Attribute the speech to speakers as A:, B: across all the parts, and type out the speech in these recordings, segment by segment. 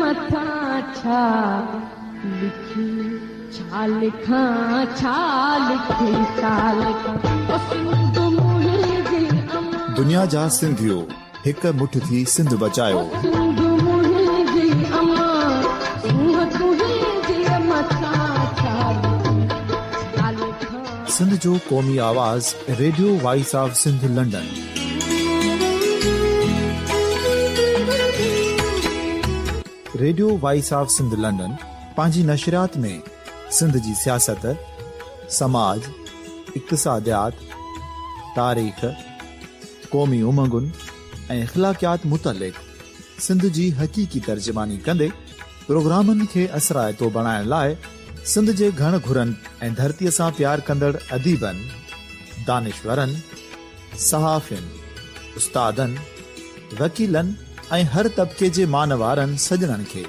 A: मथां छा लिखी छा लिखां छा लिखी छा लिखां ओ सिंध मुंहिंजी अमां
B: दुनिया जा सिंधियो हिक मुठ थी सिंध बचायो
A: सिंध मुंहिंजी अमां सूंह तुंहिंजी मथां छा लिखां
B: सिंध जो क़ौमी आवाज़ radio voice of Sindh London. Radio voice of Sindh London पंहिंजी नशरियात में सिंध जी सियासत, समाज, इक़्तिसादियात, तारीख़, क़ौमी उमंगुनि ऐं इख़्लाक़ियात मुतलिक़ सिंध जी हक़ीक़ी तर्जुमानी कंदे प्रोग्रामनि खे असराइतो बणाइण लाइ सिंध जे घण घुरनि ऐं धरतीअ सां प्यार कंदड़ अदीबनि, दानिशवरनि, सहाफ़ियुनि, उस्तादनि, वकीलनि ऐं हर तबिके जे मानवारनि सजणनि खे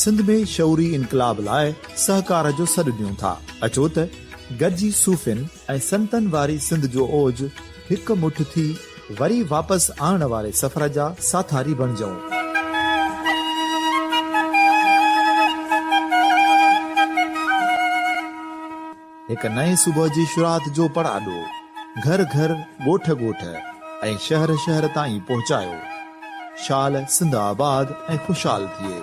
B: सिंध में शऊरी इनकलाब लाइ सहकार जो सॾु ॾियूं था। अचो त गॾिजी सूफ़ियुनि ऐं संतनि वारी सिंध जो ओज हिक मुठ थी वरी वापसि आणण वारे सफ़र जा साथारी बणिजऊं। हिक नए सुबुह जी शुरूआत जो पड़ाॾो घर घर, ॻोठ ॻोठ ऐं शहर शहर ताईं पहुचायो। शाल सिंध आबाद ऐं खुशहाल थिए,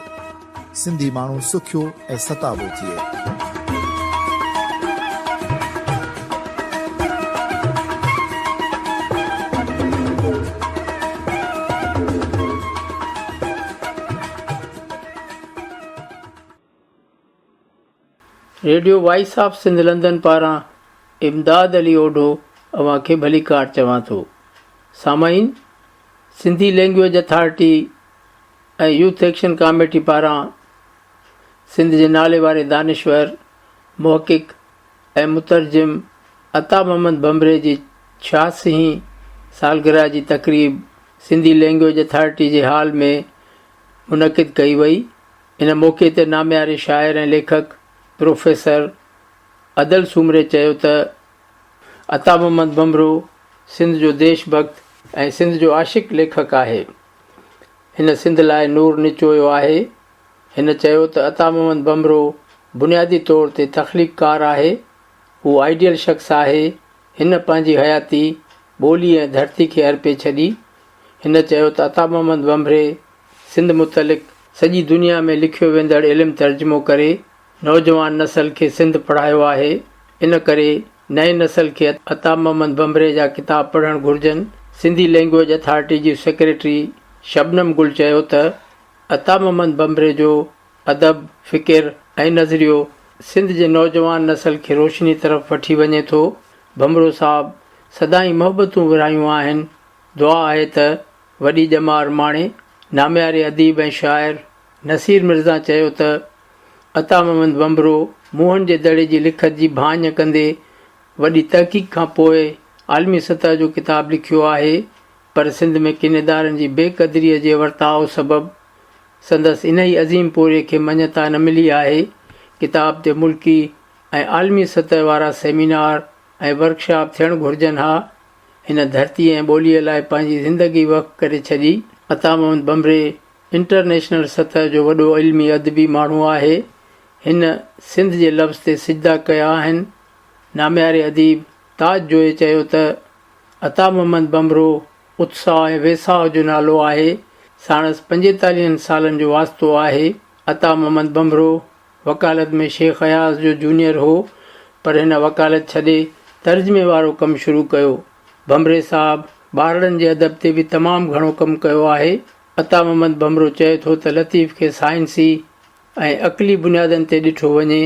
B: सिंधी माण्हू सुखियो ऐं सताबो थिए।
C: Radio voice of Sindh London पारां इमदाद अली ओढो अव्हां खे भली कार चवां थो। सामाईन, सिंधी लैंग्वेज अथॉरिटी ऐं यूथ एक्शन कमेटी पारां सिंध जे नाले वारे दानिश्वर, मुहक़िक़ ऐं मुतरजिम अता मोहम्मद बम्बरे जी 86वीं सालगिरह जी तक़रीब सिंधी लैंग्वेज अथॉरिटी जे हाल में मुनक़िद कई वई। इन मौक़े ते नामियारे शाइर ऐं लेखक प्रोफेसर अदल सूमरे चयो त अता मोहम्मद बम्बरो सिंध जो देशभक्त ऐं सिंध जो आशिक़ लेखक आहे। हिन सिंध लाइ नूर निचोयो आहे। हिन चयो त अता मोहम्मद बम्बरो बुनियादी तौर ते तख़लीक़कार आहे। हू आइडियल शख़्स आहे। हिन पंहिंजी हयाती ॿोली ऐं धरती खे अर्पे छॾी। हिन चयो त अता मोहम्मद बम्बरे सिंध मुतलिक़ सॼी दुनिया में लिखियो वेंदड़ इल्मु तर्जुमो करे नौजवान नसल खे सिंध पढ़ायो आहे। इन करे नए नसल खे अता मोहम्मद बम्बरे जा किताब पढ़णु घुरिजनि। सिंधी लैंग्वेज अथॉरिटी जी सेक्रेटरी शबनम गुल चयो त अता मोहम्मद बम्बरे जो अदब, फ़िकिर ऐं नज़रियो सिंध जे नौजवान नसल खे रोशनी तरफ़ वठी वञे थो। बम्बरो साहब सदाईं मोहबतूं विरहायूं आहिनि। दुआ आहे त वॾी ॼमार माणे। नामियारे अदीब ऐं शाइर नसीर मिर्ज़ा चयो त अता मोहम्मद बम्बरो मुंहनि जे दड़े जी लिखत जी भाञ कंदे वॾी तहक़ीक़ खां पोइ आलमी सतह जो किताब लिखियो आहे, पर सिंध में किनेदारनि जी बेक़दरीअ जे वर्ताउ सबबु संदसि इन ई अज़ीम पोरे खे मञता न मिली आहे। किताब ते मुल्की ऐं आलमी सतह वारा सेमिनार ऐं वर्कशॉप थियणु घुरिजनि हा। हिन धरती ऐं ॿोलीअ लाइ पंहिंजी ज़िंदगी वक़्फ़ करे छॾी। अता मोहम्मद बम्बरे इंटरनेशनल सतह जो वॾो इल्मी अदबी माण्हू आहे। हिन सिंध जे लफ़्ज़ ते सिजदा कया आहिनि। नामियारे अदीब ताज जोए चयो त अता मोहम्मद बम्बरो उत्साह ऐं वेसाह जो नालो आहे। साणसि 45 सालनि जो वास्तो आहे। अता मोहम्मद बम्बरो वकालत में शेख अयाज़ जो जूनियर हो, पर हिन वकालत छॾे तर्जुमे वारो कमु शुरू कयो। बम्बरे साहब ॿारनि जे अदब ते बि तमामु घणो कमु कयो आहे। अता मोहम्मद बम्बरो चए थो त लतीफ़ खे साइंसी ऐं अक़ली बुनियादनि ते ॾिठो वञे,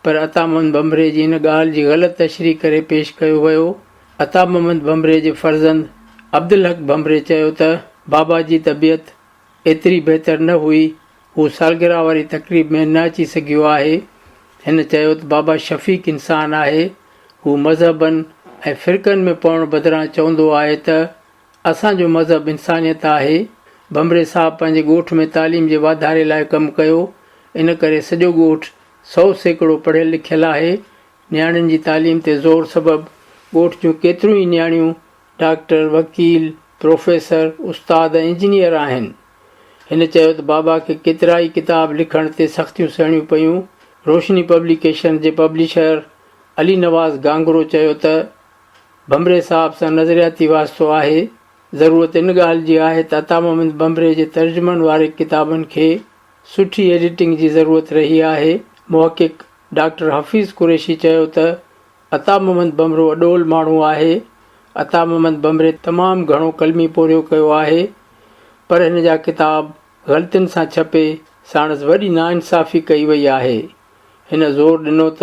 C: पर अता मोहम्मद बम्बरे जी इन ॻाल्हि जी ग़लति तशरीह करे पेश कयो वियो। अता मोहम्मद बम्बरे जे फर्ज़ंद अब्दुल हक बम्बरे चयो त बाबा जी तबियत एतिरी बहितर न हुई, हू सालगिरह वारी तक़रीब में न अची सघियो आहे। हिन चयो त बाबा शफ़ीक़ इंसान आहे। हू मज़हबनि ऐं फ़िरक़नि में पवण बदिरां चवंदो आहे त असांजो मज़हब इंसानियत आहे। बम्बरे साहब पंहिंजे ॻोठ में तालीम जे वाधारे लाइ कमु कयो। इन करे सॼो ॻोठ 100% पढ़ियल लिखियल आहे। नियाणियुनि जी तालीम ते ज़ोर सबबु ॻोठ जूं केतिरियूं ई नियाणियूं डॉक्टर, वकील, प्रोफेसर, उस्ताद ऐं इंजीनियर आहिनि। हिन चयो त बाबा खे केतिरा ई किताब लिखण ते सख़्तियूं सहणियूं पयूं। रोशनी पब्लिकेशन जे पब्लिशर अली नवाज़ गांगरो चयो त भमरे साहब सां नज़रियाती वास्तो आहे। ज़रूरत इन ॻाल्हि जी आहे त अता मोहम्मद भमरे जे तर्जुमनि वारे किताबनि खे सुठी एडिटिंग जी ज़रूरत रही आहे। मुहक़िक़ डॉक्टर हफ़ीज़ कुरैशी चयो त अता मोहम्मद भमरो अॾोल माण्हू आहे। अता मोहम्मद भमरे तमामु घणो कलमी पोरियो कयो आहे, पर हिन जा किताब ग़लतियुनि सां छपे साणसि वॾी नाइंसाफ़ी कई वई आहे। हिन ज़ोर ॾिनो त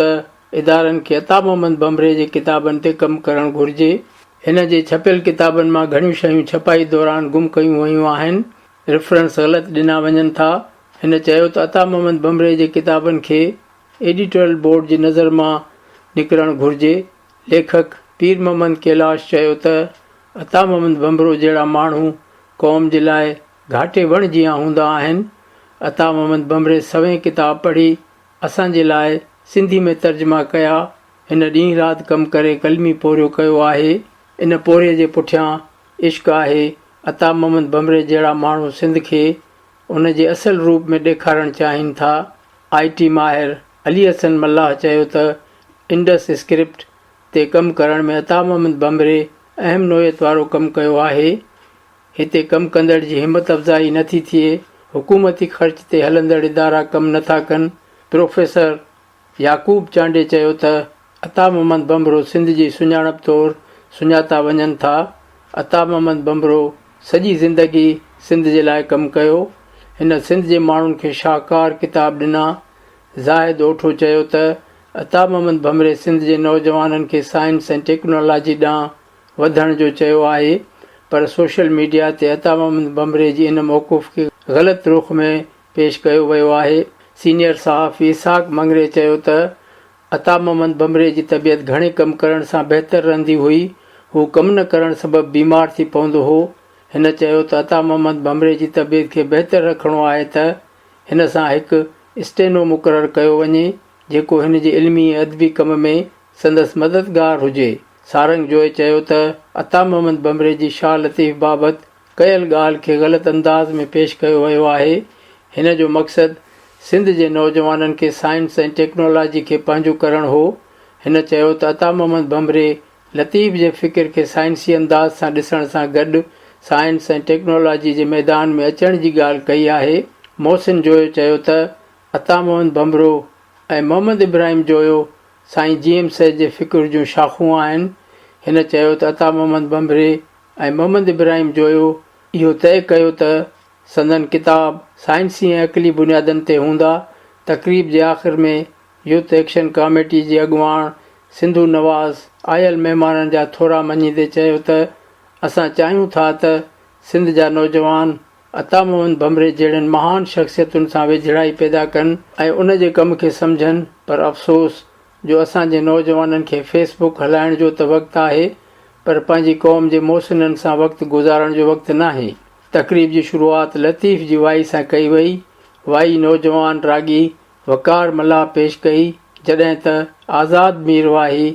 C: इदारनि खे अता मोहम्मद भमरे जे किताबनि ते कमु करणु घुरिजे। हिन जे छपियल किताबनि मां घणियूं शयूं छपाई दौरान गुम कयूं वयूं आहिनि, रेफरेंस ग़लति ॾिना वञनि था। हिन चयो त अता मोहम्मद भमरे जे किताबनि खे एडिटोरियल बोर्ड जी नज़र मां निकिरणु घुरिजे। लेखक पीर मोहम्मद कैलाश चयो त अता मोहम्मद भमरो जहिड़ा माण्हू क़ौम जे लाइ घाटे वण जीअं हूंदा आहिनि। अता मोहम्मद भमरे सवें किताब पढ़ी असांजे लाइ सिंधी में तर्जुमा कया। हिन ॾींहुं राति कमु करे कलमी पोरियो कयो आहे। इन पोरे जे पुठियां इश्क़ आहे। अता मोहम्मद भमरे जहिड़ा माण्हू सिंध खे उन जे असल रूप में ॾेखारणु चाहिनि था। IT माहिर अली हसन मल्लाह चयो त इंडस स्क्रिप्ट ते कमु करण में अता मोहम्मद भमरे अहम नोयत वारो कमु कयो आहे। हिते कमु कंदड़ जी हिमत अफ़ज़ाई नथी थिए। हुकूमती ख़र्च ते हलंदड़ इदारा कमु नथा कनि। प्रोफेसर याकूब चांडे चयो त अता मोहम्मद भमरो सिंध जी सुञाणप तौरु सुञाता वञनि था। अता मोहम्मद भमरो सॼी ज़िंदगी सिंध जे लाइ कमु कयो। हिन सिंध जे माण्हुनि खे शाहकार किताब ॾिना। ज़ाहिद ओठो चयो त अता मोहम्मद भमरे सिंध जे नौजवाननि खे साइंस ऐं टेक्नोलॉजी ॾांहुं वधण जो चयो आहे, पर सोशल मीडिया ते अता मोहम्मद भमरे जी इन मौक़ुफ़ खे ग़लति रुख़ में पेश कयो वियो आहे। सीनियर सहाफ़ी इसाक मंगरे चयो त अता मोहम्मद भमरे जी तबियत घणे कमु करण सां बहितर रहंदी हुई। हू कमु न करण सबबु बीमार थी पवंदो हो। हिन चयो त अता मोहम्मद भमरे जी तबियत खे बहितर रखिणो आहे त हिन सां हिकु स्टेनो मुक़ररु कयो वञे जेको हिन जे इल्मी ऐं अदबी कम में संदसि मददगार हुजे। सारंग जोए चयो त अता मोहम्मद भमरे जी शाह लतीफ़ बाबति कयल ॻाल्हि खे ग़लति अंदाज़ में पेश कयो वियो आहे। हिन जो मक़सदु सिंध जे नौजवाननि खे साइंस ऐं टेक्नोलॉजी खे पंहिंजो करणु हो। हिन चयो त अता मोहम्मद भमरे लतीफ़ जे फ़िकिर खे साइंसी अंदाज़ सां ॾिसण सां गॾु साइंस ऐं टेक्नोलॉजी जे मैदान में अचण जी ॻाल्हि कई आहे। मोहसिन जोयो चयो त अता मोहम्मद भमरो ऐं मोहम्मद इब्राहिम जोयो साईं GM सैद जे फ़िकिर जूं शाख़ूं आहिनि। हिन चयो त अता मोहम्मद भमरे ऐं मोहम्मद इब्राहिम जोयो इहो तइ कयो त संदन किताब साइंसी ऐं अक़ली बुनियादनि ते हूंदा। तक़रीब जे आख़िर में यूथ एक्शन कमेटी जी अॻुवाण सिंधु नवाज़ आयल महिमाननि जा थोरा मञींदे चयो त असां चाहियूं था त सिंध जा नौजवान अता मोहम्मद भमरे जहिड़नि महान शख़्सियतुनि सां वेझड़ाई पैदा कनि ऐं उन जे कम खे सम्झनि। पर अफ़सोस जो असांजे नौजवाननि खे फेसबुक हलाइण जो त वक़्तु आहे, पर पंहिंजी क़ौम जे मोहसिननि सां वक़्तु गुज़ारण जो वक़्तु नाहे। तक़रीब जी शुरूआति लतीफ़ जी वाई सां कई वई। वाई नौजवान रागी वकार मल्लाह पेश कई, जॾहिं त आज़ाद मीरवाही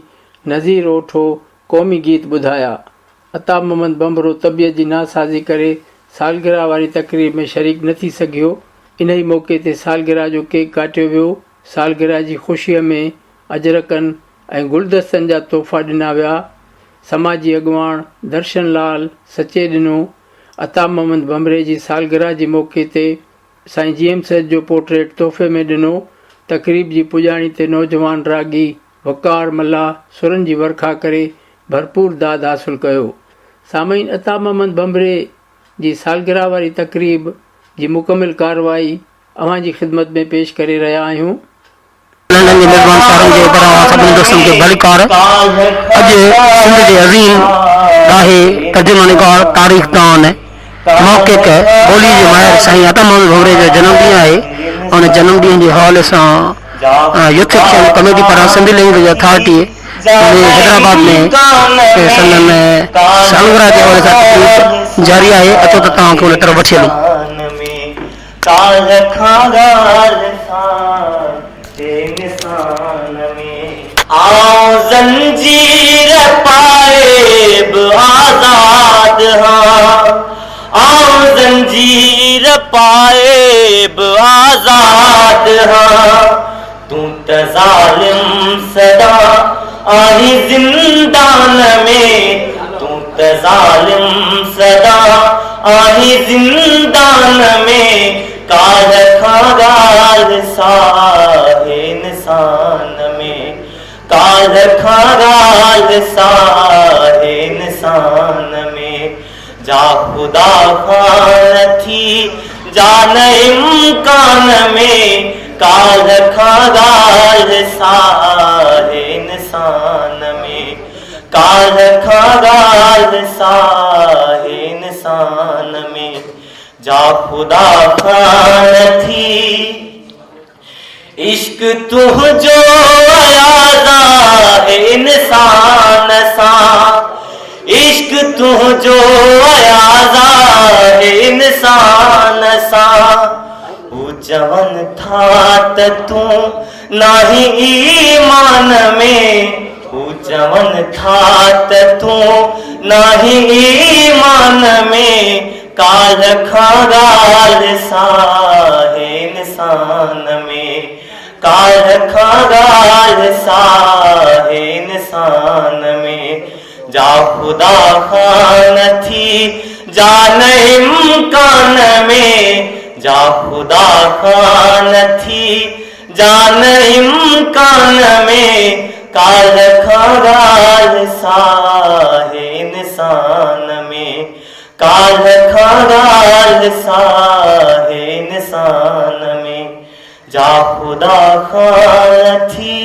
C: नज़ीर ओठो क़ौमी गीत ॿुधाया। अता मोहम्मद भमरो तबियत जी नासाज़ी करे सालगिरह वारी तक़रीब में शरीक न थी सघियो। इन ई मौक़े ते सालगिरह जो केक काटियो वियो। सालगिरह जी ख़ुशीअ में अजरकनि ऐं गुलदस्तनि जा तोहफ़ा ॾिना विया। समाजी अॻुवाण दर्शन लाल सचे ॾिनो। अता मोहम्मद भमरे जी सालगिरह जी मौक़े ते साईं GM सैद जो पोर्ट्रेट तोहफ़े में ॾिनो। तक़रीब जी पुॼाणी ते नौजवान रागी वकार मल्लाह सुरनि जी वर्खा करे भरपूर दाद हासिलु कयो। सामईन, अता मोहम्मद भमरे जी सालगिरह वारी तक़रीब जी मुकमिल कार्रवाई अव्हां जी ख़िदमत में पेश करे रहिया आहियूं।
D: लंडन के मेज़बान सारंग जे तरह सभिनी दोस्तनि खे भलीकार। अॼु सिंध जे अज़ीम ॾाहे तर्जुमानीकार तारीख़ दान मौक़िक़ ॿोली जे माहिर साईं अता मोहम्मद भमरे जो जनमॾींहुं आहे। उन जनमॾींहं जे हवाले सां यूथ एक्शन कमेटी पारां सिंधी लैंग्वेज अथॉरिटी हैदराबाद में संदन सालगिरह जे हवाले सां तक़रीब जारी आहे। अचो त तव्हांखे उन तरफ़ वठी हलूं।
E: जंजीर पाए आजाद हाँ, जंजीर पाए बि आज़ाद हाँ तूं त ज़ालिम सदा आही ज़िंदान में तूं त ज़ालिम सदा आही ज़िंदान में काल खां ॻाल्हि साहे इंसान में काल खां ॻाल्हि साहे इंसान में जा ख़ुदा खां थी जान इम्कान में काल खां ॻाल्हि साहे इंसान में काल खां ॻाल्हि साहे इंसान में जा ख़ुदा खां थी इश्क तुझो अयाज़ा है इंसान सां इश्क तुझो अयाज़ा है इंसान सां हू चवनि था त तूं नाही ईमान में हू चवनि था त तूं नाही ईमान में काल खां ॻाल्हि साहे इंसान में काल खां ॻाल्हि साहे इंसान में जा ख़ुदा खां थी जान इम्कान में जा ख़ुदा खां थी जान इम्कान में काल खां ॻाल्हि साहे इंसान में काल खां ॻाल्हि साहे इंसान में जा ख़ुदा खां थी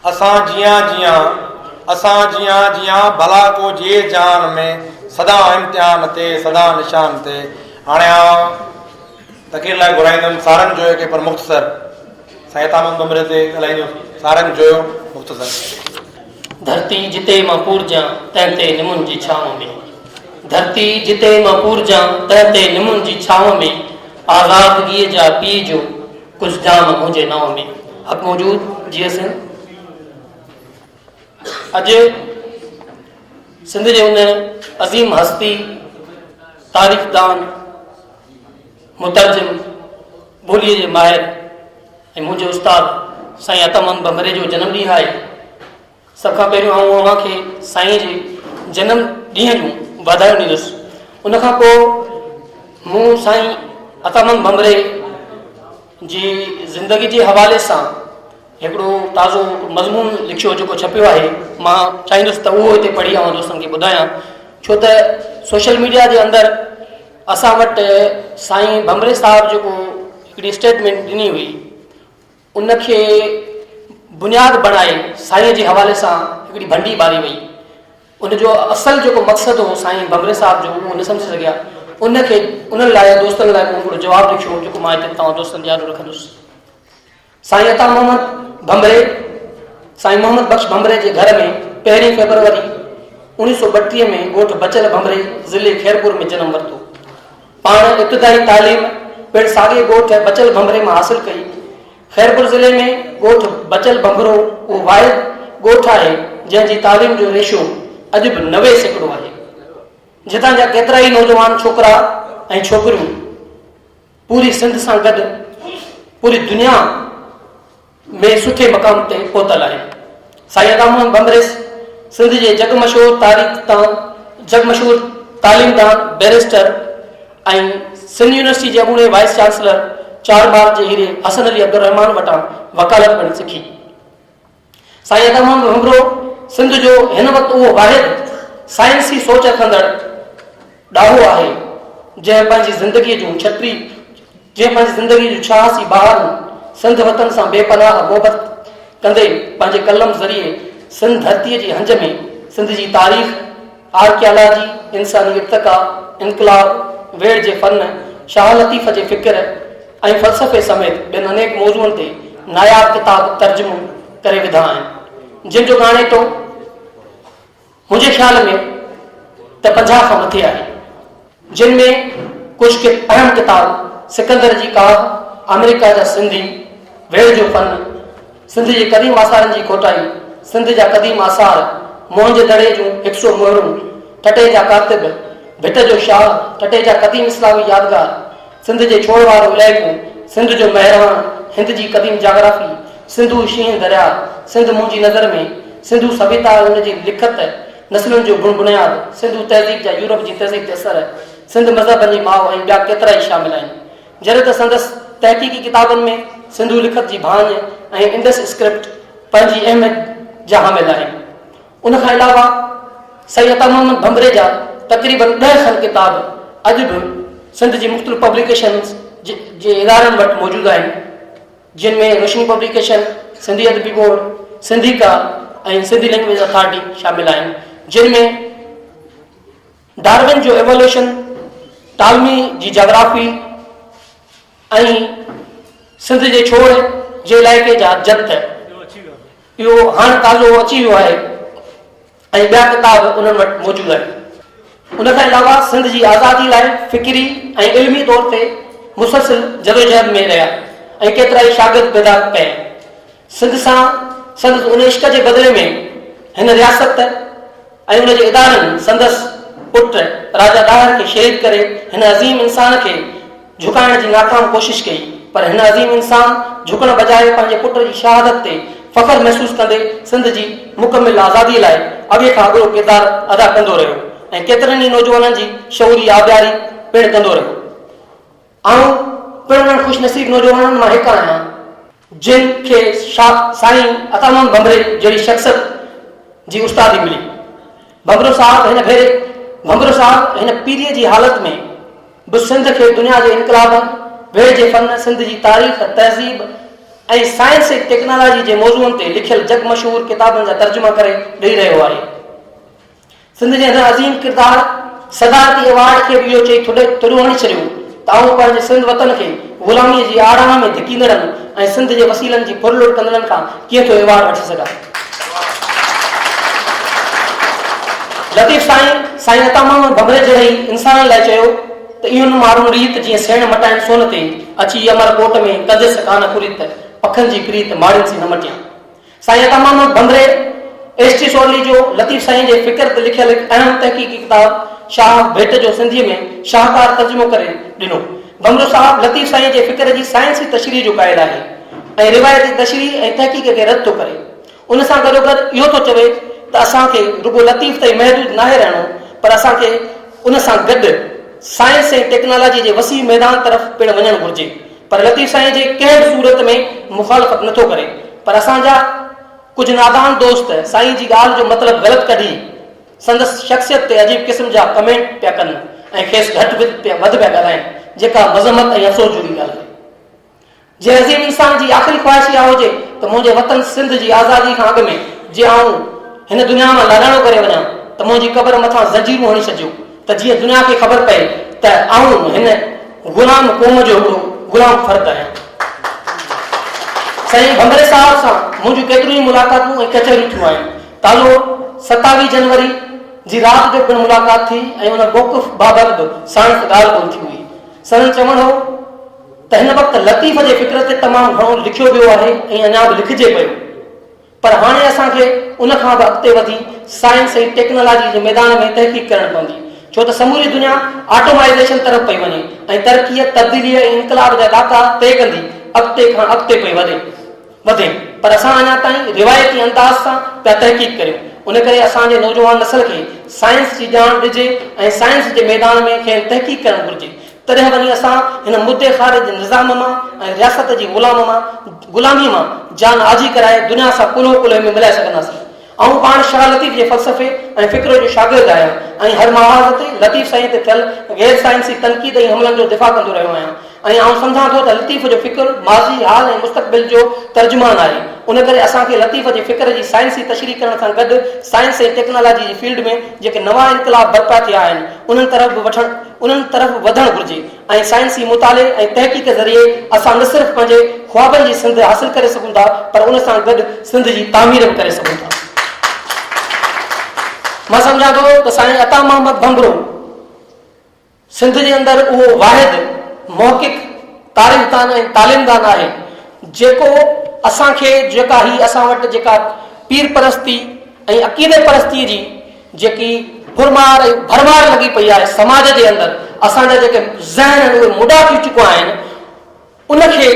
F: असां जियां भला को जे जान में सदा इम्तिहान ते सदा निशान ते हाणे तक़रीर लाइ घुराईंदुमि सारंग जोयो खे पर मुख़्तसर साईं तामन बमरे ते ॻाल्हाईंदुमि सारंग जोयो मुख़्तसर
D: धरती जिते मां पूरजां तंहिं निमुनि जी छांव में धरती जिते मां पूरजां तंहिं निमुनि जी छांव में आज़ादगीअ जा पीउ जो कुझु जाम मुंहिंजे नाव में हक़ मौजूद जीअं सिंध अॼु सिंध जे उन अज़ीम हस्ती तारीख़दान मुतरजिम ॿोलीअ जे माहिर ऐं मुंहिंजे उस्ताद साईं अतामन बमरे जो जनम ॾींहुं आहे सभ खां पहिरियों आउं अव्हांखे साईं जे जनम ॾींहं जूं वाधायूं ॾींदुसि उनखां पोइ मूं साईं अतामन बमरे जी ज़िंदगी जे हवाले सां हिकिड़ो ताज़ो मज़मून लिखियो जेको छपियो आहे मां चाहींदुसि त उहो हिते पढ़ी आउं दोस्तनि खे ॿुधायां छो त सोशल मीडिया जे अंदरि असां वटि साईं बमरे साहिब जेको हिकिड़ी स्टेटमेंट ॾिनी हुई उनखे बुनियादु बणाए साईं जे हवाले सां हिकिड़ी भंडी ॿारी वई उनजो असुलु जेको मक़सदु हो साईं बमरे साहिब जो उहो न सम्झी सघिया उनखे उन लाइ दोस्तनि लाइ मूं हिकिड़ो जवाबु लिखियो जेको मां हिते तव्हां दोस्तनि यादि रखंदुसि साईं अता मोहम्मद बमरे साईं मोहम्मद बख़्श बमरे जे घर में 1 फरवरी 1932 में ॻोठ बचल बमरे ज़िले खैरपुर में जनम वरितो पाण इब्तिदाई तालीम पिणु साॻे ॻोठ बचल बमरे मां हासिलु कई खैरपुर ज़िले में ॻोठ बचल बमरो उहो वाहिद ॻोठ आहे जंहिंजी तालीम जो रेशो अॼु बि 90% आहे जितां जा केतिरा ई नौजवान छोकिरा ऐं छोकिरियूं पूरी सिंध सां गॾु पूरी दुनिया में सुठे मक़ाम ते पहुतल आहे साईं अतामन बमरे सिंध जे जगमशहूर तालीमदान बैरिस्टर ऐं सिंध यूनिवर्सिटी जे अॻूणे वाइस चांसलर 4 बार जे हीरे हसन अली अब्दुलरहमान वटां वकालत पिणु सिखी साईं अतामन बमरो सिंध जो हिन वक़्तु उहो वाहिद साइंसी सोच रखंदड़ ॾाहो आहे जंहिं पंहिंजी ज़िंदगीअ जूं 86 बहार सिंध वतन सां बेपनाह मोहबत कंदे पंहिंजे कलम ज़रिए सिंध धरतीअ जी हंज में सिंध जी तारीख़ आर्कियालॉजी इंसानी इर्तिका इनकलाब वेड़ जे फन शाह लतीफ़ जे फ़िक्र ऐं फ़लसफ़े समेत ॿियनि अनेक मौज़ूअनि ते नायाब किताब तर्जुमो करे विधा आहिनि जिन जो ॻाणेटो मुंहिंजे ख़्याल में त 50 खां मथे आहे जिन में कुझु अहम किताब सिकंदर जी काव अमेरिका जा सिंधी वेड़ जो फन सिंध जे क़दीम आसारनि जी खोटाई सिंध जा क़दीम आसार मोहन जे दड़े जूं 100 मोहरूं, टटे जा कातिब, भिट जो शाह, टटे जा क़दीम इस्लामी यादगार, सिंध जे छोड़ वारो इलाइक़ो, सिंध जो महिरवान, हिंद जी क़दीम जाग्राफी, सिंधू शींहं दरिया, सिंध मुंहिंजी नज़र में, सिंधू सभ्यता उन जी लिखत, नस्लुनि जो गुण बुनियाद, सिंधू तहज़ीब जा यूरोप जी तहज़ीब ते असर, सिंध मज़हबनि जी माउ ऐं ॿिया केतिरा ई शामिल आहिनि। जॾहिं त संदसि तहक़ीक़ी किताबनि में सिंधू लिखत जी भांज ऐं इंडस स्क्रिप्ट पंहिंजी अहमियत जा हामिल आहिनि। उन खां अलावा सैयद अता मोहम्मद भंबरे जा तक़रीबन 10 खन किताब अॼु बि सिंध जी मुख़्तलिफ़ पब्लिकेशन्स जे इदारनि वटि मौजूदु आहिनि, जिन में रोशनी पब्लिकेशन, सिंधी अदबी बोर्ड, सिंधी का ऐं सिंधी लैंग्वेज अथॉरिटी शामिल आहिनि, जिन में डार्विन जो एवोल्यूशन, टालमी जी जोग्राफी ऐं सिंध जे छोड़ जे इलाइक़े जा जत, इहो हाणे ताज़ो अची वियो आहे ऐं ॿिया किताब उन्हनि वटि मौजूदु आहिनि। उन खां अलावा सिंध जी आज़ादी लाइ फ़िक्री ऐं इल्मी तौर ते मुसलसिल जदोजहद में रहिया ऐं केतिरा ई शागिर्द पैदा कया। सिंध सां संदसि उन इश्क जे बदिले में हिन रियासत ऐं उन जे इदारनि संदसि पुट राजा दाहिर खे शहीद करे हिन अज़ीम इंसान खे झुकाइण जी नाकाम कोशिश कई, पर हिन अज़ीम इंसान झुकण बजाए पंहिंजे पुट जी शहादत ते फ़ख्र महसूस कंदे सिंध जी मुकमिल आज़ादी लाइ अॻे खां अॻिलो किरदारु अदा कंदो रहियो ऐं केतिरनि ई नौजवाननि जी शौरी आबियारी पिणु कंदो रहियो। आऊं पिणु ख़ुशि नसीब नौजवाननि मां हिकु आहियां जिन खे साईं अता मोहम्मद भंबरे जहिड़ी शख़्सियत जी उस्तादी मिली। भंबरो साहब हिन पीढ़ीअ जी हालत में बि सिंध खे दुनिया जे इनकलाबनि, वेड़ जे फन, सिंध जी तारीख़, तहज़ीब ऐं साइंस ऐं टेक्नोलॉजी जे मौज़ूअनि ते लिखियल जग मशहूर किताबनि जा तर्जुमा करे ॾेई रहियो आहे। सिंध जे हिन अज़ीम किरदार सदारती अवार्ड खे बि इहो चई थोरो हणी छॾियो त आऊं पंहिंजे सिंध वतन खे ग़ुलामीअ जी आड़ में धिकींदड़नि ऐं सिंध जे वसीलनि जी फुरलोड कंदड़नि खां कीअं थो अवार्ड वठी सघां। लतीफ़ साईं अता मोहम्मद भंबरे जहिड़े इंसान लाइ चयो त इहो माण्हू रीत जीअं सेण मटाइण सोन ते अची अमर कोट में कदस कान कुरीत पखनि जी प्रीत माड़ियुनि सी न मटियां। साईं अता मोहम्मद भंबरे एसटी सोरली जो लतीफ़ साईं जे फ़िक्र ते लिखियल हिकु अहम तहक़ीक़ी किताब शाह भेट जो सिंधीअ में शाहकार तर्जुमो करे ॾिनो। भंबरो साहब लतीफ़ साईं जे फ़िक्र जी साइंसी तशरीह जो क़ाइल आहे ऐं रिवायती तशरीह ऐं तहक़ीक़ खे रद्द थो करे। उन सां गॾोगॾु इहो थो चवे त असांखे रुगो लतीफ़ ताईं महदूद नाहे रहणो, पर असांखे उन सां गॾु साइंस ऐं टेक्नोलॉजी जे वसी मैदान तरफ़ पिणु वञणु घुरिजे। पर लतीफ़ साईं जे कंहिं बि सूरत में मुखालफ़त नथो करे, पर असांजा कुझु नादान दोस्त साईं जी ॻाल्हि जो मतिलबु ग़लति कढी संदसि शख़्सियत ते अजीब क़िस्म जा कमेंट पिया कनि ऐं खेसि घटि वधि पिया ॻाल्हाइनि, जेका मज़मत ऐं अफ़सोस जूरी ॻाल्हि आहे। जे अज़ीम इंसान जी आख़िरी ख़्वाहिश इहा हुजे त मुंहिंजे वतन सिंध जी आज़ादी खां अॻु में जे आऊं हिन दुनिया मां लाॾाणो करे वञा त मुंहिंजी क़बर मथां ज़ंजीरूं हणी छॾिजो, त जीअं दुनिया खे ख़बर पए त आऊं हिन ग़ुलाम क़ौम जो हिकिड़ो ग़ुलाम फ़र्द आहियां। साईं भंबरे साहब सां मुंहिंजूं केतिरियूं ई मुलाक़ातूं ऐं कचहरियूं थियूं आहिनि। तालो 27 जनवरी जी राति जो पिणु मुलाक़ात थी ऐं उन मौक़िफ़ बाबति बि साइंस ॻाल्हि कोन थी हुई। संदन चवणु हो त हिन वक़्तु लतीफ़ जे फ़िक्र ते तमामु घणो लिखियो वियो आहे ऐं अञा बि लिखिजे पियो, पर हाणे असांखे उन खां बि अॻिते वधी साइंस ऐं टेक्नोलॉजी जे मैदान में तहक़ीक़ करणु पवंदी, छो त समूरी दुनिया ऑटोमाइज़ेशन तरफ़ पई वञे ऐं तरक़ीअ, तब्दीली ऐं इनकलाब जा ॾाका तय कंदी अॻिते खां अॻिते पई वधे, पर असां अञा ताईं रिवायती अंदाज़ सां पिया तहक़ीक़ करियूं। उन करे असांजे नौजवान नसल खे साइंस जी ॼाण ॾिजे ऐं साइंस जे मैदान में खेनि तहक़ीक़ करणु घुरिजे, तॾहिं वञी असां हिन मुद्दे ख़ारिज निज़ाम मां ऐं रियासत जी ग़ुलामीअ मां जान आजी कराए दुनिया सां कुल्हे में मिलाए सघंदासीं। ऐं पाण शाह लतीफ़ जे फ़लसफ़े ऐं फ़िक्र जो शागिर्द आहियां ऐं हर महाज़ ते लतीफ़ साईं ते थियल गैर साइंसी तनक़ीद ऐं हमलनि जो दिफ़ा कंदो रहियो आहियां ऐं आउं सम्झां थो त लतीफ़ जो फ़िक्र माज़ी, हाल ऐं मुस्तक़बिल जो तर्जुमान आहे। उन करे असांखे लतीफ़ जे फ़िक्र जी साइंसी तशरीह करण सां गॾु साइंस ऐं टेक्नोलॉजी जी फील्ड में जेके नवां इनकलाब बर्पा थिया आहिनि उन्हनि तरफ़ वधणु घुरिजे ऐं साइंसी मुताले ऐं तहक़ीक़ ज़रिए असां न सिर्फ़ु पंहिंजे ख़्वाबनि जी सिंध हासिलु करे सघूं था, पर उन सां गॾु सिंध जी तामीर बि करे सघूं था। मां सम्झां थो त साईं अता मोहम्मद भंबरो सिंध जे अंदरि उहो वाहिद मौक़िक़ तारीख़दान ऐं तालीमदान आहे जेको असांखे असां वटि जेका पीर परस्ती ऐं अक़ीदे परस्तीअ जी जेकी भुरमार ऐं भरमार लॻी पई आहे समाज जे अंदरि, असांजा जेके ज़हन आहिनि उहे मुडा थी चुका आहिनि, उनखे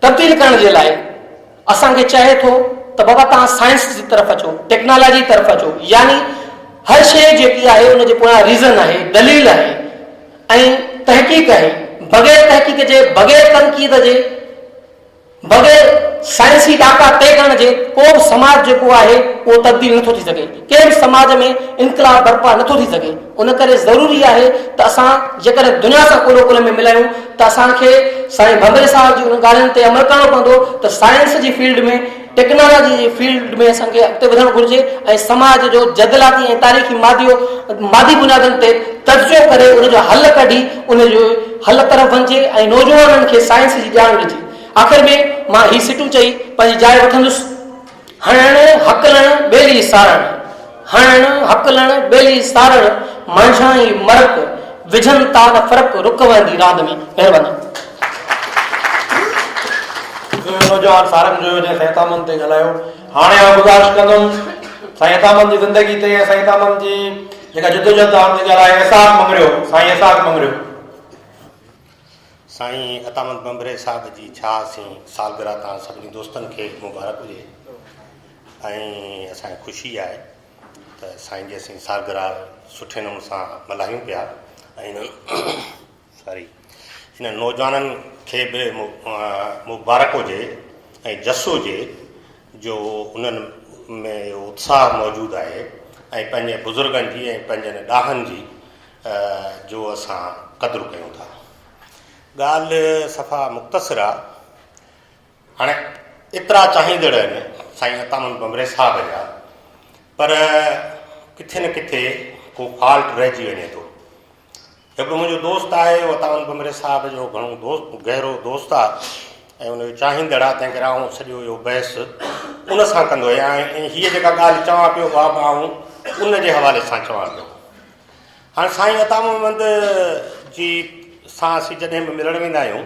D: तब्दील करण जे लाइ असांखे चए थो त बाबा तव्हां साइंस जी तरफ़ अचो, टेक्नोलॉजी जी तरफ़ अचो, यानी हर शइ जेकी आहे उनजे पोयां रीज़न आहे, दलील आहे ऐं तहक़ीक़ आहे। बग़ैर तहक़ीक़ जे, बग़ैर तनक़ीद जे, बग़ैर साइंसी ॾाका तय करण जे को बि समाज जेको आहे उहो तब्दील नथो थी सघे, कंहिं बि समाज में इनकलाब बर्पा नथो थी सघे। उन करे ज़रूरी आहे त असां जेकॾहिं दुनिया सां कुल में मिलायूं त असांखे साईं भंबरे साहिब जी उन ॻाल्हियुनि ते अमल करणो पवंदो त साइंस जी फील्ड में, टेक्नोलॉजी जी फील्ड में असांखे अॻिते वधणु घुरिजे ऐं समाज जो जदलाती ऐं तारीख़ी मादी बुनियादनि ते तर्जुमो करे उनजो हल कढी उनजो हल तरफ़ वञिजे ऐं नौजवाननि खे साइंस जी ॼाण ॾिजे। आख़िर में मां ही सिटूं चई पंहिंजी जाइ वठंदुसि। हणणु हकलणु ॿेली सारण, हणणु हकलणु ॿेली सारण, मंझाई मरक विझनि था न फ़र्क़ु रुक वेंदी रांदि में। महिरबानी।
F: नौजवान सारंग जो जंहिं साईं ते ॻाल्हायो, हाणे मां गुज़ारिश कंदुमि साईं जी ज़िंदगी ते ऐं साईं जी जेका जदोजहद आहे ते ॻाल्हाए। एसाक मंगरियो, साईं एसाक मंगरियो।
G: साईं अतामत बंबरे साहिब जी 86 सालगिरह तव्हां सभिनी दोस्तनि खे मुबारक हुजे ऐं असांखे ख़ुशी आहे त साईं जी असीं सालगिरह सुठे नमूने सां मल्हायूं पिया ऐं सॉरी हिन नौजवाननि खे बि मुबारक हुजे ऐं जस हुजे जो उन्हनि में उत्साह मौजूदु आहे ऐं पंहिंजे बुज़ुर्गनि जी ऐं पंहिंजनि ॾाहनि जी जो असां क़दुरु कयूं था। ॻाल्हि सफ़ा मुख़्तसिर आहे। हाणे एतिरा चाहींदड़ आहिनि साईं अतामत बंबरे साहिब जा, पर किथे न किथे को फॉल्ट रहिजी वञे थो। हिकिड़ो मुंहिंजो दोस्त आहे, उहो अतामत बंबरे साहिब जो घणो गहरो दोस्त आहे ऐं उनजो चाहींदड़ आहे, तंहिं करे आउं सॼो इहो बहस उन सां कंदो आहियां ऐं हीअ जेका ॻाल्हि चवां पियो बाबा आउं उन जे हवाले सां चवां पियो। हाणे साईं अतामत जी सां असीं जॾहिं बि मिलण वेंदा आहियूं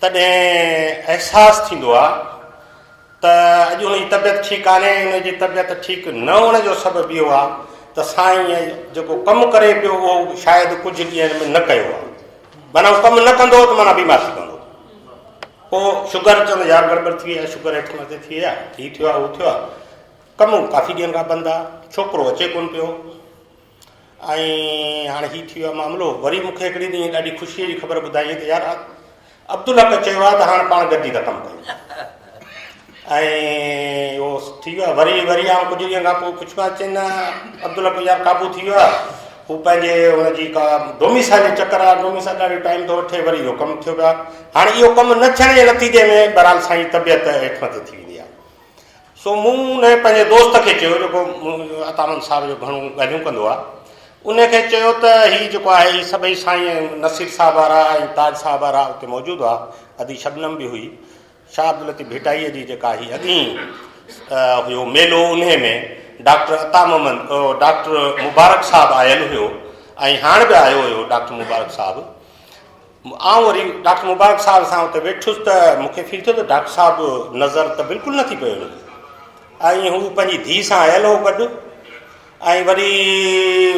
G: तॾहिं अहसासु थींदो आहे त अॼु हुनजी तबियत ठीकु कान्हे। हुनजी तबियत ठीकु न हुअण जो सबबु इहो आहे त साईं जेको कमु करे पियो उहो शायदि कुझु ॾींहंनि में न कयो आहे। माना उहो कमु न कंदो त माना बीमार थी पवंदो। पोइ शुगर चवंदो यार गड़बड़ थी वई आहे, शुगर हेठि मथे थी वई आहे, हीअ थियो आहे, उहो थियो आहे। कमु काफ़ी ॾींहंनि खां बंदि आहे, छोकिरो अचे कोन पियो ऐं हाणे हीअ थी वियो आहे मामिलो। वरी मूंखे हिकिड़ी ॾींहुं ॾाढी ख़ुशीअ जी ख़बर ॿुधाई त यार अब्दुल हक चयो आहे त हाणे पाण गॾिजी था कमु कयूं ऐं उहो थी वियो आहे। वरी आउं कुझु ॾींहं खां पोइ पुछियो आहे, चई न अब्दुल हक यार क़ाबू थी वियो आहे, हू पंहिंजे हुनजी का डोमिसाइल जो चकर आहे, डोमिसाइल ॾाढो टाइम थो वठे, वरी इहो कमु थियो पियो आहे। हाणे इहो कमु न थियण जे नतीजे में बहरहाल साईं तबियत हेठि मथे थी वेंदी आहे। सो मूं हुन पंहिंजे दोस्त खे चयो जेको अतामत साहिब जो घणो ॻाल्हियूं कंदो आहे, उनखे चयो त हीअ जेको आहे हीअ सभई साईं नसीर साहिब वारा ऐं ताज साहिब वारा उते मौजूदु आहे, अदी शबनम बि हुई, शाह अब्दुल लतीफ़ भिटाईअ जी जेका हीअ अॻी हुयो मेलो, उन में डॉक्टर डॉक्टर मुबारक साहिबु आयल हुयो ऐं हाणे बि आयो हुयो डॉक्टर मुबारक साहिबु। आउं वरी डॉक्टर मुबारक साहिब सां उते वेठुसि त मूंखे फील थियो त डॉक्टर साहिबु नज़र त बिल्कुलु नथी पियो ऐं हू पंहिंजी धीउ सां आयल हो गॾु ऐं वरी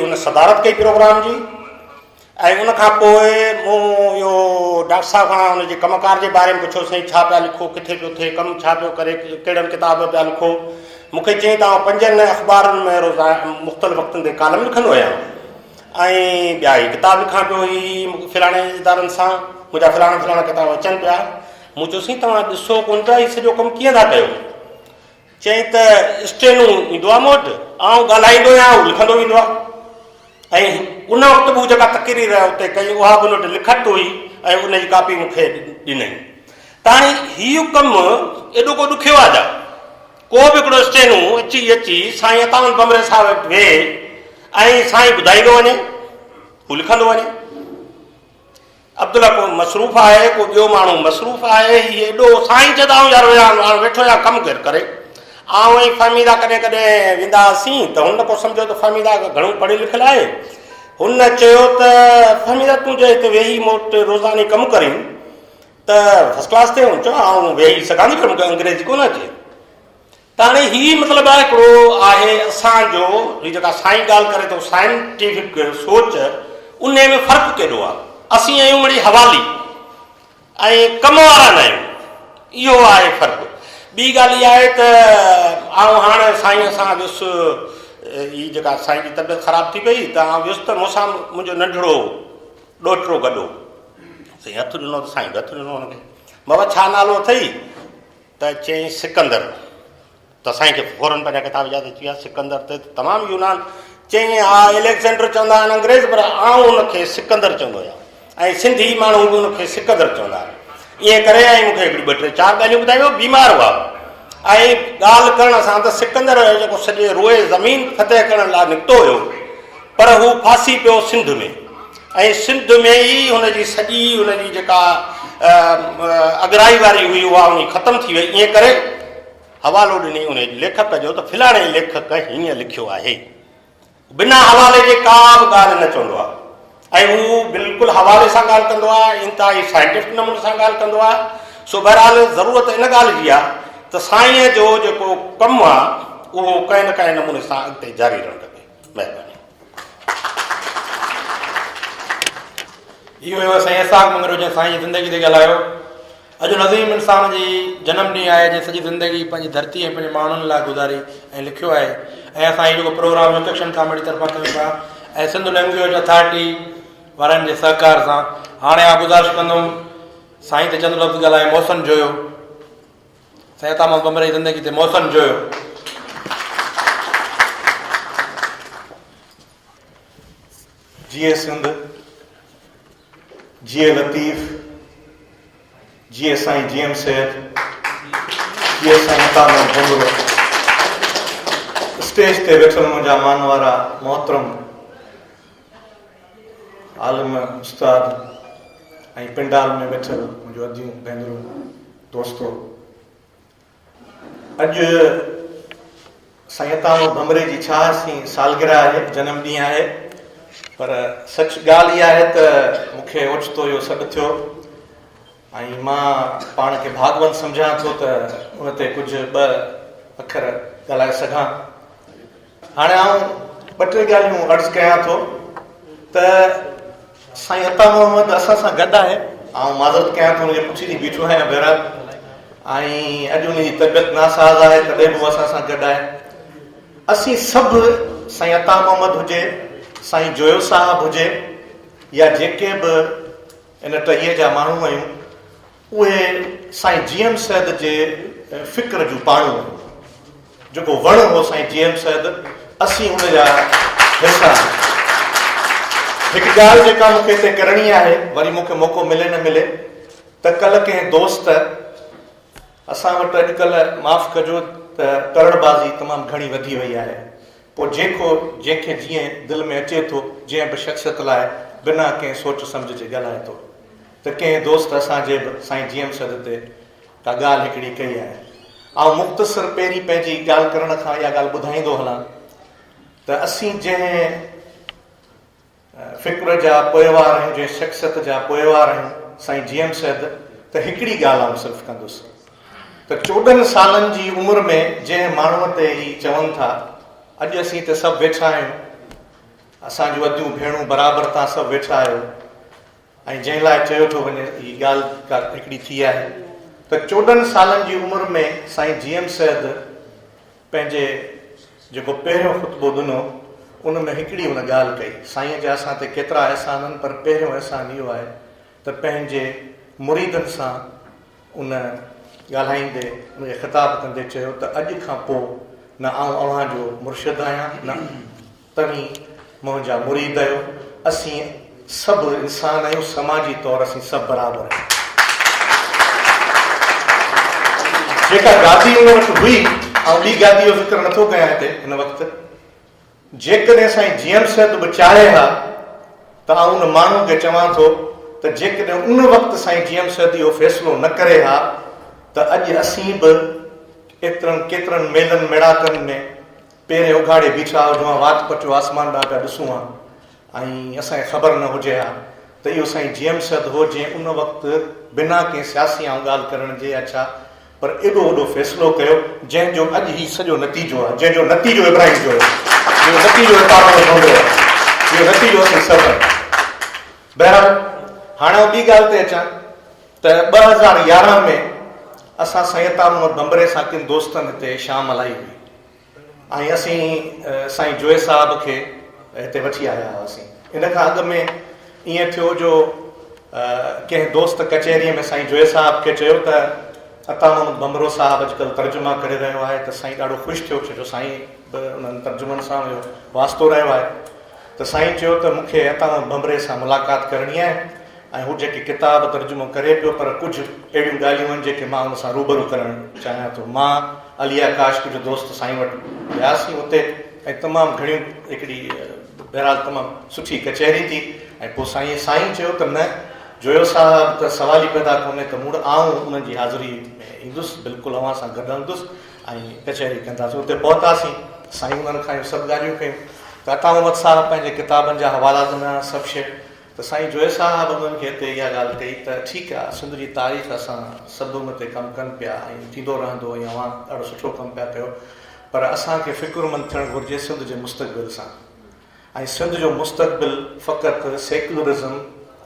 G: हुन सदारत कई प्रोग्राम जी ऐं उनखां पोइ मूं इहो डॉक्टर साहिब खां हुनजे कमकार जे बारे में पुछियो, साईं छा पिया लिखो, किथे पियो थिए कमु, छा पियो करे, कहिड़नि किताब पिया लिखो। मूंखे चई तव्हां 5 अख़बारुनि में रोज़ाना मुख़्तलिफ़ वक़्तनि ते कालम लिखंदो आहियां ऐं ॿिया ई किताब लिखां पियो ई फिलाणे इदारनि सां, मुंहिंजा फिलाणा किताब अचनि पिया। मूं चयोसीं तव्हां ॾिसो कोन था हीउ सॼो कमु कीअं था कयो। चई त स्टेनूं ईंदो आहे मूं वटि, आउं ॻाल्हाईंदो आहियां, हू लिखंदो वेंदो आहे ऐं उन वक़्तु बि जेका तक़रीर उते कई उहा बि उन वटि लिखत हुई ऐं उनजी कापी मूंखे ॾिनई। त हाणे हीउ कमु एॾो को ॾुखियो आहे, को बि हिकिड़ो स्टेनूं अची साईं अतामत बंबरे साहिब वटि वेहे ऐं साईं ॿुधाईंदो वञे, हू लिखंदो वञे। अब्दुल को मसरूफ़ आहे, को ॿियो माण्हू मसरूफ़ आहे, हीअ एॾो साईं चवंदा आहियूं यार वेठो आहियां कमु केरु करे। आउं ऐं फ़हमीदा कॾहिं कॾहिं वेंदा हुआसीं त हुन को सम्झो त फ़हमीदा घणो पढ़ियलु लिखियलु आहे। हुन चयो त फ़हमीदा तूं चए त वेही मूं वटि रोज़ानी कमु करीं त फस्ट क्लास ते चयो आउं वेही सघां थी, पर मूंखे अंग्रेजी कोन अचे। त हाणे हीअ मतिलबु आहे हिकिड़ो आहे असांजो हीअ जेका साईं ॻाल्हि करे थो साइंटिफिक सोच उन में फ़र्क़ु केॾो आहे। असीं आहियूं वरी हवाली ऐं कम वारा न आहियूं, इहो आहे फ़र्क़ु। ॿी ॻाल्हि इहा आहे त आउं हाणे साईं सां वियुसि, हीअ जेका साईं जी तबियत ख़राबु थी पई त आउं वियुसि त मूंसां मुंहिंजो नंढिड़ो ॾोहिटो गॾो, साईं हथु ॾिनो त साईं हथु ॾिनो हुनखे, बाबा छा नालो अथई? त चयईं सिकंदर। त साईं खे फौरन पंहिंजा किताब यादि अची विया, सिकंदर त तमामु यूनान। चयईं हा एलेक्जेंडर चवंदा आहिनि अंग्रेज़, पर आउं हुनखे सिकंदर चवंदो आहियां, ऐं सिंधी माण्हू बि हुनखे सिकंदर चवंदा आहिनि। ईअं करे ऐं मूंखे हिकिड़ी 2 3 4 ॻाल्हियूं ॿुधायूं, बीमार हुआ ऐं ॻाल्हि करण सां त सिकंदर जेको सॼे रोए ज़मीन फतेह करण लाइ निकितो हुयो, पर हू फासी पियो सिंध में, ऐं सिंध में ई हुनजी सॼी हुनजी जेका अगराई वारी हुई उहा उन ख़तमु थी वई। ईअं करे हवालो ॾिनी उन लेखक जो त फिलाणे लेखक हीअं लिखियो आहे, बिना हवाले जे का बि ॻाल्हि न चवंदो आहे, ऐं हू बिल्कुलु हवाले सां ॻाल्हि कंदो आहे, इंतिहाई साइंटिफिक नमूने सां ॻाल्हि कंदो आहे। सो बहरहाल ज़रूरत इन ॻाल्हि जी आहे त साईंअ जो जेको कमु आहे उहो कंहिं न कंहिं नमूने सां अॻिते जारी रहणु खपे। महिरबानी।
F: इहो हुयो साईं इसाक मंगरू जंहिं साईं जी ज़िंदगी ते ॻाल्हायो। अॼु नज़ीम इंसान जी जनम ॾींहुं आहे, जंहिं सॼी ज़िंदगी पंहिंजी धरती ऐं पंहिंजे माण्हुनि लाइ गुज़ारी ऐं लिखियो आहे। ऐं असां हीउ जेको प्रोग्राम विचक्षण कॉमेडी तरफ़ां कयूं पिया ऐं सिंध लैंग्वेज अथॉरिटी वारनि जे सहकार सां, हाणे आउं गुज़ारिश कंदुमि साईं ते चंद लफ़्ज़ ॻाल्हाए मौसम जोयो, साईं तमामु बमरे जी ज़िंदगी ते मौसम जोयो।
B: जिए सिंध, जिए लतीफ़, जिए साईं जीएम सेठ, जिए साईं तमामु बमरो। स्टेज ते वेठल मुंहिंजा मान वारा मोहतरम आलिम उस्ताद ऐं पिंडाल में वेठल मुंहिंजो अदियूं भेनरूं दोस्तो, अॼु साईं तमामु बमरे जी 86वीं सालगिरह आहे, जनम ॾींहुं आहे। पर सच ॻाल्हि इहा आहे त मूंखे ओचितो इहो सॾु थियो ऐं मां पाण खे भागवंत सम्झां थो त उन ते कुझु 2 अखर ॻाल्हाए सघां। हाणे आउं 2 टे ॻाल्हियूं अर्ज़ु कयां थो त साईं अता मोहम्मद असां सां गॾु आहे, ऐं माज़रत कयां थो हुनजे पुछी बीठो आहियां बहराल, ऐं अॼु हुनजी तबियत नासाज़ आहे तॾहिं बि असां सां गॾु आहे। असीं सभु साईं अता मोहम्मद हुजे, साईं जोयो साहब हुजे, या जेके बि इन टहीअ जा माण्हू आहियूं, उहे साईं जीएम सैद जे फ़िक्र जूं पाणियूं आहियूं। जेको वण हो साईं जीएम सैद, असीं हुन जा हिसा आहियूं। हिकु ॻाल्हि जेका मूंखे हिते करणी आहे, वरी मूंखे मौक़ो मिले न मिले, त कल्ह कंहिं दोस्त असां वटि अॼुकल्ह माफ़ कजो त करणबाज़ी तमामु घणी वधी वई आहे। पोइ जंहिंखे जीअं दिलि में अचे थो, जंहिं बि शख़्सियत लाइ बिना कंहिं सोच सम्झ जे ॻाल्हाए थो, त कंहिं दोस्त असांजे बि साईं जीएम सैद ते का ॻाल्हि हिकिड़ी कई आहे। ऐं मुख़्तसर पहिरीं पंहिंजी ॻाल्हि करण खां इहा ॻाल्हि ॿुधाईंदो हलां त असीं जंहिं फ़िक्र जा पोइवार आहियूं, जंहिं शख़्सियत जा पोइवार आहियूं, साईं जीएम सैद, त हिकिड़ी ॻाल्हि आउं सिर्फ़ु कंदुसि त 14 सालनि जी उमिरि में जंहिं माण्हूअ ते ही चवनि था, अॼु असीं हिते सभु वेठा आहियूं, असांजूं वॾियूं भेणूं बराबरि तव्हां सभु वेठा आहियो, ऐं जंहिं लाइ चयो थो वञे हीअ ॻाल्हि हिकिड़ी थी आहे त 14 सालनि जी उमिरि में साईं जीएम सैद पंहिंजे जेको पहिरियों ख़ुतबो ॾिनो उन में हिकिड़ी हुन ॻाल्हि कई। साईं जा असां ते केतिरा अहसान आहिनि, पर पहिरियों अहसान इहो आहे त पंहिंजे मुरीदनि सां उन ॻाल्हाईंदे उनखे ख़िताब कंदे चयो त अॼु खां पोइ न आउं अव्हांजो मुर्शिद आहियां, न तव्हीं मुंहिंजा मुरीद आहियो, असीं सभु इंसान आहियूं, समाजी तौरु असीं सभु बराबरि आहियूं। जेका गादी उन वटि हुई, ऐं ॿी गादी जो ज़िक्र नथो कयां हिते हिन वक़्तु, जेकॾहिं साईं जीएम सैद बि चाहे हा त आउं उन माण्हू खे चवां थो त जेकॾहिं उन वक़्तु साईं जीएम सैद इहो फ़ैसिलो न करे हा त अॼु असीं बि एतिरनि केतिरनि मेलनि मेड़ाकनि में पहिरें उघाड़े बीठा हुजूं, वात पटियो आसमान ॾांहुं पिया ॾिसूं हा, ऐं असांखे ख़बर न हुजे हा त इहो साईं जीएम सैद हो, जंहिं उन वक़्तु बिना कंहिं सियासी ॻाल्हि करण जे या छा
G: पर एॾो वॾो फ़ैसिलो कयो जंहिंजो अॼु ही सॼो नतीजो आहे, जंहिंजो नतीजो इब्राहिम जो आहे, इहो नतीजो इहो नतीजो असीं सभु। बहरहाल हाणे ॿी ॻाल्हि ते अचां त 2011 में असां साईं अता मोहम्मद बंबरे सां किन दोस्तनि हिते शाम हलाई हुई ऐं असीं साईं जोए साहिब खे हिते वठी आया हुआसीं। इन खां अॻु में ईअं थियो जो कंहिं दोस्त कचहरीअ में साईं जोए साहिब खे चयो त अता मोहम्मद बंबरो साहिब अॼुकल्ह तर्जुमा करे रहियो आहे, त साईं ॾाढो ख़ुशि थियो, छो जो साईं बि उन्हनि तर्जुमनि सां वास्तो रहियो आहे। त साईं चयो त मूंखे अता मोहम्मद बंबरे सां मुलाक़ात करणी आहे ऐं हू जेकी किताब तर्जुमो करे पियो, पर कुझु अहिड़ियूं ॻाल्हियूं आहिनि जेके मां हुन सां रूबरू करणु चाहियां थो। मां अली आकाश कुझु दोस्त साईं वटि वियासीं हुते ऐं तमामु घणियूं हिकिड़ी बहरहाल तमामु सुठी कचहरी थी। ऐं पोइ साईं चयो त न जोयो साहिब त सवाल ई पैदा कोन्हे त मूं आऊं उन्हनि जी हाज़िरी में ईंदुसि, बिल्कुलु अव्हां सां गॾु हलंदुसि ऐं कचहरी कंदासीं। हुते पहुतासीं, साईं उन्हनि खां सभु ॻाल्हियूं कयूं त अता मोहम्मद साहिब पंहिंजे किताबनि जा हवाला ॾिना, सभु शइ। त साईं जोए साहिब उन्हनि खे हिते इहा ॻाल्हि कई त ठीकु आहे, सिंध जी तारीख़ असां सभु उन ते कमु कनि पिया ऐं थींदो रहंदो ऐं अव्हां ॾाढो सुठो कमु पिया कयो, पर असांखे फ़िक्रमंद थियणु घुरिजे सिंध जे मुस्तक़बिल सां। ऐं सिंध जो मुस्तक़बिल फ़क़ति सेक्युलरिज़म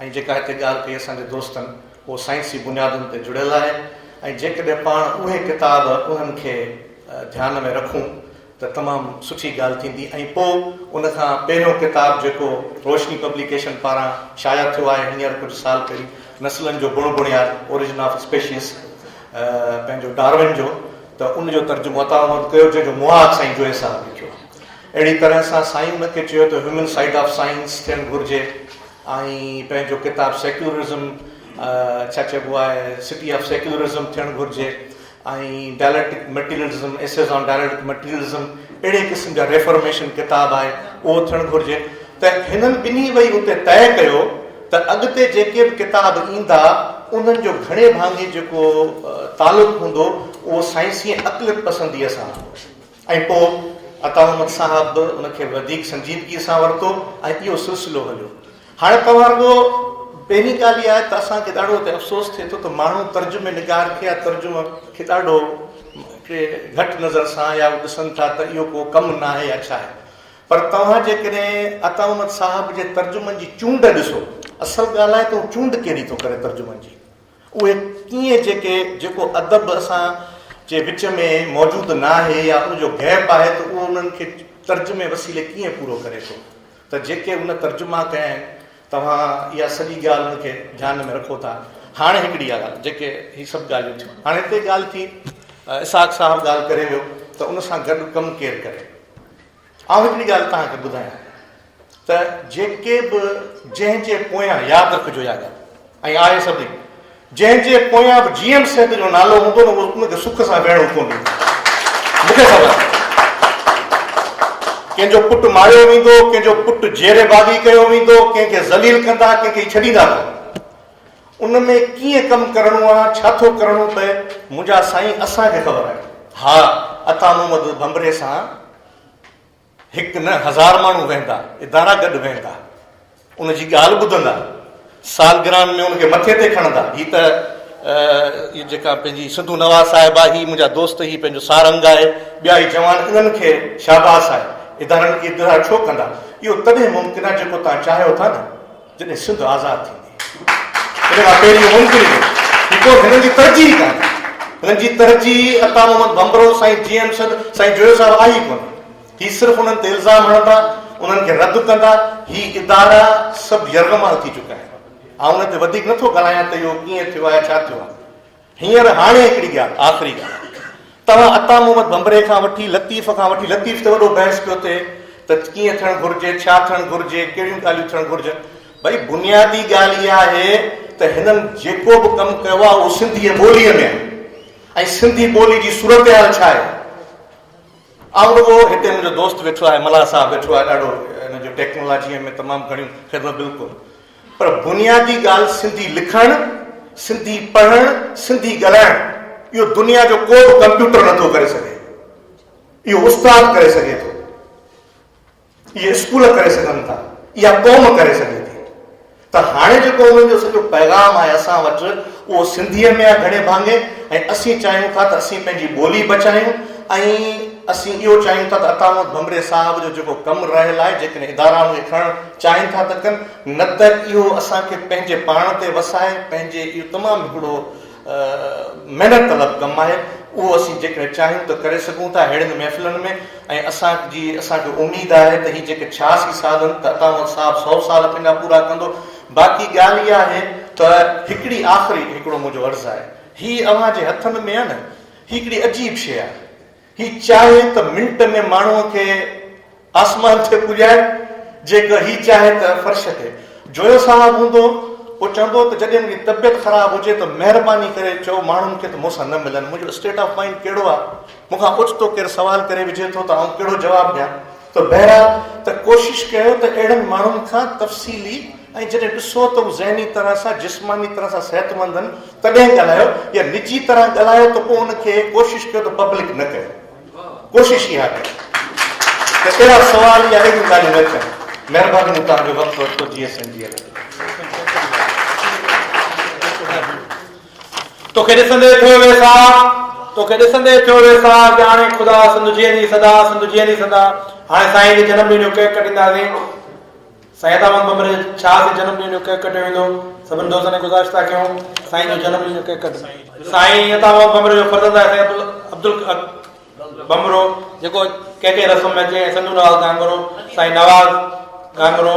G: ऐं जेका हिते ॻाल्हि कई असांजे दोस्तनि उहो साइंसी बुनियादुनि ते जुड़ियल आहे। ऐं जेकॾहिं पाण उहे किताब उन्हनि खे ध्यान में रखूं त तमामु सुठी ॻाल्हि थींदी। ऐं पोइ उनखां पहिरियों किताबु जेको रोशनी पब्लिकेशन पारां शाया थियो आहे हींअर कुझु साल पहिरीं, नस्लनि जो गुण बुनियाद, ओरिजिन ऑफ स्पेशीज़, पंहिंजो डार्विन जो, त उनजो तर्जुमो अता मोहम्मद कयो जंहिंजो मुआद साईं जोए साहिब लिखियो। अहिड़ी तरह सां साईं उनखे चयो त ह्यूमन साइड ऑफ साइंस थियणु घुरिजे ऐं पंहिंजो किताबु सेक्युलरिज़म छा चइबो आहे सिटी ऑफ सेक्युलरिज़म थियणु घुरिजे ऐं dialectic materialism, assess on dialectic materialism, अहिड़े क़िस्म जा रेफॉर्मेशन किताब आहे उहो थियणु घुरिजे। त हिननि ॿिन्ही वई उते तइ कयो त अॻिते जेके बि किताब ईंदा उन्हनि जो घणे भाङे जेको तालुक़ु हूंदो उहो साइंसी अक़लियत पसंदीअ सां। ऐं पोइ अता मोहम्मद साहिब बि उनखे वधीक संजीदगीअ सां वरितो ऐं इहो सिलसिलो हलियो। हाणे तव्हां रुॻो पहिरीं ॻाल्हि इहा आहे त असांखे ॾाढो हिते अफ़सोस थिए थो त माण्हू तर्जुमे निगार खे या तर्जुमे खे ॾाढो घटि नज़र सां या ॾिसनि था त इहो को कमु न आहे या छा आहे, पर तव्हां जेकॾहिं अता मोहम्मद साहिब जे तर्जुमनि जी चूंड ॾिसो, असल ॻाल्हि आहे त उहो चूंड कहिड़ी थो करे तर्जुमनि जी, उहे कीअं जेको अदब असां जे विच में मौजूदु न आहे या उनजो गैप आहे त उहो उन्हनि खे तर्जुमे वसीले कीअं पूरो करे थो। त जेके उन तर्जुमा कया आहिनि तव्हां इहा सॼी ॻाल्हि उनखे ध्यान में रखो था। हाणे हिकिड़ी ॻाल्हि जेके हीअ सभु ॻाल्हियूं थियूं, हाणे हिते ॻाल्हि थी इसाक़ साहिबु ॻाल्हि करे वियो त उन सां गॾु कमु केरु करे। ऐं हिकिड़ी ॻाल्हि तव्हांखे ॿुधायां त जेके बि जंहिंजे पोयां यादि रखिजो इहा ॻाल्हि ऐं आहे सभिनी, जंहिंजे पोयां बि GM साहिब जो नालो हूंदो न उनखे सुख सां वेहणो कोन ॾींदो। मूंखे ख़बर आहे कंहिंजो पुटु मारियो वेंदो, कंहिंजो पुटु जेरे बाग़ी कयो वेंदो, कंहिंखे ज़लील कंदा, कंहिंखे छॾींदा कोन। उन में कीअं कमु करिणो आहे, छा थो करिणो पए, मुंहिंजा साईं असांखे ख़बर आहे। हा, अता मोहम्मद बंबरे सां हिकु न 1000 माण्हू वेहंदा, इदारा गॾु वेहंदा, उनजी ॻाल्हि ॿुधंदा, सालगिरह में उनखे मथे ते खणंदा। हीअ त इहा जेका पंहिंजी सिंधू नवाज़ साहिबा, ही मुंहिंजा दोस्त, ही पंहिंजो सारंग आहे, ॿिया ई जवान, इन्हनि खे शाबाश आहे। इदारनि खे इदारा छो कंदा? इहो तॾहिं मुमकिन आहे जेको तव्हां चाहियो था न, जॾहिं सिंध आज़ादु थींदी। इन खां पहिरीं मुमकिन हिकु हिननि जी तरजीह कान्हे, हिननि जी तरजीह अता मोहम्मद बंबरो, साईं GM साईं जोयो साहिबु आई कोन्हे। हीअ सिर्फ़ु उन्हनि ते इल्ज़ाम हणंदा, उन्हनि खे रद्द कंदा। ही इदारा सभु यरगमाल थी चुका आहिनि। ऐं उन ते वधीक नथो ॻाल्हायां त इहो कीअं थियो आहे, छा थियो आहे। हींअर हाणे हिकिड़ी ॻाल्हि, आख़िरी ॻाल्हि, तव्हां अता मोहम्मद बंबरे खां वठी लतीफ़ खां वठी, लतीफ़ ते वॾो बहस पियो थिए त कीअं थियणु घुरिजे, छा थियणु घुरिजे, कहिड़ियूं ॻाल्हियूं थियणु घुरिजनि। भई बुनियादी ॻाल्हि इहा आहे त हिननि जेको बि कमु कयो आहे उहो सिंधीअ ॿोलीअ में आहे ऐं सिंधी ॿोली जी सूरत हाल छा आहे। ऐं रुॻो हिते मुंहिंजो दोस्त वेठो आहे, मला साहिबु वेठो आहे, ॾाढो हिनजो टेक्नोलॉजीअ में तमामु घणियूं ख़िदमत, बिल्कुलु, पर बुनियादी ॻाल्हि सिंधी लिखणु, सिंधी पढ़णु, सिंधी ॻाल्हाइणु, इहो दुनिया जो को बि कंप्यूटर नथो करे सघे। इहो उस्ताद करे सघे थो, इहे स्कूल करे सघनि था, इहा क़ौम करे सघे थी। त हाणे जेको उन्हनि जो सॼो पैगाम आहे असां वटि उहो सिंधीअ में आहे घणे भाङे, ऐं असीं चाहियूं था त असीं पंहिंजी ॿोली बचायूं ऐं असीं इहो चाहियूं था त अतामत भमरे साहिब जो जेको कमु रहियल आहे जेकॾहिं इदारा उहे खणणु चाहिनि था त कनि, न त इहो असांखे पंहिंजे पाण ते वसाए पंहिंजे इहो तमामु हिकिड़ो महिनत तलब कमु आहे, उहो असीं जेकॾहिं चाहियूं त करे सघूं था अहिड़ियुनि महफ़िलनि में। ऐं असांखे उमेदु आहे त हीअ जेके 86 साल आहिनि त अतामत साहिबु 100 साल पंहिंजा पूरा कंदो। बाक़ी ॻाल्हि इहा आहे त हिकिड़ी आख़िरी हिकिड़ो मुंहिंजो अर्ज़ु आहे, हीअ अव्हांजे हथनि में आहे न, हीअ हिकिड़ी अजीब शइ आहे। हीअ चाहे त मिंट में माण्हूअ खे आसमान ते पुॼाए, जेकर हीअ चाहे त फर्श ते। जोयो साहिबु हूंदो पोइ चवंदो त जॾहिं मुंहिंजी तबियत ख़राबु हुजे त महिरबानी करे चओ माण्हुनि खे त मूंसां न मिलनि, मुंहिंजो स्टेट ऑफ माइंड कहिड़ो आहे, मूंखां ओचितो केरु सवाल करे विझे थो त आउं कहिड़ो जवाबु ॾियां। त बहरहाल त कोशिशि कयो त अहिड़नि माण्हुनि खां तफ़सीली ऐं जॾहिं ॾिसो त हू ज़हनी तरह सां जिस्मानी तरह सां सिहतमंद आहिनि तॾहिं ॻाल्हायो, या निजी तरह ॻाल्हायो त पोइ उनखे कोशिशि कयो त पब्लिक न कयो। कोशिशि इहा कयो त अहिड़ा सुवाल या अहिड़ियूं ॻाल्हियूं न कनि। महिरबानी तव्हांजो वक़्तु वरितो जीअं सिंधीअ
F: तोखे ॾिसंदे थियो वेसा, तोखे ॾिसंदे थियो वेसा, ॼाणे ख़ुदा सिंध जीअंदी सदा, सिंध जीअंदी सदा। हाणे साईं जे जनम ॾींहं जो केक कटींदासीं। साईं अतामत भमरे 86 जनम ॾींहं जो केक कटियो वेंदो। सभिनी दोस्तनि खे गुज़ारिश था कयूं साईं जो जनम ॾींहं जो केक कटो। साईं अतामत भमरे जो फर्ज़ंद आहे साईं अब्दुल भमरो, जेको कंहिं रस्म में अचे, संधू नवाज़ गांगरो, साईं नवाज़ गांगरो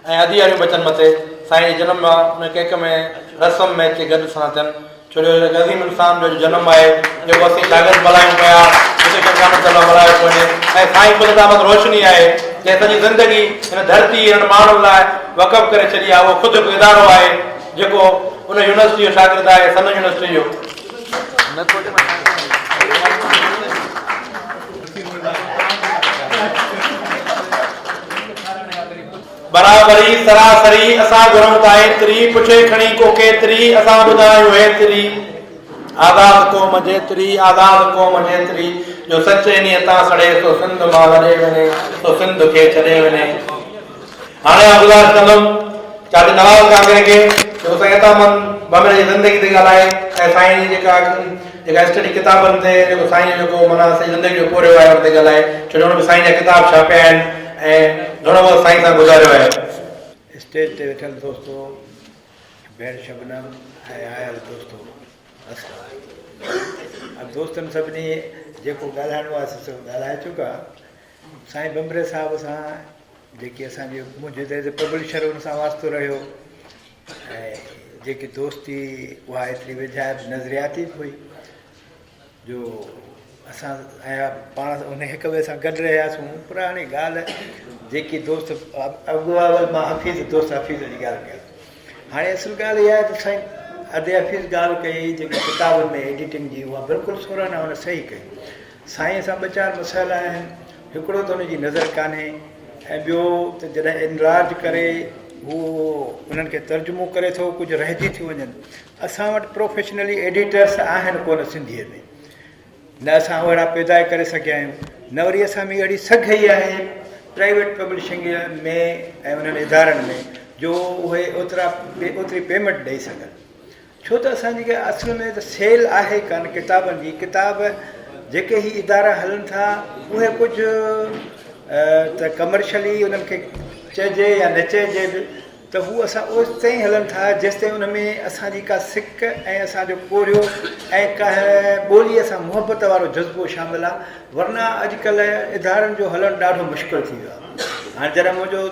F: ऐं अधियारियूं बचनि मथे। साईं जो जनम आहे उन केक में रस्म में अचे गॾु सां थियनि, छो जो अज़ीम इंसान जो जनम आहे जेको असीं शागिर्द मल्हायूं पिया, मल्हायो कोन्हे। ऐं साईं ख़ुदि अतामत रोशनी आहे जंहिं सॼी ज़िंदगी हिन धरती हिन माण्हुनि लाइ वक़फ़ करे छॾी आहे। उहो ख़ुदि हिकु इदारो आहे जेको उन यूनिवर्सिटी जो शागिर्द आहे, सन यूनिवर्सिटी जो। बराबरी सरासरी असां घुरूं था एतिरी, पुछे खणी को केतिरी, असां ॿुधायूं हेतिरी। आज़ाद क़ौम जेतिरी, आज़ाद क़ौम जेतिरी, जो सचे नीअ तां सड़े सो सिंध मां लड़े वञे, सो सिंध खे छॾे वञे। हाणे गुज़ारिश कंदुमि चाची नवाज़ कांगरे खे जो साईं अतामत भमरे जी ज़िंदगी ते ॻाल्हाए ऐं साईं जी जेका स्टडी किताबनि ते जेको साईं जेको माना असांजी ज़िंदगी जो पूरो आहे उन ते ॻाल्हाए, छो जो हुन में साईं जा किताब छापिया आहिनि ऐं घणो बहुत साईं सां गुज़ारियो आहे।
H: स्टेज ते वेठल दोस्तो, भेण शबनम ऐं आयल दोस्तो, अब दोस्तनि सभिनी जेको ॻाल्हाइणो आहे सो ॻाल्हाए चुका। साईं भमरे साहिब सां जेकी असांजी मुंहिंजे पब्लिशर उन सां वास्तो रहियो ऐं जेकी दोस्ती उहा एतिरी विझाइब नज़रियाती हुई जो असां आया पाण उन हिक ॿिए सां गॾु रहियासीं। पुराणी ॻाल्हि जेकी दोस्त अॻुवाल मां हफ़ीज़ दोस्त हफ़ीज़ जी ॻाल्हि कई। हाणे असुल ॻाल्हि इहा आहे त साईं अदे हफ़ीज़ ॻाल्हि कई जेकी किताबनि में एडिटिंग जी, उहा बिल्कुलु सोराना हुन सही कई। साईं सां ॿ चारि मसाइला आहिनि, हिकिड़ो त हुनजी नज़र कान्हे ऐं ॿियो त जॾहिं इनलार्ज करे हू उन्हनि खे तर्जुमो करे थो कुझु रहिजी थी वञनि। असां वटि प्रोफेशनली एडिटर्स आहिनि कोन सिंधीअ में, न असां अहिड़ा पैदा करे सघिया आहियूं, न वरी असां में अहिड़ी सघई आहे प्राइवेट पब्लिशिंग में ऐं उन्हनि इदारनि में जो उहे ओतिरी पेमेंट ॾेई सघनि। छो त असांजी असल में त सेल आहे कान किताबनि जी। किताब जेके ही इदारा हलनि था उहे कुझु त कमर्शली उन्हनि खे चइजे या न चइजे बि त हू असां ओसि ताईं हलनि था जेसि ताईं उन में असांजी का सिक ऐं असांजो पोरियो ऐं का ॿोलीअ सां मुहबत वारो जज़्बो शामिलु आहे। वरना अॼुकल्ह इदारनि जो हलणु ॾाढो मुश्किल थी वियो आहे। हाणे जॾहिं मुंहिंजो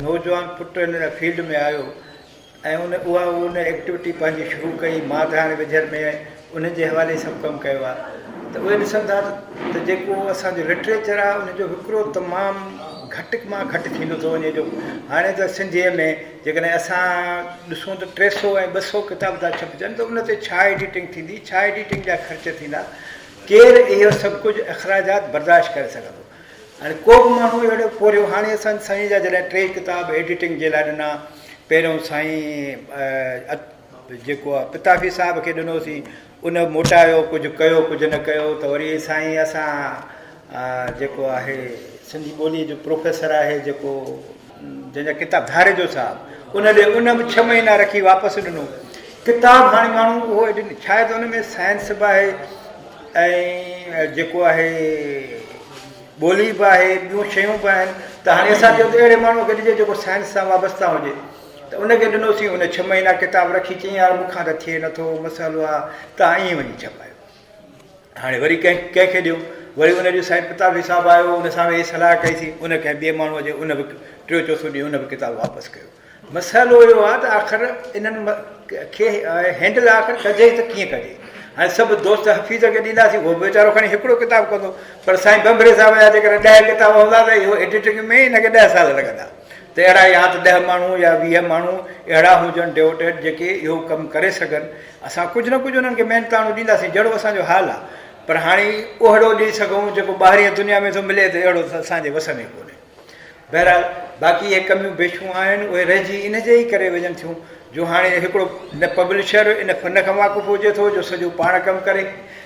H: नौजवान पुटु हिन फील्ड में आयो ऐं उन एक्टिविटी पंहिंजी शुरू कई, मां त हाणे विझर में उन जे हवाले सभु कमु कयो आहे, त उहे ॾिसनि था त जेको असांजो लिटरेचर आहे उनजो हिकिड़ो तमामु घटि मां घटि थींदो थो वञे। जो हाणे त सिंधीअ में जेकॾहिं असां ॾिसूं त 300 ऐं 200 किताब था छपजनि त उन ते छा एडिटिंग थींदी, छा एडिटिंग जा ख़र्च थींदा, केरु इहो सभु कुझु अख़राजात बर्दाश्त करे सघंदो। हाणे को बि माण्हू अहिड़ो पोरियो, हाणे असां साईं जा जॾहिं 3 किताब एडिटिंग जे लाइ ॾिना, पहिरियों साईं जेको आहे पिताफ़ी साहिब खे ॾिनोसीं, उन मोटायो, कुझु कयो कुझु न कयो, त वरी साईं असां जेको आहे सिंधी ॿोलीअ जो प्रोफेसर आहे जेको जंहिंजा किताब धारे जो साहिबु, उन ॾे उन बि 6 महीना रखी वापसि ॾिनो। किताबु हाणे माण्हू उहो शायदि उन में साइंस बि आहे ऐं जेको आहे ॿोली बि आहे, ॿियूं शयूं बि आहिनि। त हाणे असां चयो त अहिड़े माण्हू खे ॾिजे जेको साइंस सां वाबस्ता हुजे, त उनखे ॾिनोसीं। उन 6 महीना किताबु रखी चई यार मूंखां त थिए नथो, मसालो आहे, तव्हां ईअं वञी छपायो। हाणे वरी कंहिंखे ॾियो, वरी उनजो साईं पताबी साहिबु आयो, उन सां वेही सलाह कईसीं। उन कंहिं ॿिए माण्हूअ जे उन बि 3-4 ॾींहुं उन बि किताबु वापसि कयो। मसालो इहो आहे त आख़िर इन्हनि खे हैंडल आख़िर कजे त कीअं कजे। हाणे सभु दोस्त हफ़ीज़ खे ॾींदासीं, उहो वीचारो खणी हिकिड़ो किताबु कंदो, पर साईं बंबरे साहिब जा जेकॾहिं 10 किताब हूंदा त इहो एडिटिंग में हिनखे 10 साल लॻंदा। त अहिड़ा या त 10 माण्हू या 20 माण्हू अहिड़ा हुजनि डेवोटेड जेके इहो कमु करे सघनि। असां कुझु न कुझु उन्हनि खे महिनताणो ॾींदासीं, जहिड़ो असांजो हाल आहे। पर हाणे ओहिड़ो ॾेई सघूं जेको ॿाहिरीं दुनिया में थो मिले, त अहिड़ो असांजे वस में कोन्हे। बहरहाल बाक़ी इहे कमियूं बेशूं आहिनि, उहे रहिजी इन जे ई करे वञनि थियूं जो हाणे हिकिड़ो न पब्लिशर इन फन खां वाक़ुफ़ु हुजे थो जो सॼो पाण कमु करे,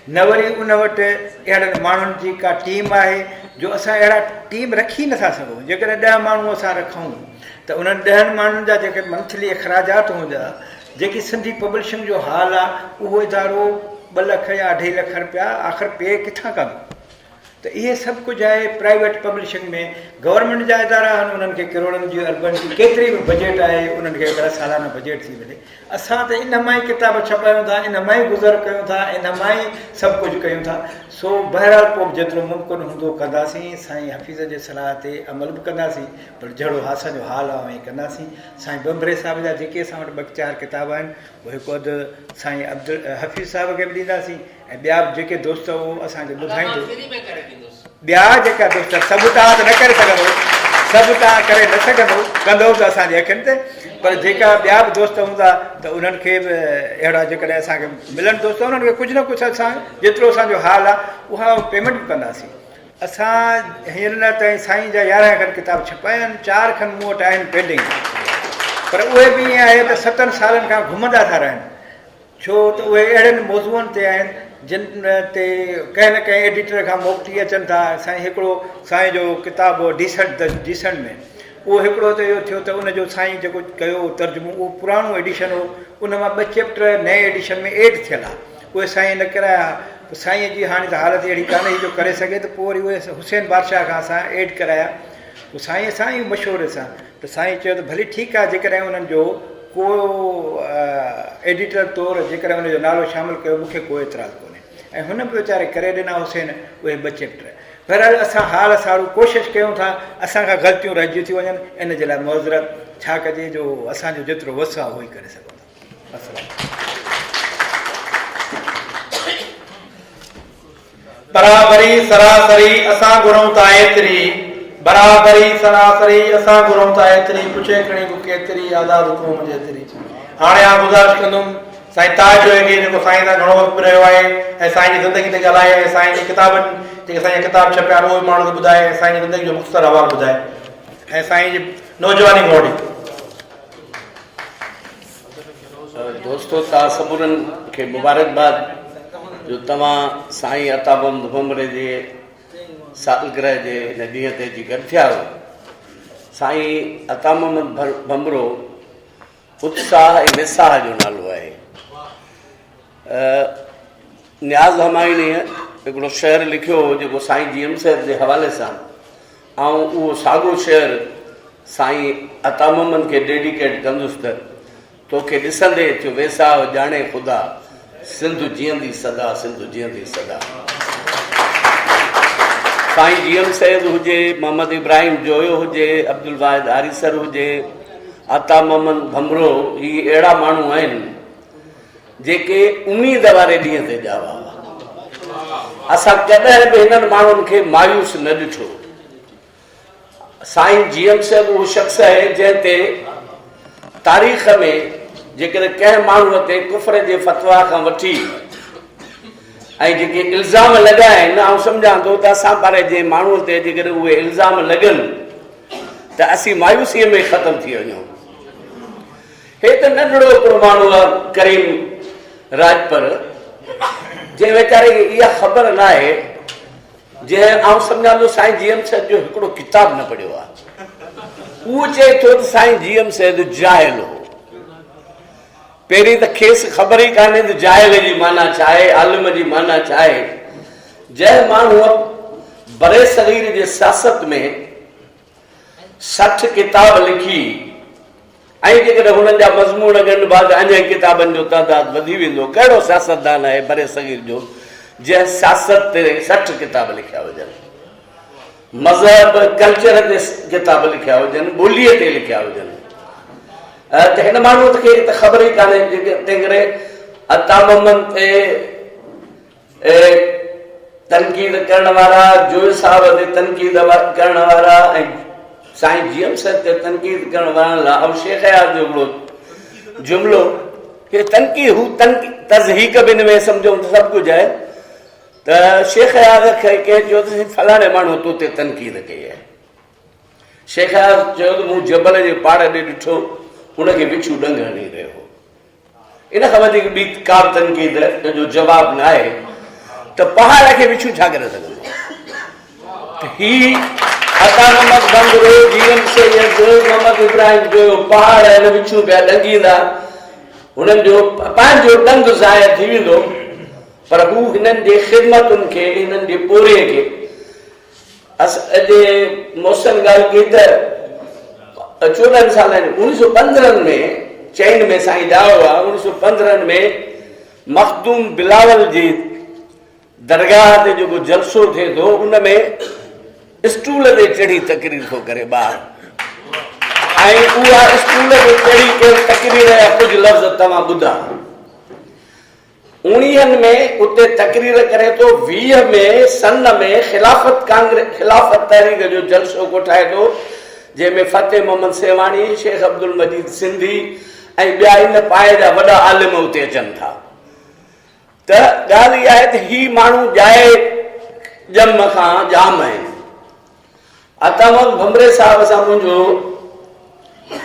H: न वरी उन वटि अहिड़नि माण्हुनि जी का टीम आहे जो असां अहिड़ा टीम रखी नथा सघूं। जेकॾहिं 10 माण्हू असां रखूं त उन्हनि 10 माण्हुनि जा जेके मंथली अख़राजात हूंदा, जेकी सिंधी पब्लिशिंग जो हाल आहे, उहो इदारो 2 लख या 2.5 लख रुपया आख़िर पे किथां कंदो? त इहे सभु कुझु आहे प्राइवेट पब्लिशिंग में। गवर्नमेंट जा इदारा आहिनि, उन्हनि खे करोड़नि जी अरबनि जी केतिरी बि बजट आहे, उन्हनि खे हिकिड़ा सालाना बजट थी मिले। असां त इन मां ई किताब छपायूं था, इन मां ई गुज़र कयूं था, इन मां ई सभु कुझु कयूं था। सो बहरहाल पोइ जेतिरो मुमकिन हूंदो कंदासीं, साईं हफ़ीज़ जे सलाह ते अमल बि कंदासीं, पर जहिड़ो असांजो हाल आहे उहो ई कंदासीं। साईं बंबरे साहिब जा जेके असां वटि 2-4 किताब आहिनि, उहे हिकु अधु साईं हफ़ीज़ साहिब खे बि ॾींदासीं, ऐं ॿिया बि जेके दोस्त उहो असांखे ॿुधाईंदो। ॿिया जेका दोस्त सभु तव्हां त न करे सघंदो, सभु तव्हां करे न सघंदो, कंदो त असांजे अखियुनि ते, पर जेका ॿिया बि दोस्त हूंदा त उन्हनि खे बि अहिड़ा जेकॾहिं असांखे मिलनि दोस्त, उन्हनि खे कुझु न कुझु असां जेतिरो असांजो हाल आहे उहा पेमेंट बि कंदासीं। असां हींअर न ताईं साईं जा 11 खनि किताब छपाया आहिनि, 4 खनि मूं वटि आहिनि पेंडिंग, पर उहे बि ईअं आहे त 7 सालनि खां घुमंदा था रहनि, छो त उहे अहिड़नि मौज़ूअनि ते आहिनि जिन ते कंहिं न कंहिं एडिटर खां मोकिली अचनि था। साईं हिकिड़ो साईं जो किताबु हो डिसेंट में, उहो हिकिड़ो त इहो थियो त उनजो साईं जेको कयो तर्जुमो, उहो पुराणो एडिशन हो, उन मां 2 चैप्टर नए एडिशन में एड थियल आहे, उहे साईं न कराया। साईं जी हाणे त हालत अहिड़ी कान्हे जो करे सघे, त पोइ वरी उहे हुसैन बादशाह खां असां एड कराया, पोइ साईं सां ई मशहूरु सां। त साईं चयो त भली ठीकु आहे, जेकॾहिं उन्हनि जो को एडिटर तौरु जेकॾहिं उनजो नालो शामिलु कयो, मूंखे कोई एतिराज़ु कोन्हे। ऐं हुन बि वीचारे करे ॾिना हुसैन उहे 2 चैप्टर। बहरहाल असां हाल सारूं कोशिशि कयूं था, असांखां ग़लतियूं रहिजी थियूं वञनि, इन जे लाइ मुआज़रत छा कजे, जो असांजो जेतिरो वस आहे उहो ई करे सघूं था।
F: बराबरी सरासरी असां घुरूं था एतिरी, बराबरी सरासरी असां घुरूं था एतिरी, पुछे खणी को केतिरी आज़ाद क़ौम जेतिरी। हाणे आउं गुज़ारिश कंदुमि साईं ताज जो की जेको साईं सां घणो वक़्तु रहियो आहे, ऐं साईं जी ज़िंदगी ते ॻाल्हाए, ऐं साईं जी किताबनि जेके साईं किताब छपिया आहिनि उहे माण्हू खे ॿुधाए, ऐं साईं जी ज़िंदगी जो मुख़्तसर अहवालु ॿुधाए, ऐं साईं जी नौजवानी मोड़ी।
I: दोस्तो, तव्हां सभिनीनि खे मुबारकबाद जो तव्हां साईं अता मोहम्मद बंबरे जे सालगिरह जे हिन ॾींहं ते अची गॾु थिया आहियो। साईं अता मोहम्मद बंबरो उत्साह ऐं निसाह जो नालो आहे। न्याज़ हमाइनीअ हिकिड़ो शेर लिखियो हो जेको साईं जीएम साहिब जे हवाले सां, ऐं उहो साॻियो शेर साईं अता मोहम्मद खे डेडिकेट कंदुसि त तोखे ॾिसंदे थियो वेसाह ॼाणे ख़ुदा, सिंध जीअंदी सदा, सिंध जीअंदी सदा। साईं जीएम साहिब हुजे, मोहम्मद इब्राहिम जोयो हुजे, अब्दुल वाहिद आरिसर हुजे, अता मोहम्मद बंबरो, ही अहिड़ा माण्हू आहिनि जेके उम्मीद वारे ॾींहं ते ॼावा। असां कॾहिं बि हिननि माण्हुनि खे मायूस न ॾिठो। साईं जीएम साहिब उहो शख़्स आहे जंहिं ते तारीख़ में जेकॾहिं कंहिं माण्हूअ ते कुफर जे फतवा खां वठी ऐं जेके इल्ज़ाम लॻा आहिनि, ऐं सम्झां थो त असां पारे जे माण्हूअ ते जेकॾहिं उहे इल्ज़ाम लॻनि त असीं मायूसीअ में ख़तमु थी वञूं। हे त नंढड़ो हिकिड़ो माण्हू आहे करीम राजपर, जंहिं वीचारे खे इहा ख़बर न आहे, जंहिं आउं सम्झां थो साईं जीएम साहिब जो हिकिड़ो किताबु न पढ़ियो आहे। उहो चए थो त साईं जीएम सैद जाहिल हो। पहिरीं त खेसि ख़बर ई कान्हे त जाहिल जी माना छा आहे, आलिम जी माना छा आहे। जंहिं माण्हूअ बरे सग़ीर जे सियासत में 60 किताब लिखी ऐं जेकॾहिं हुननि जा मज़मून ॻणिबा बाद अञा किताबनि जो तइदाद वधी वेंदो, कहिड़ो सियासतदान आहे बरे सग़ीर जो जंहिं सियासत ते 60 किताब लिखिया हुजनि, मज़हब कल्चर ते किताब लिखिया हुजनि, ॿोलीअ ते लिखिया हुजनि। त हिन माण्हू खे त ख़बर ई कान्हे। तंहिं करे अता मोहम्मद ते तनक़ीद करण वारा, जोइ साहब ते तनक़ीद करण वारा ऐं साईं जीएम सैद ते तनक़ीद करण वारनि लाइ ऐं शेख हयात जो हिकिड़ो जुमिलो कि तनक़ीद हू तज़हीक बि हिन में सम्झूं त सभु कुझु आहे। त शेख हयात खे कंहिं चयो त फलाणे माण्हू तो ते तनक़ीद कई आहे। शेख हयात चयो त मूं जबल जे पाड़ ॾे ॾिठो, उनखे बिच्छू ॾंग हणी रहियो हो। इन खां वधीक ॿी का बि तनक़ीद जो जवाबु न आहे त पहाड़ खे बिच्छू छा करे सघंदो। ही अता मोहम्मद बंगरो, जीएम सैयद, मोहम्मद इब्राहिम जो पहाड़ हिन बिच्छू पिया ॾंगींदा, हुननि जो पंहिंजो ॾंग ज़ाहिर थी वेंदो, पर हू हिननि जे ख़िदमतुनि खे, हिननि जे पोरे खे अॼु मौसम ॻाल्हि कई त 14 सालनि 1915 में चैन में साईं ॼाओ आहे। 1915 में मखदूम बिलावल जी दरगाह ते जेको जलसो थिए थो, उन में स्टूल ते चढ़ी तकरीर थो करे ॿार, ऐं उहा स्टूल ते चढ़ी करे तकरीर जा कुझु लफ़्ज़ तव्हां ॿुधा। 19 में उते तकरीर करे थो, 20 में सन में खिलाफ़त तहरीक जो जलसो कोठाए थो, जंहिंमें फतेह मोहम्मद सेवाणी, शेख अब्दुल मजीद सिंधी ऐं ॿिया इन पाए जा वॾा आलिम उते अचनि था। त ॻाल्हि इहा आहे त ही माण्हू ॼाए ॼम खां जाम आहिनि। अता मोहम्मद भमरे साहिब सां मुंहिंजो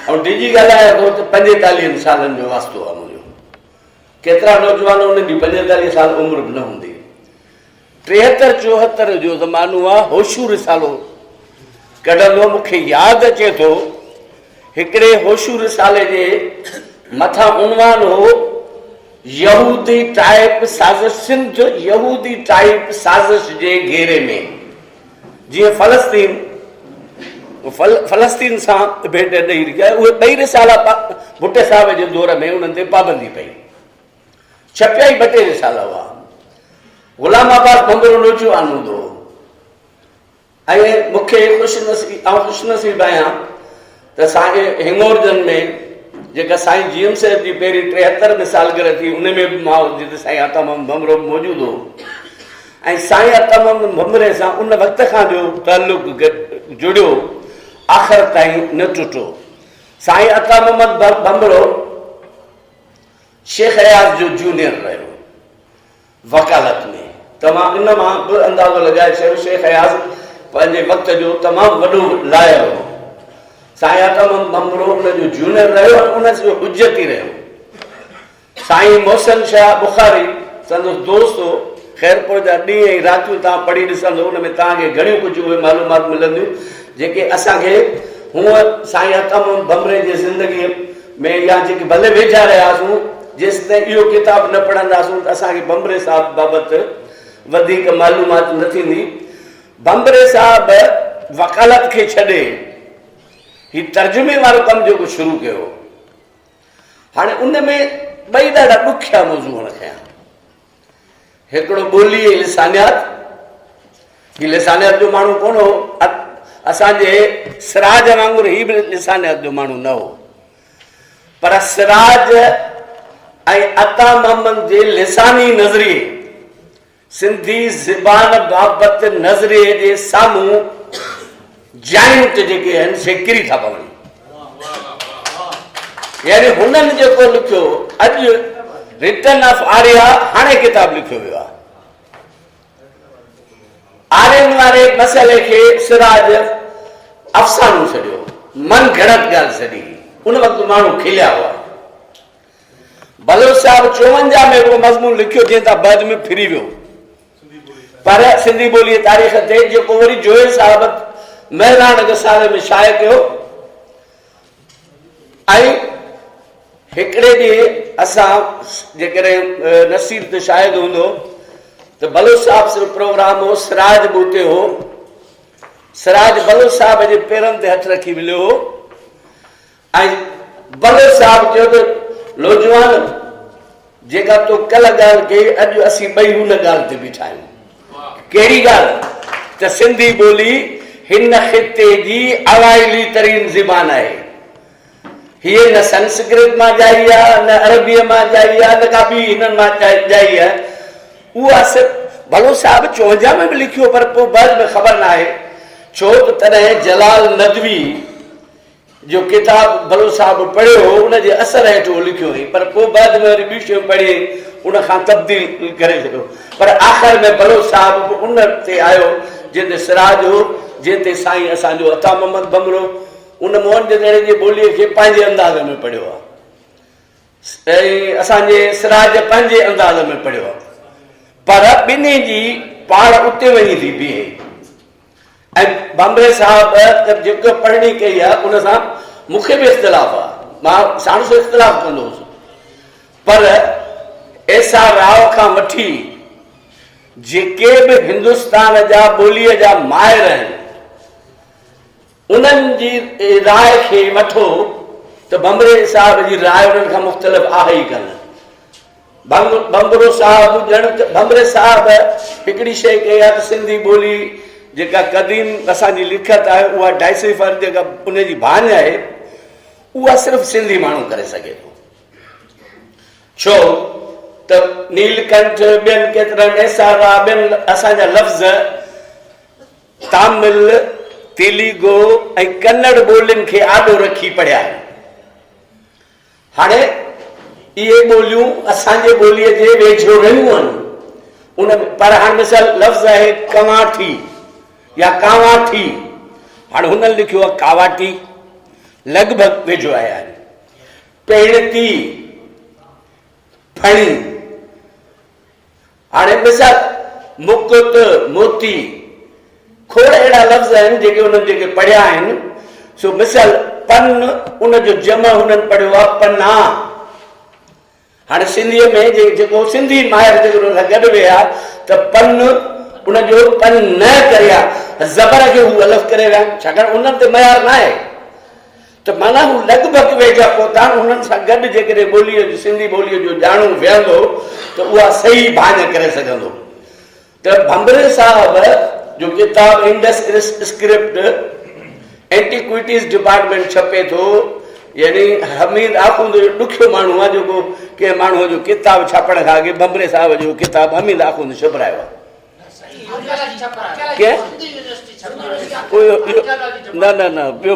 I: ऐं डिजी ॻाल्हाए थो त 45 सालनि जो वास्तो आहे मुंहिंजो। केतिरा नौजवान उन्हनि जी 45 साल उमिरि बि न हूंदी। 73-74 जो ज़मानो आहे। होशू रिसालो कढंदो। मूंखे यादि अचे थो हिकिड़े होशू रिसाले जे मथां उनवान हो यहूदी टाइप साज़िश, सिंध यहूदी टाइप साज़िश जे घेरे में। जीअं फ़लस्तीन सां भेट ॾेई रही, उहे 2 रिसाला भुट्टे साहिब जे दौर में उन्हनि ते पाबंदी पई, छपिया ई 2 रिसाला हुआ। गुलाम अब्बास बंगरो नोचियो आनंदो। ऐं मूंखे ख़ुशनसीब आहियां त असांखे हिंगोरजन में जेका साईं जीएम सैद जी पहिरीं 73 में सालगिरह थी, उन में बि मां जिते साईं अता मोहम्मद भमरो मौजूदु हो, ऐं साईं अता मोहम्मद भमरे सां उन वक़्त खां जो ताल्लुक जुड़ियो, आख़िर ताईं न टुटो। साईं अता मोहम्मद भमरो शेख हयात जो जूनियर रहियो वकालत में। तव्हां इन मां बि अंदाज़ो लॻाए छॾियो, शेख हयात पंहिंजे वक़्त जो तमामु वॾो लायर हो। साईं अता मोहम्मद भमरो उनजो जूनियर रहियो ऐं उनजो हुजती रहियो। साईं मोहसिन शाह बुखारी संदसि दोस्त हो। ख़ैरपुर जा ॾींहं ऐं रातियूं तव्हां पढ़ी ॾिसंदो, उन में तव्हांखे घणियूं कुझु उहे मालूमात मिलंदियूं जेके असांखे हूअं साईं अता मोहम्मद भमरे जी ज़िंदगीअ में या जेके भले वेझा रहियासीं, जेसि ताईं इहो किताबु न पढ़ंदासीं त असांखे भमरे साहिब बाबति वधीक मालूमात न थींदी। भमरे साहिब वकालत खे छॾे ही तर्जुमे वारो कमु जेको शुरू कयो, हाणे उन में 2 ॾाढा ॾुखिया मौज़ू रखिया। हिकिड़ो ॿोली ऐं लिसानियात। ही लिसानियात जो माण्हू कोन हो, असांजे सिराज वांगुरु ही बि लिसानियात जो माण्हू न हो, पर सिराज ऐं अता मोहम्मद जे लिसानी नज़रिए, सिंधी ज़बान बाबति नज़रिए जे साम्हूं जाइंट जेके आहिनि से किरी था पवनि। यानी हुननि जेको लिखियो अॼु रिटर्न ऑफ आर्या, हाणे किताब लिखियो वियो आहे। आर्यन वारे मसइले खे सिराज अफ़सानो छॾियो, मन घणत ॻाल्हि छॾी। उन वक़्तु माण्हू खिलिया हुआ। बलोच साहिब 54 में हिकिड़ो मज़मून लिखियो जंहिं तां बाद में फिरी वियो, पर सिंधी ॿोलीअ तारीख़ ते जेको वरी जोए साहिब महिराण गसारे में शाये कयो ऐं हिकिड़े ॾींहुं असां जेकॾहिं नसीब त शायदि हूंदो त बलोच साहिब जो प्रोग्राम हो, सिराज बि उते हो। सिराज बलोच साहिब जे पेरनि ते हथु रखी मिलियो हो ऐं बलोच साहिब चयो त नौजवान जेका तो कल्ह ॻाल्हि कई, अॼु असीं ॿई हुन ॻाल्हि ते बीठा आहियूं। कहिड़ी ॻाल्हि? त सिंधी ॿोली हिन ख़िते जी अवाइली तरीन ज़बान आहे। हीअ न संस्कृत मां ॼाई आहे, न अरबीअ मां ॼाई आहे, न का ॿी हिननि मां ॼाई आहे। उहा सिर्फ़ु भलो साहिब 54 में बि लिखियो, पर पोइ बाद में ख़बर न आहे छो त तॾहिं जलाल नदवी जो किताब भलो साहिब पढ़ियो हो, उनजे असर हेठि उहो लिखियो हुई, पर पोइ बाद में वरी ॿियूं शयूं पढ़ी उनखां तब्दील करे छॾियो। पर आख़िर में भलो साहिब बि उन ते आयो जिते सिराज हो, जिते साईं असांजो अता मोहम्मद बमरो उन मोहन देदड़े जी ॿोलीअ खे पंहिंजे अंदाज़ में पढ़ियो आहे ऐं असांजे सिराज पंहिंजे अंदाज़ में पढ़ियो आहे। पर ॿिन्ही जी पाण उते वञी थी बीहे ऐं बम्बरे साहिब जेको पढ़णी कई आहे उन सां मूंखे बि इख़्तिलाफ़ आहे, मां साण सां इख़्तिलाफ़ कंदो हुउसि, पर ऐसा राव खां वठी जेके बि हिंदुस्तान जा ॿोलीअ जा माहिर आहिनि उन्हनि जी राय खे वठो त बम्बरे साहिब जी राय उन्हनि खां मुख़्तलिफ़ आहे ई कान। बम्बरो साहिब ॼण त बम्बरे साहिब हिकिड़ी शइ कई आहे त सिंधी ॿोली जेका क़दीम असांजी लिखत आहे उहा डाइसिफर जेका उनजी भाञ आहे उहा सिर्फ़ु सिंधी माण्हू करे सघे थो। छो त नीलकंठ ॿियनि केतिरनि एसारा ॿियनि असांजा लफ़्ज़ तामिल, तेलुगु ऐं कन्नड़ ॿोलियुनि खे आॾो रखी पढ़िया आहिनि। हाणे इहे ॿोलियूं असांजे ॿोलीअ जे वेझो रहियूं आहिनि उन में, पर हाणे मिसाल लफ़्ज़ आहे कवाठी या कावाठी, हाणे हुननि लिखियो आहे कावाटी, लॻभॻि वेझो आया आहिनि। पेणती, फणी, हाणे मिसाल मुकुत, मोती, खोड़ अहिड़ा लफ़्ज़ आहिनि जेके उन्हनि जेके पढ़िया आहिनि। सो मिसाल पन, उनजो जमा हुननि पढ़ियो आहे पन्ना। हाणे सिंधीअ में जेको सिंधी माहिर जेको हुन सां गॾु विया त पन उनजो पन न करे आहे, ज़बर खे हू अलॻि करे विया, छाकाणि उन्हनि ते मयार न आहे त माना हू लॻभॻि वेझा पहुता। उन्हनि सां गॾु जेकॾहिं ॿोलीअ जो सिंधी ॿोलीअ जो ॼाणू विहंदो त उहा सही भाञ करे सघंदो। त भंबरे साहिब जो किताब इंडस स्क्रिप्ट एंटीक्विटीज़ डिपार्टमेंट छपे थो, यानी हमीद आखूंद जो ॾुखियो माण्हू आहे जेको कंहिं माण्हूअ जो किताब छापण खां अॻे बम्बरे साहिब जो किताब हमीद आखूंद छपरायो आहे। न ॿियो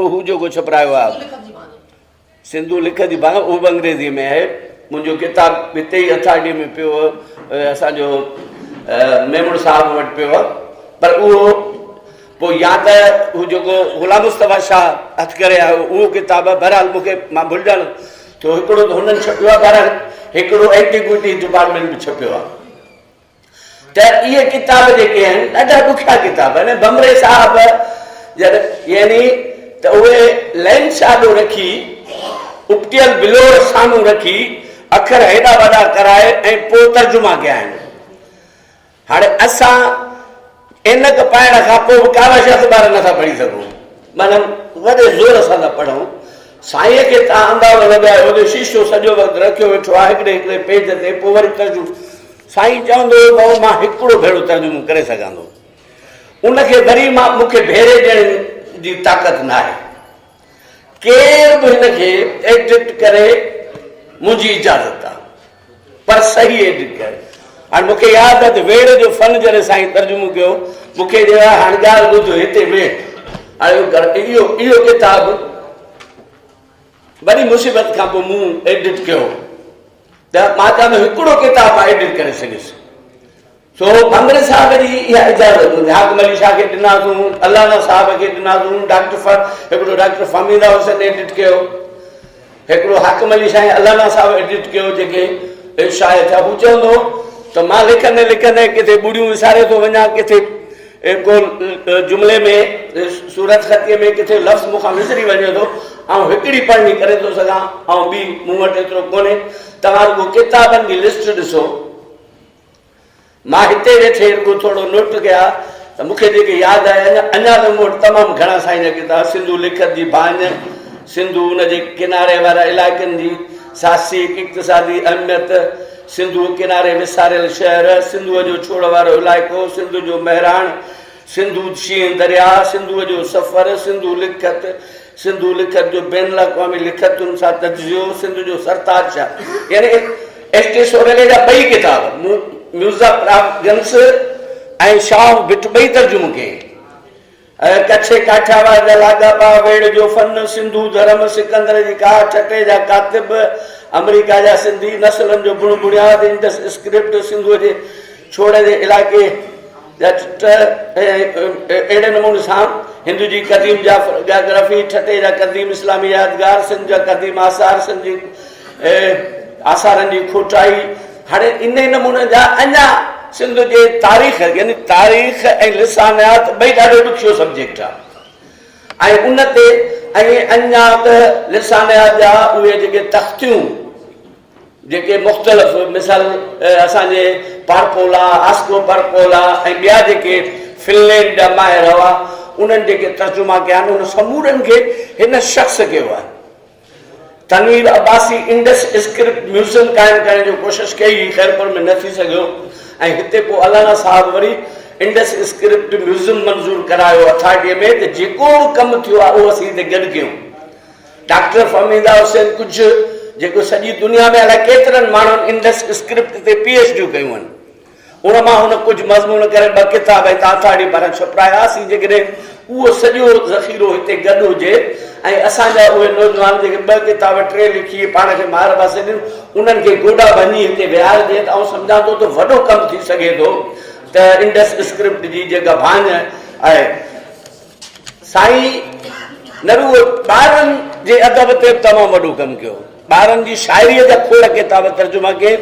I: हू जेको छपरायो आहे सिंधू लिखंदी भाउ उहो बि अंग्रेज़ीअ में आहे। मुंहिंजो किताब हिते ई अथार्टी में पियो असांजो मेमुण साहिब वटि पियो आहे, पर उहो पोइ या त हू जेको गुलाम मुस्तफ़ा शाह हथ करे आयो उहो किताब आहे। बहरहाल मूंखे मां भुलिजणु थो, हिकिड़ो त हुननि छपियो आहे, बहरहाल हिकिड़ो एंटीक्विटी डिपार्टमेंट बि छपियो आहे। त इहे किताब जेके आहिनि ॾाढा ॾुखिया किताब आहिनि। बम्बरे साहिब यानी त उहे लेंस आॾो रखी, उपटियल बिलोर साम्हूं रखी, अखर हेॾा वॾा कराए ऐं पोइ तर्जुमा कया आहिनि। हाणे असां इनक पाइण खां पोइ बि कावश अख़बार नथा पढ़ी सघूं, माना वॾे ज़ोर सां था पढ़ूं। साईंअ खे तव्हां अंदाज़ो लॻायो त शीशो सॼो वक़्तु रखियो वेठो आहे हिकिड़े हिकिड़े पेज ते, पोइ वरी तर्जुमो। साईं चवंदो भाऊ मां हिकिड़ो भेरो तर्जुमो करे सघां थो, उनखे वरी मां मूंखे भेरे ॾियण जी ताक़त न आहे। केर बि हिनखे एडिट करे मुंहिंजी इजाज़त आहे, पर सही एडिट करे। हाणे मूंखे यादि आहे त वेड़ जो फन जॾहिं साईं तर्जुमो कयो, मूंखे चयो हाणे ॻाल्हि ॿुधो हिते वेह, हाणे इहो किताब वरी मुसीबत खां पोइ मूं एडिट कयो त मां चवां हिकिड़ो किताब मां एडिट करे सघियुसि। सो बम्बरे साहिब जी इहा इजाज़त हूंदी। हाकिम अली शाह खे ॾिनासीं, अलाना साहिब खे ॾिनासीं, हिकिड़ो डॉक्टर फमीदा हुसैन एडिट कयो, हिकिड़ो हाकिम अली शाह अलाना साहिब एडिट कयो जेके शाह थिया। हू चवंदो त मां लिखंदे लिखंदे किथे ॿुड़ियूं विसारे थो वञा, किथे को जुमिले में सूरत ख़तीअ में किथे लफ़्ज़ मूंखां विसरी वञे थो, ऐं हिकिड़ी पढ़णी करे थो सघां ऐं ॿी मूं वटि एतिरो कोन्हे। तव्हां रुॻो किताबनि जी लिस्ट ॾिसो। मां हिते वेठे रुॻो थोरो नोट कया त मूंखे जेके यादि आहे अञा त मूं वटि तमामु घणा साईं जा किताब, सिंधु लिखत जी बान, सिंधु हुनजे किनारे वारा इलाइक़नि जी सासी इक़्तिसादी अहमियत, सिंधु किनारे विसारियल शहर, सिंधुअ जो छोड़ वारो इलाइक़ो, सिंधु जो महराण, सिंधु शींहं दरिया, सिंधुअ जो सफ़र, सिंधु लिखत जो बैन अवी लिखतुनि सां तजियो, सिंध जो सरताज शाह, यानी एस.टी. सोरेले जा 2 किताब म्यूज़ा प्रागंस ऐं शाह बिट 2 तर्जुमो कई। कच्छ काठियावाड़ जा लाॻापा, वेड़ जो फन, सिंधु धर्म, सिकंदर जी का, छटे जा कातिब, अमेरिका जा सिंधी, नस्लनि जो गुण बुनियाद, इंडस स्क्रिप्ट, सिंधुअ जे छोड़ जे इलाइक़े अहिड़े नमूने सां हिंदू जी क़दीम जाग्राफी, छटे जा क़दीम इस्लामी यादगार, सिंध जा क़दीम आसार, सिंध जी आसारनि जी खोटाई। हाणे इन नमूने जा अञा सिंध जे तारीख़, यानी तारीख़ ऐं लिसानियात 2 ॾाढो ॾुखियो सब्जेक्ट आहे। ऐं उन ते ऐं अञा त लिसानियात जा उहे जेके तख़्तियूं जेके मुख़्तलिफ़ मिसाल असांजे पारपोला, आस्को पारपोला ऐं ॿिया जेके फिनलैंड जा माहिर हुआ, उन्हनि जेके तर्जुमा कया आहिनि उन समूरनि खे हिन शख़्स कयो आहे। Tanveer Abbasi Indus script museum क़ाइमु करण जी कोशिशि कई, ख़ैरपुर में न थी सघियो। ऐं हिते पोइ अलाना साहब वरी इंडस स्क्रिप्ट म्यूज़ियम मंज़ूर करायो अथॉरिटीअ में, त जेको कमु थियो आहे उहो असीं हिते गॾु कयूं। डॉक्टर फहमीदा हुसैन कुझु जेको सॼी दुनिया में अलाए केतिरनि माण्हुनि इंडस स्क्रिप्ट ते PhD कयूं आहिनि, उन मां हुन कुझु मज़मून करे 2 किताब हितां अथॉरिटी पारां छपायासीं। जेकॾहिं उहो सॼो ज़ख़ीरो हिते गॾु हुजे ऐं असांजा उहे नौजवान जेके 2 किताब 3 लिखी पाण खे मार पासे ॾिन, उन्हनि खे गोॾा भञी हिते विहारिजे त आउं सम्झां थो त वॾो कमु थी सघे थो त इंडस स्क्रिप्ट जी जेका भाञ आहे। साईं न रुॻो ॿारनि जे अदब ते तमामु वॾो कमु कयो, ॿारनि जी शाइरीअ जा खोड़ किताब तर्जुमा कई।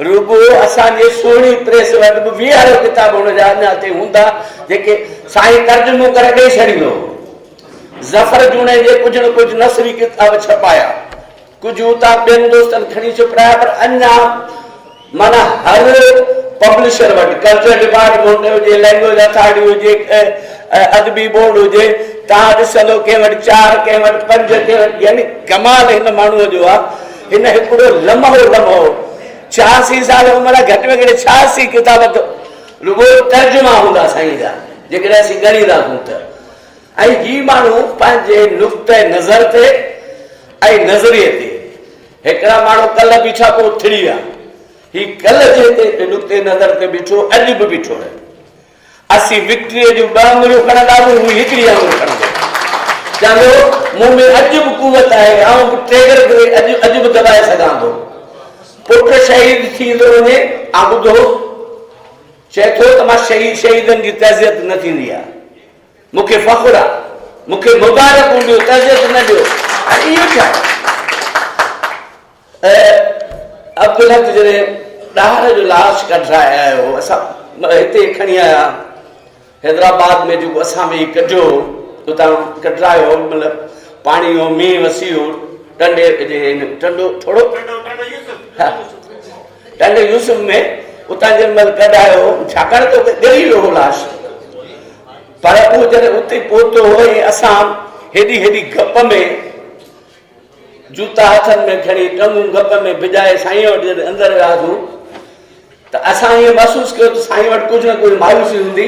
I: रुॻो असांजे सोहिणी प्रेस वटि बि 20 किताब हुनजा अञा हिते हूंदा जेके साईं तर्जुमो करे ॾेई छॾींदो। ज़फ़र जूणे जे कुझु न कुझु नसरी किताब छपाया, कुझु उतां ॿियनि दोस्तनि खणी छपाया, पर अञा माना हर पब्लिशर वटि, कल्चर डिपार्टमेंट हुजे, लैंग्वेज अथॉरिटी हुजे, अदबी बोर्ड हुजे, तव्हां ॾिसंदो कंहिं वटि 4, कंहिं वटि 5, कंहिं वटि, यानी कमाल हिन माण्हूअ जो आहे। हिन हिकिड़ो लम्हो 86 साल उमिरि आहे, घटि में घटि 86 किताब रुॻो तर्जुमा हूंदा साईं जा, जेकॾहिं असीं ॻणींदासीं त। ऐं ही माण्हू पंहिंजे नुक़्ते नज़र ते ऐं नज़रिए ते, हिकिड़ा माण्हू कल्ह बीठा पोइ उथड़ी विया, ही कल्ह जे नुक़्ते नज़र ते बीठो, अॼु बि बीठो रहे। असीं विक्ट्रीअ जूं 2 आङुरियूं खणंदासीं, हू हिकिड़ी आङुर खणंदो, चवंदो मूं में अॼु बि कुवत आहे, ऐं बि ट्रेगर करे अॼु बि दॿाए सघां थो। पुट शहीद थींदो वञे, ऐं ॿुधो चए थो त मां शहीदनि जी तज़ियत न थींदी आहे, मूंखे फ़ख़्रु आहे, मूंखे मुबारक ॾियो, तज़ियत न ॾियो। ऐं इहो छा अब्दुल हक जॾहिं ॾाहर जो लाश कढाए आयो, असां हिते खणी आया हैदराबाद में, जेको असां में कढियो उतां कढायो, मतिलबु पाणी जो मींहुं वसी वियो, टंडे टंडो थोरो टंडे यूसुफ में उतां जंहिं महिल कढायो, छाकाणि त उते ॻरी वियो हो लाश, पर उहो जॾहिं उते पहुतो हो ऐं असां हेॾी गप में जूता हथनि में खणी, टंगूं गप में भिजाए साईं वटि जॾहिं अंदरि वियासीं त असां इहो महसूसु कयो त साईं वटि कुझु न कुझु मायूसी हूंदी,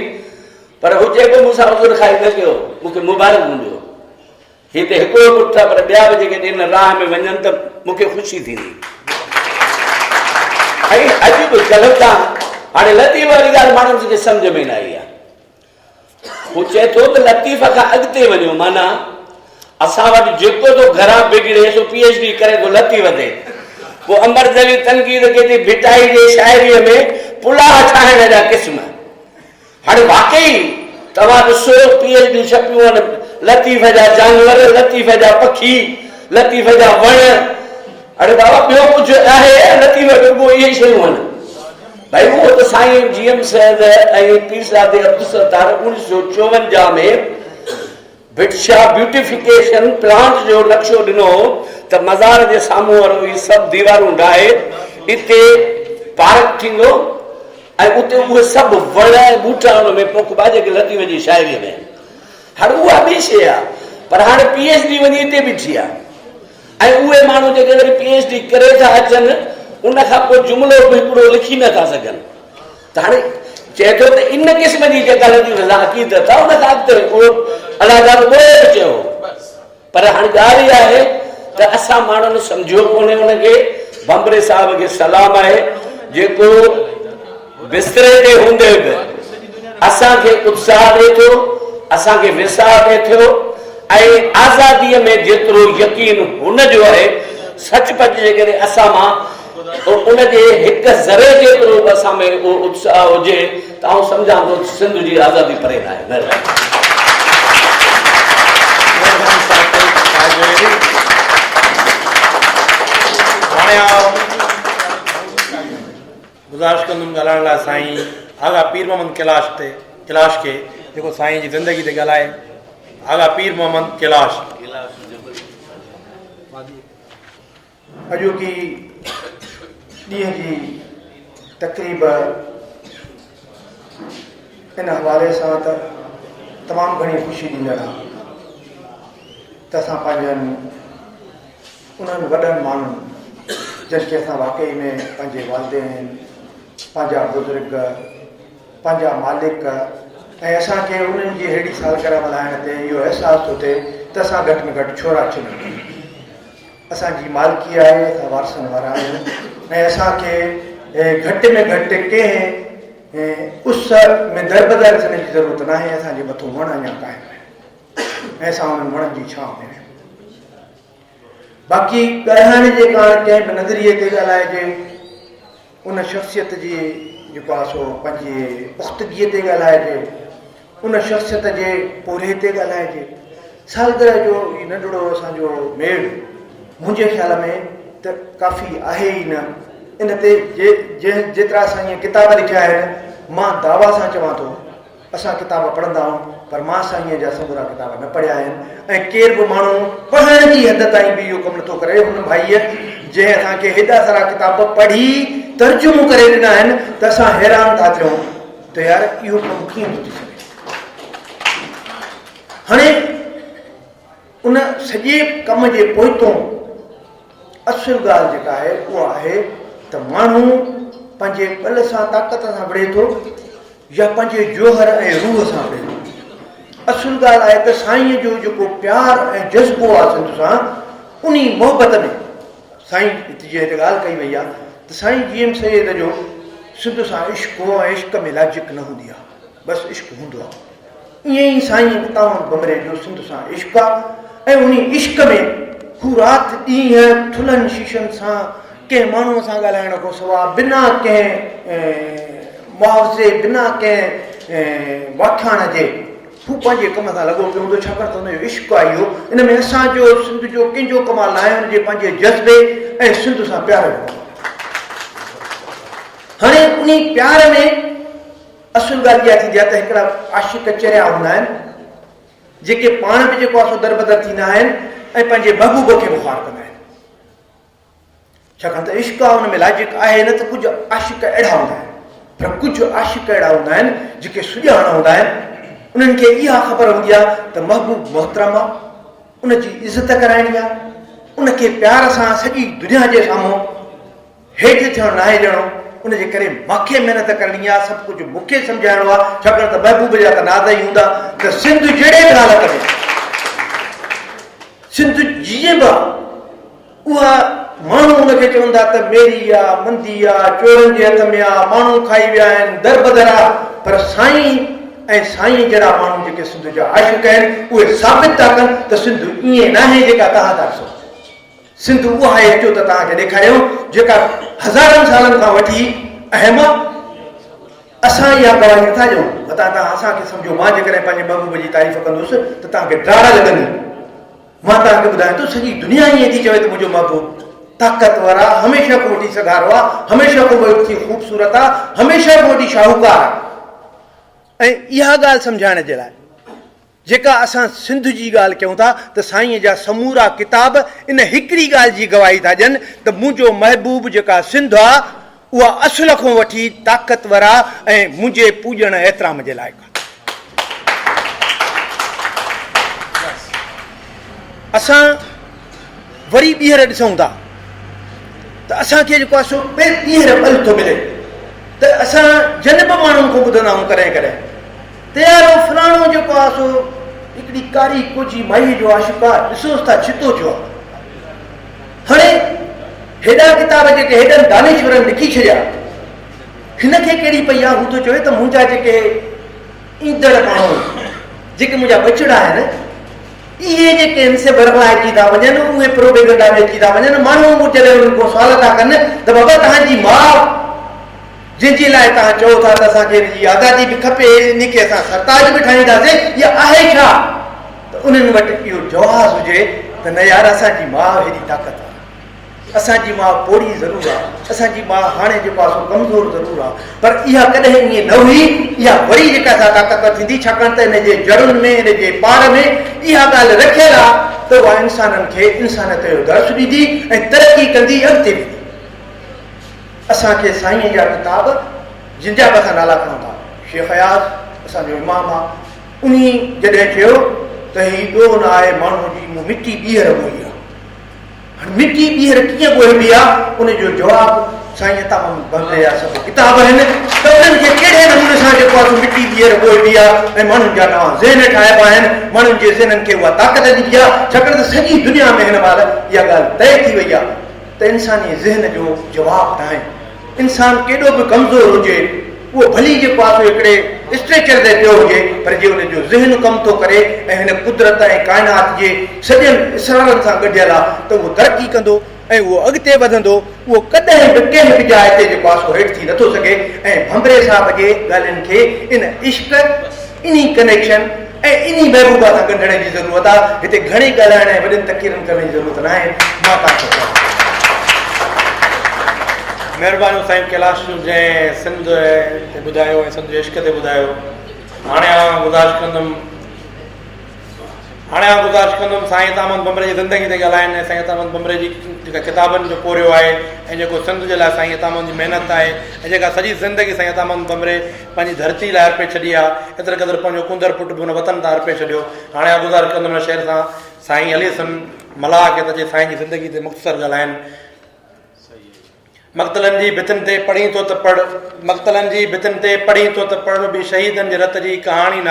I: पर हुजे बि मूंसां उज़ुर खाई न कयो, मूंखे मुबारक हूंदो। हिते हिकिड़ो पुटु आहे, पर ॿिया बि जेके इन राह में वञनि त मूंखे ख़ुशी थींदी। ऐं अॼु बि कल्ह था, हाणे लतीफ़ वारी ॻाल्हि माण्हुनि खे सम्झ में न आई आहे। हू चए थो त लतीफ़ खां अॻिते वञो, माना असां वटि जेको थो घरां बिगड़े सो PhD करे थो लतीफ़ ते, पोइ अमर जवी तनक़ीद कई थी भिटाई जे शाइरीअ में पुलाह ठाहिण जा क़िस्म। हाणे वाकई तव्हां ॾिसो PhD छपियूं आहिनि, लतीफ़ जा जानवर, लतीफ़ जा पखी, लतीफ़ जा वण। अरे बाबा ॿियो कुझु आहे, लतीफ़ रुॻो इहे शयूं आहिनि। भाई उहो त साईं GM सैद ऐं पीर साहिब अब्दुल सत्तार 1954 में भिक्षा ब्यूटिफिकेशन प्लांट जो नक्शो ॾिनो त मज़ार जे साम्हूं वारो इहे सभु दीवारूं ढाहे इते पार्क थींदो ऐं उते उहे सभु वण ऐं ॿूटा हुन में पोखबा जेके लती वञी शाइरीअ में हाणे उहा ॿी शइ आहे पर हाणे PhD वञी हिते बि थी आहे ऐं उहे माण्हू जेके वरी PhD करे था अचनि उन खां पोइ जुमिलो बि हिकिड़ो लिखी नथा सघनि त हाणे चए थो त इन क़िस्म जी जेका हक़ीक़त आहे उन खां अॻिते उहो अलाह ॿोए चयो पर हाणे ॻाल्हि इहा आहे त असां माण्हुनि सम्झियो कोन्हे उनखे बम्बरे साहिब खे सलाम आहे जेको बिस्तरे ते हूंदे बि असांखे उत्साह ॾिए थो असांखे विसाह ॾिए थो ऐं आज़ादीअ में जेतिरो यकीन हुनजो आहे सचपच जेकॾहिं असां मां उनजे हिकु ज़रे जेतिरो बि असां में उहो उत्साह हुजे त आउं सम्झां थो सिंध जी आज़ादी परे न आहे
F: गुज़ारिश कंदुमि ॻाल्हाइण लाइ साईं आगा पीर मोहम्मद कैलाश खे जेको साईं जी ज़िंदगी ते ॻाल्हाए आगा पीर मोहम्मद कैलाश
J: अॼोकी ॾींहं जी तक़रीब इन हवाले सां त तमामु घणी ख़ुशी ॾींदड़ आहे त असां पंहिंजनि उन्हनि वॾनि माण्हुनि जंहिंखे असां वाक़ई में पंहिंजे वालिदैन पंहिंजा बुज़ुर्ग पंहिंजा मालिक ऐं असांखे उन्हनि जी अहिड़ी सालगिरह मल्हाइण ते इहो अहसासु थो थिए त असां घटि में घटि छोरा छिनूं असांजी मालिकी आहे असां वारसनि वारा आहियूं ऐं असांखे घटि में घटि कंहिं उस में दरबदर थियण जी ज़रूरत न आहे असांजे मथां वण अञा क़ाइमु आहे ऐं असां उन्हनि वणनि जी छांव में आहियूं बाक़ी ॻाल्हाइण जे कारण कंहिं बि नज़रिए ते ॻाल्हाइजे उन शख़्सियत जी जेको आहे सो पंहिंजे पुख़्तगीअ ते ॻाल्हाइजे उन शख़्सियत जे पोरे ते ॻाल्हाइजे सालगिरह जो ई नंढड़ो असांजो मेड़ मुंहिंजे ख़्याल में त काफ़ी आहे ई न इन ते जेतिरा असां ईअं किताब लिखिया आहिनि मां दावा सां चवां थो असां किताब पढ़ंदा आहियूं पर मां साईंअ जा समूरा किताब न पढ़िया आहिनि ऐं केर बि माण्हू पढ़ण जी हद ताईं बि इहो कमु नथो करे हुन भाईअ जंहिं असांखे हेॾा सारा किताब पढ़ी तर्जुमो करे ॾिना आहिनि त असां हैरान था थियूं त यार इहो कमु कीअं थो थी सघे हाणे उन सॼे कम जे पोइतों असुल ॻाल्हि जेका आहे उहा आहे त माण्हू पंहिंजे ॿल सां ताक़त सां विढ़े थो या पंहिंजे जोहर ऐं रूह सां विढ़े थो असुल ॻाल्हि आहे त साईंअ जो जेको प्यार ऐं जज़्बो आहे सिंध सां उन मोहबत में साईं जी हिते ॻाल्हि कई वई आहे त साईं GM सैयद जो सिंध सां इश्क हो ऐं इश्क में लाजिक न हूंदी आहे बसि इश्क हूंदो आहे ईअं ई साईं उतां बमरे जो सिंध सां इश्क आहे ऐं उन इश्क में हू राति ॾींहं थुलनि शीशनि सां कंहिं माण्हूअ सां ॻाल्हाइण खां सवाइ बिना कंहिं मुआवज़े बिना कंहिं वाखाण जे हू पंहिंजे कम सां लॻो पियो हूंदो छाकाणि त हुनजो इश्क आहे इहो इन में असांजो सिंध जो कंहिंजो कमाल न आहे हुनजे पंहिंजे जज़्बे ऐं सिंध सां प्यार जो हाणे उन प्यार में असुल ॻाल्हि इहा थींदी आहे त हिकिड़ा आशिक़ चरिया हूंदा आहिनि जेके पाण बि जेको आहे सो दरबदर थींदा आहिनि ऐं पंहिंजे महबूब खे बुख़ार कंदा आहिनि छाकाणि त इश्क आहे हुन में लाजिक आहे न त कुझु आशिक़ अहिड़ा हूंदा आहिनि पर कुझु आशिक़ अहिड़ा हूंदा आहिनि जेके सुॼाण हूंदा आहिनि उन्हनि खे इहा ख़बर हूंदी आहे त महबूब मोहतरम आहे उनजी इज़त कराइणी आहे उनखे प्यार सां सॼी दुनिया जे साम्हूं हेठि थियणु न आहे ॾियणो उनजे करे मूंखे महिनत करणी आहे सभु कुझु मूंखे सम्झाइणो आहे छाकाणि त महबूब जा त नाद ई हूंदा त सिंध जहिड़े बि हालत में सिंध जीअं बि उहा माण्हू उनखे चवंदा त मेरी आहे मंदी आहे चोरनि जे हथ में आहे माण्हू खाई विया आहिनि दरबदर आहे पर साईं ऐं साईं जहिड़ा माण्हू जेके सिंध जा आशिक़ आहिनि उहे साबित था कनि त सिंध ईअं न आहे जेका तव्हां था ॾिसो सिंध उहा आहे अचो त तव्हांखे ॾेखारियूं जेका हज़ारनि सालनि खां वठी अहम असां इहा गवाही नथा ॾियूं मतां तव्हां असांखे सम्झो मां जेकॾहिं पंहिंजे महबूब जी तारीफ़ कंदुसि त तव्हांखे ॾाढा लॻंदी मां तव्हांखे ॿुधायां थो सॼी दुनिया ईअं थी चवे त मुंहिंजो महबूब ताक़तवर आहे हमेशह खां वठी सगारो आहे हमेशह खां वठी ख़ूबसूरत आहे हमेशह खां वठी शाहूकार आहे ऐं इहा ॻाल्हि सम्झाइण जे लाइ
H: जेका असां सिंध जी ॻाल्हि कयूं था त साईंअ जा समूरा किताब इन हिकिड़ी ॻाल्हि जी गवाही था ॾियनि त मुंहिंजो महबूब जेका सिंध आहे उहा असुल खां वठी ताक़तवर आहे ऐं मुंहिंजे पूॼण एतिराम जे लाइक़ु आहे। असां वरी ॿीहर ॾिसूं था त असांखे जेको आहे सो ॿीहर फल थो मिले त असां जनब माण्हुनि खां ॿुधंदा आहियूं कॾहिं कॾहिं तयारो फलाणो जेको आहे सो हिकिड़ी कारी कोची माई जो आशिक़ा ॾिसोसि था छितो थियो आहे। हाणे हेॾा किताब जेके हेॾनि दानेश्वरनि लिखी छॾिया हिनखे कहिड़ी पई आहे हू थो चवे त मुंहिंजा जेके ईंदड़ माण्हू जेके मुंहिंजा बचड़ा आहिनि इहे जेके हिनसे बरगलाइजी था वञनि उहे प्रोपेगेंडा में अची था वञनि माण्हू जॾहिं उन्हनि खां सुवाल था कनि त बाबा तव्हांजी माउ जंहिंजे लाइ तव्हां चओ था त असांखे हिनजी आज़ादी बि खपे इनखे असां सरताज बि ठाहींदासीं इहा आहे छा त उन्हनि वटि इहो जवाबु हुजे त न यार असांजी माउ हेॾी ताक़त आहे असांजी माउ पोड़ी ज़रूरु आहे असांजी माउ हाणे जेको आहे सो कमज़ोर ज़रूरु आहे पर इहा कॾहिं ईअं न हुई इहा वरी जेका असां ताक़तवर थींदी छाकाणि त हिन जे जड़ुनि में हिन जे पार में इहा ॻाल्हि रखियलु आहे त उहा इंसाननि खे इंसानियत जो दर्श ॾींदी ऐं तरक़ी कंदी अॻिते बि। असांखे साईंअ जा किताब जिन जा बि असां नाला खणूं था शेख हयात असांजो इमाम आहे उन जॾहिं चयो त हीउ ॾोह न आहे माण्हू जी मूं मिटी ॿीहर ॻोही आहे। हाणे मिटी ॿीहर कीअं ॻोहिबी आहे उनजो जवाबु साईं तमामु बंदे जा सभु किताब आहिनि त उन्हनि खे कहिड़े नमूने सां जेको आहे मिटी ॿीहर ॻोहिबी आहे ऐं माण्हुनि जा नवां ज़हन ठाहिबा आहिनि माण्हुनि जे ज़हननि खे उहा ताक़त ॾिनी आहे छाकाणि त सॼी दुनिया में हिन महिल इहा ॻाल्हि तय थी वई आहे त इंसानी ज़हन जो जवाबु न आहे। इंसान केॾो बि कमज़ोर हुजे उहो भली जेको आहे सो हिकिड़े स्ट्रेचर ते पियो हुजे पर जे हुनजो ज़हन कमु थो करे ऐं हिन कुदरत ऐं काइनात जे सॼनि इसरारनि सां गॾियल आहे त उहो तरक़ी कंदो ऐं उहो अॻिते वधंदो उहो कॾहिं बि कंहिं बि जाइ ते जेको आहे सो हेठि थी नथो सघे। ऐं भंबरे साहिब जे ॻाल्हियुनि खे इन इश्क इन कनेक्शन ऐं इन महबूबा सां ॻंढण जी ज़रूरत आहे। हिते घणी ॻाल्हाइण ऐं वॾनि तक़रीरनि करण जी ज़रूरत न आहे। मां तव्हांखे महिरबानी साईं कैलाश जंहिं सिंध ते ॿुधायो ऐं सिंध जे इश्क ते ॿुधायो। हाणे आउं गुज़ारिश कंदुमि साईं तामन बंबरे जी ज़िंदगी ते ॻाल्हाइनि ऐं साईं तामन बंबरे जी जेका किताबनि जो पोरियो आहे ऐं जेको सिंध जे लाइ साईं तामन जी महिनत आहे ऐं जेका सॼी ज़िंदगी साईं तामन बंबरे पंहिंजी धरती लाइ अर्पे छॾी आहे एतिरे क़दुरु पंहिंजो कुंदर पुट बि हुन वतन तां अर्पे छॾियो। हाणे आउं गुज़ारिश कंदुमि शहर सां साईं अली हसन मलाह खे त जे साईं जी ज़िंदगी ते मुख़्तसर ॻाल्हाइनि। मक़तलनि जी भितनि ते पढ़ी थो त पढ़ मक़तलनि जी भितनि ते पढ़ी थो त पढ़ बि शहीदनि जे रत जी कहाणी न।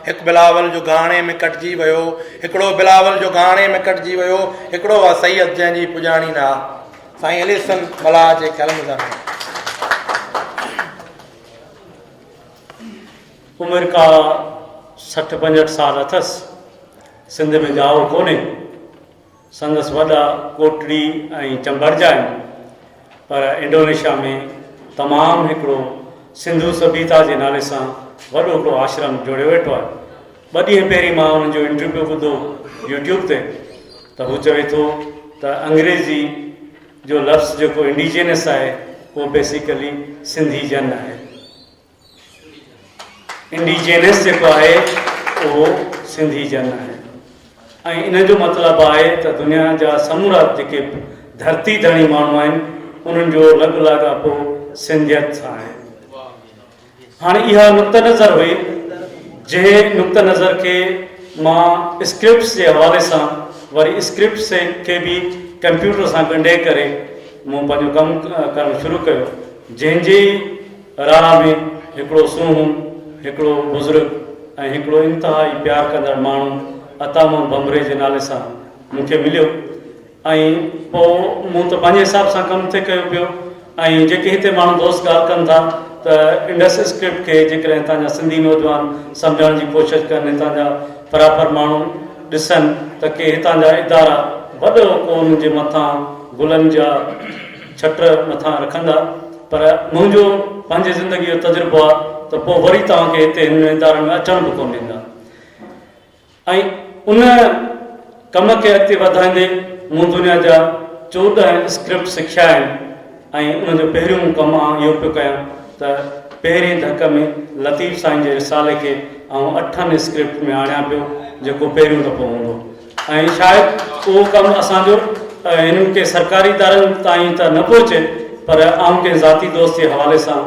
H: हिकु बिलावल जो गाणे में कटिजी वियो हिकिड़ो बिलावल जो गाणे में कटिजी वियो हिकिड़ो आहे सैयद जंहिंजी पुॼाणी न। साईं अली हसन मलाह जे ख़्याल में
K: उमिरि का 60-65 साल अथसि। सिंध में जाओ कोन्हे संदसि वॾा कोटड़ी ऐं चंबरजा आहिनि पर इंडोनेशिया में तमामु हिकिड़ो सिंधू सभीता जे नाले सां वॾो हिकिड़ो आश्रम जोड़ियो वेठो आहे। 2 ॾींहं पहिरीं मां हुनजो इंटरव्यू ॿुधो यूट्यूब ते त हू चवे थो त अंग्रेज़ी जो लफ़्ज़ जेको इंडिजिनस आहे उहो बेसिकली सिंधी जन आहे। इंडिजिनस जेको आहे उहो सिंधी जन आहे ऐं इन जो मतिलबु आहे त दुनिया जा समूरा जेके धरती धणी माण्हू आहिनि उन्हनि जो लॻ लाॻापो सिंधियत सां आहे। हाणे इहा नुक़्ता नज़र हुई जंहिं नुक़्ता नज़र खे मां स्क्रिप्ट्स जे हवाले सां वरी स्क्रिप्ट्स खे बि कंप्यूटर सां ॻंढे करे मूं पंहिंजो कमु करणु शुरू कयो जंहिंजी राह में हिकिड़ो सूंहुं हिकिड़ो बुज़ुर्ग ऐं हिकिड़ो इंतिहाई प्यारु कंदड़ माण्हू अतामन बंबरे जे नाले सां मूंखे मिलियो ऐं पोइ मूं त पंहिंजे हिसाब सां कमु थिए कयो पियो ऐं जेके हिते माण्हू दोस्त ॻाल्हि कनि था त इंडस स्क्रिप्ट खे जेकॾहिं हितां जा सिंधी नौजवान सम्झण जी कोशिशि कनि हितां जा परापर माण्हू ॾिसनि त के हितां जा इदारा वॾो कोन जे मथां गुलनि जा छट मथां रखंदा पर मुंहिंजो पंहिंजे ज़िंदगी जो तजुर्बो आहे त पोइ वरी तव्हांखे हिते हिन इदारनि में अचण बि कोन ॾींदा। ऐं उन कम खे अॻिते वधाईंदे मूं दुनिया जा 14 स्क्रिप्ट सिखिया आहिनि ऐं उनजो पहिरियों कमु इहो पियो कयां त पहिरें धक में लतीफ़ साईं जे रिसाले खे ऐं 8 स्क्रिप्ट में आणियां पियो जेको पहिरियों दफ़ो हूंदो। ऐं शायदि उहो कमु असांजो हिननि खे सरकारी इदारनि ताईं त न पहुचे, पर आम कंहिं ज़ाती दोस्त जे हवाले सां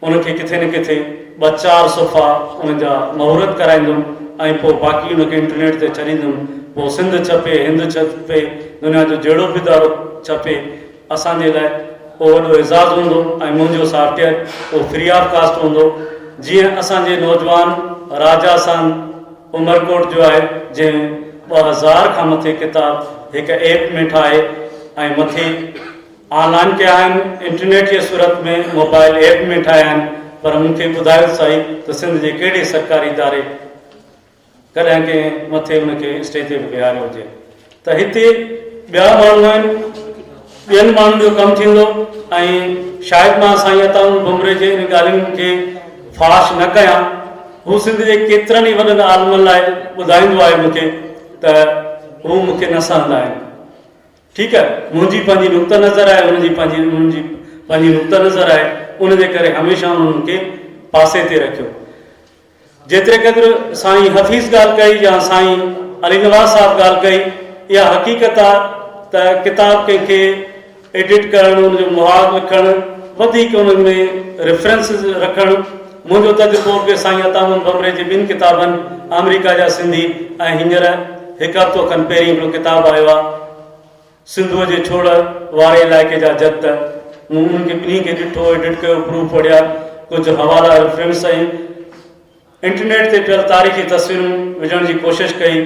K: उनखे किथे न किथे 2-4 सुफ़ा उन जा महूरत कराईंदुमि ऐं पोइ बाक़ी उनखे इंटरनेट ते छॾींदुमि। पोइ सिंध छपे, हिंद छपे, दुनिया जो जहिड़ो बि इदारो छपे, असांजे लाइ उहो वॾो एज़ाज़ हूंदो। ऐं मुंहिंजो सॉफ्टवेयर उहो फ्री ऑफ कास्ट हूंदो। जीअं असांजे नौजवान राजासान उमरकोट जो आहे, जंहिं 2000 खां मथे किताब हिकु ऐप में ठाहे ऐं मथे ऑनलाइन कया आहिनि, इंटरनेट जे सूरत में मोबाइल ऐप में ठाहिया आहिनि। पर मूंखे ॿुधायो साईं त सिंध जे कहिड़े सरकारी इदारे कॾहिं कंहिं मथे उनखे स्टेज ते बीहारियो हुजे। त हिते ॿिया माण्हू आहिनि, ॿियनि माण्हुनि जो कमु थींदो। ऐं शायदि मां साईं अताउल बुमरे जे इन ॻाल्हियुनि खे फाश न कयां। हू सिंध जे केतिरनि ई वॾनि आलमनि लाइ ॿुधाईंदो आहे मूंखे, त हू मूंखे न सहंदा आहिनि। ठीकु आहे, मुंहिंजी पंहिंजी नुक़्ता नज़र आहे, मुंहिंजी पंहिंजी नुक़्ता नज़र आहे, उनजे करे हमेशह उन्हनि खे पासे ते रखियो। जेतिरे क़दुरु साईं हफ़ीज़ ॻाल्हि कई या साईं अली नवाज़ साहिबु ॻाल्हि कई, इहा हक़ीक़त आहे त किताब कंहिंखे एडिट करणु, उनजो मुहाज़ लिखणु, वधीक उन में रेफरेंसिस रखणु। मुंहिंजो तजुर्बो बि साईं अताउल बुमरे जी 2 किताबनि, अमेरिका जा सिंधी, ऐं हींअर हिकु हफ़्तो खनि पहिरीं हिकिड़ो किताबु आयो आहे सिंधूअ जे छोड़ वारे इलाइक़े जा जत। मूं उन्हनि खे 2 खे ॾिठो, एडिट कयो, प्रूफ पढ़िया, कुझु हवाला रेफरेंस ऐं इंटरनेट ते पियल तारीख़ी तस्वीरूं विझण जी कोशिशि कई।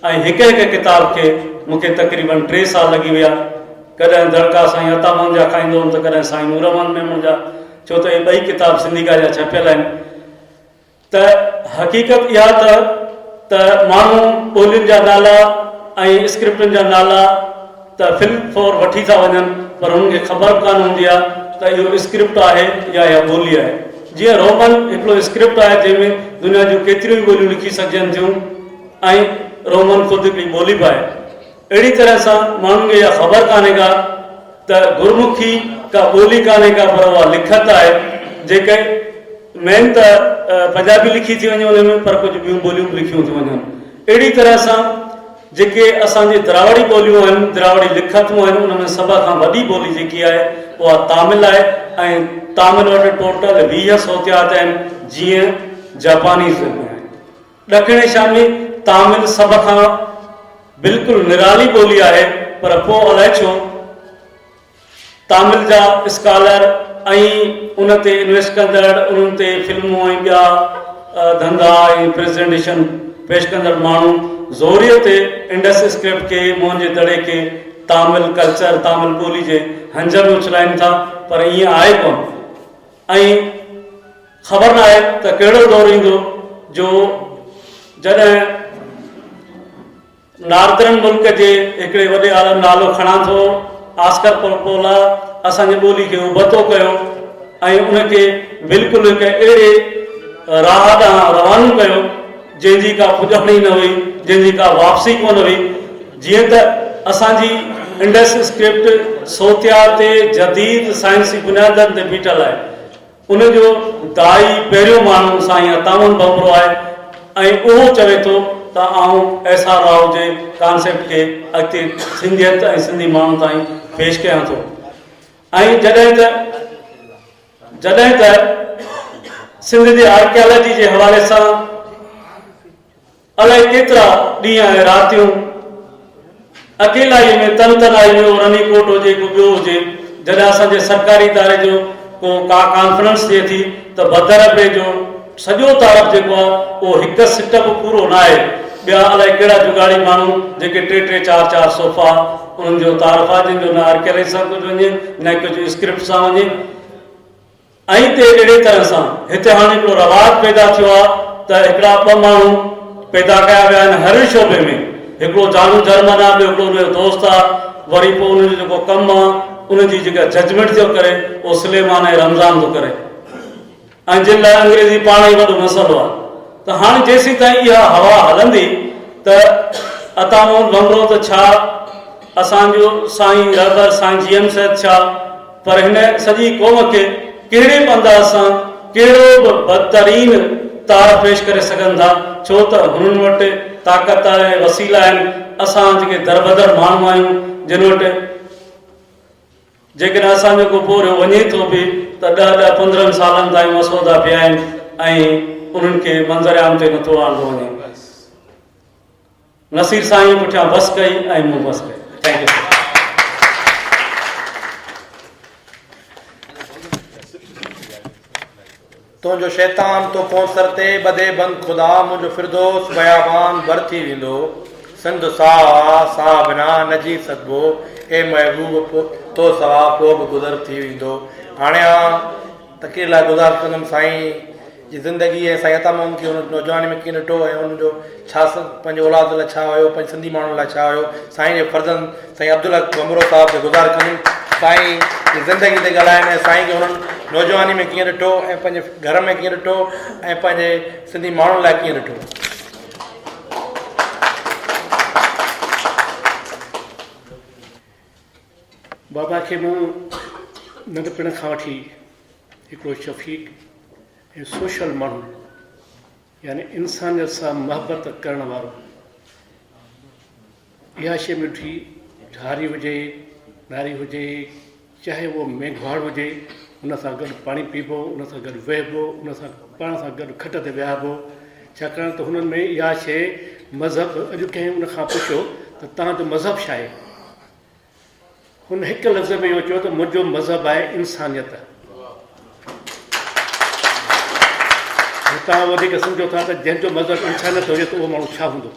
K: ऐं हिकु किताब खे मूंखे तक़रीबन 3 साल लॻी विया। कॾहिं दड़का साईं अतामन जा खाईंदो हुउमि त कॾहिं साईं नूरमन मेमन जा, छो त इहे 2 किताब सिंधिका जा छपियल आहिनि। त हक़ीक़त इहा त माण्हू ॿोलियुनि जा नाला ऐं स्क्रिप्टनि जा नाला त फिल फॉर वठी था वञनि, पर हुननि खे ख़बर कान हूंदी आहे त इहो स्क्रिप्ट आहे या इहा ॿोली आहे। जीअं रोमन हिकिड़ो स्क्रिप्ट आहे जंहिंमें दुनिया जूं केतिरियूं ॿोलियूं लिखी सघजनि थियूं, ऐं रोमन ख़ुदि हिकिड़ी ॿोली बि आहे। अहिड़ी तरह सां माण्हुनि खे इहा ख़बर कान्हे का त गुरमुखी का ॿोली कान्हे का, पर उहा लिखत आहे जेके मेन त पंजाबी लिखी थी वञे हुन में, पर कुझु ॿियूं ॿोलियूं बि लिखियूं थी वञनि। अहिड़ी तरह सां जेके असांजी द्रावड़ी ॿोलियूं आहिनि, द्रावड़ी लिखतूं आहिनि, उन में सभ खां वॾी ॿोली जेकी आहे उहा तामिल आहे। ऐं तामिल वटि टोटल 20 सोतियात आहिनि, जीअं जापानीज़ में आहिनि। ॾखिण एशिया में तामिल सभ खां बिल्कुलु निराली ॿोली आहे, पर पोइ अलाए छो तामिल जा स्कॉलर ऐं उन ते इन्वेस्ट कंदड़, उन्हनि ते फिल्मूं ऐं ॿिया धंधा ऐं प्रेज़ेंटेशन पेश कंदड़ माण्हू ज़ोरीअ ते इंडस स्क्रिप्ट खे, मोहन जे दड़े खे तामिल कल्चर, तामिल ॿोली जे हंज में उछलाइनि था, पर ईअं आहे कोन। ऐं ख़बर न आहे त कहिड़ो दौरु ईंदो जो जॾहिं नार्दरन मुल्क जे हिकिड़े वॾे आलम नालो खणा थो, ऑस्कर पोला, असांजी ॿोली खे उबतो कयो ऐं उनखे बिल्कुलु हिकु अहिड़े राह ॾांहुं रवानो कयो जंहिंजी का पुॼाणी न हुई, जंहिंजी का वापसी कोन हुई। जीअं त असांजी इंडस स्क्रिप्ट सोतिया ते जदीद साइंसी बुनियादनि ते बीठल आहे। उनजो दाई पहिरियों माण्हू साईं अताउल बुमरो आहे ऐं उहो चवे थो त आऊं एसआर राव जे कॉन्सेप्ट खे अॻिते सिंधियत ऐं सिंधी माण्हू ताईं पेश कयां थो। ऐं जॾहिं त सिंध जे आर्कियोलॉजी जे हवाले सां अलाए केतिरा ॾींहं ऐं रातियूं अकेलाई में तनतनाई में रनीकोट हुजे को ॿियो हुजे, जॾहिं असांजे सरकारी इदारे जो का कॉन्फ्रेंस थिए थी त बदरबे जो सॼो तारफ़ जेको आहे उहो हिकु सिट बि पूरो न आहे। ॿिया अलाए कहिड़ा जुगाड़ी माण्हू जेके 3-3, 4-4 सोफ़ा उन्हनि जो तारफ़ आहे, जंहिंजो न आर्कियोलॉजी सां कुझु वञे न कुझु स्क्रिप्ट सां वञे। ऐं ते अहिड़े तरह सां हिते हाणे हिकिड़ो रवाज पैदा थियो आहे त हिकिड़ा 2 माण्हू पैदा कया विया आहिनि हर शोबे में। हिकिड़ो जानू जर्मन आहे, ॿियो हिकिड़ो उनजो दोस्त आहे, वरी पोइ उनजो जेको कमु आहे उनजी जेका जजमेंट थो करे उहो सुलेमान ऐं रमज़ान थो करे, ऐं जिन लाइ अंग्रेज़ी पाण ई वॾो मसइलो आहे। त हाणे जेसीं ताईं इहा हवा हलंदी त अताउल बुमरो त छा, असांजो साईं रहबर साईं GM सैद छा, पर हिन सॼी क़ौम खे कहिड़े बि अंदाज़ सां कहिड़ो बि बदतरीन तार पेश करे सघनि था, छो त हुननि वटि ताक़त ऐं वसीला आहिनि। असां जेके दरबदर माण्हू आहियूं जिन वटि जेकॾहिं असांजो को पूरो वञे थो बि त 10-15 सालनि ताईं मसौदा पिया आहिनि ऐं उन्हनि खे मंज़र आम ते नथो आणंदो वञे। नसीर साईं पुठियां बस कई ऐं मूं बस कई। Thank U.
F: तुंहिंजो शैतान तो पहुंचर ते बदे बंद खुदा मुंहिंजो फिरदोस बयाबान बर थी वेंदो। सिंध सा बिना न जी सघिबो, ए महबूब तो सवा पोइ बि गुज़र थी वेंदो। हाणे तकीर लाइ गुज़ार कंदुमि साईं जी ज़िंदगी ऐं साईं अता मोहम्मद खे हुन नौजवानी में कीअं ॾिठो ऐं हुनजो छा पंहिंजे औलाद लाइ छा हुयो, पंहिंजे सिंधी माण्हुनि लाइ छा हुयो। साईं जे फर्ज़ंद साईं अब्दुल हक बमरो साहिब खे गुज़ार कंदुमि साईं जी ज़िंदगी ते ॻाल्हाइनि ऐं साईं खे हुननि नौजवानी में कीअं ॾिठो ऐं पंहिंजे घर में कीअं ॾिठो ऐं पंहिंजे सिंधी माण्हुनि लाइ कीअं ॾिठो।
L: बाबा खे मूं नंढपण खां वठी हिकिड़ो शफ़ीक ऐं सोशल माण्हू, यानी इंसानियत सां मोहबत करण वारो, इहा शइ में ॾिठी। हारी हुजे, नारी हुजे, चाहे उहो मेघवाड़ हुजे, उन सां गॾु पाणी पीबो, उन सां गॾु वेहबो, उन सां पाण सां गॾु खट ते विहारिबो। छाकाणि त हुननि में इहा शइ मज़हब, अॼु कंहिं उन खां पुछियो त तव्हांजो मज़हब छा आहे, हुन हिकु लफ़्ज़ में इहो चयो त मुंहिंजो मज़हब आहे इंसानियत। तव्हां वधीक सम्झो था त जंहिंजो मज़हब इंसानियत हुजे त उहो माण्हू छा हूंदो।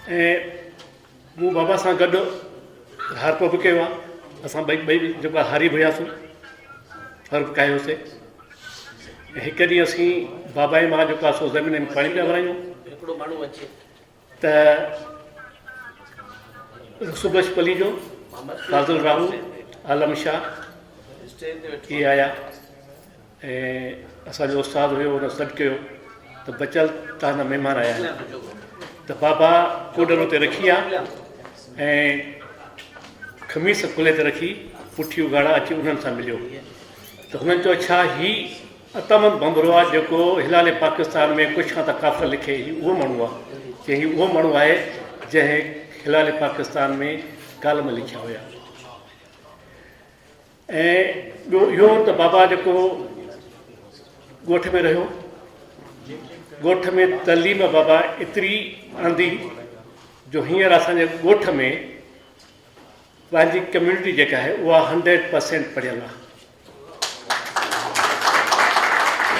L: ऐं मूं बाबा सां गॾु हर्प बि कयो आहे। असां ॿई जेको आहे हारी बि हुआसीं, हर्प कयोसीं। हिकु ॾींहुं असीं बाबा जी मां जेको आहे सो ज़मीन में पाणी पिया भरायूं त सुबश पली जो फाज़िल राहू, आलम शाह इहे आया ऐं असांजो उस्ताद हुयो, हुन सॾु कयो त बचल तव्हांजा महिमान आया आहिनि। त बाबा कोडर ते रखी आहे ऐं खमीस कुल्हे ते रखी, पुठियूं ॻाढ़ा अची उन्हनि सां मिलियो। त हुननि चयो छा ही अतमन बंबरो आहे जेको हिलाले पाकिस्तान में कुझु खां त काफ़िर लिखे, ही उहो माण्हू आहे। चई ही उहो माण्हू आहे जंहिं हिलाले पाकिस्तान में कालम लिखिया हुया। ऐं ॿियो इहो त बाबा जेको ॻोठ में रहियो, ॻोठ में तइलीम बाबा एतिरी आंदी जो हींअर असांजे ॻोठ में पंहिंजी कम्यूनिटी जेका आहे उहा 100% पढ़ियल आहे।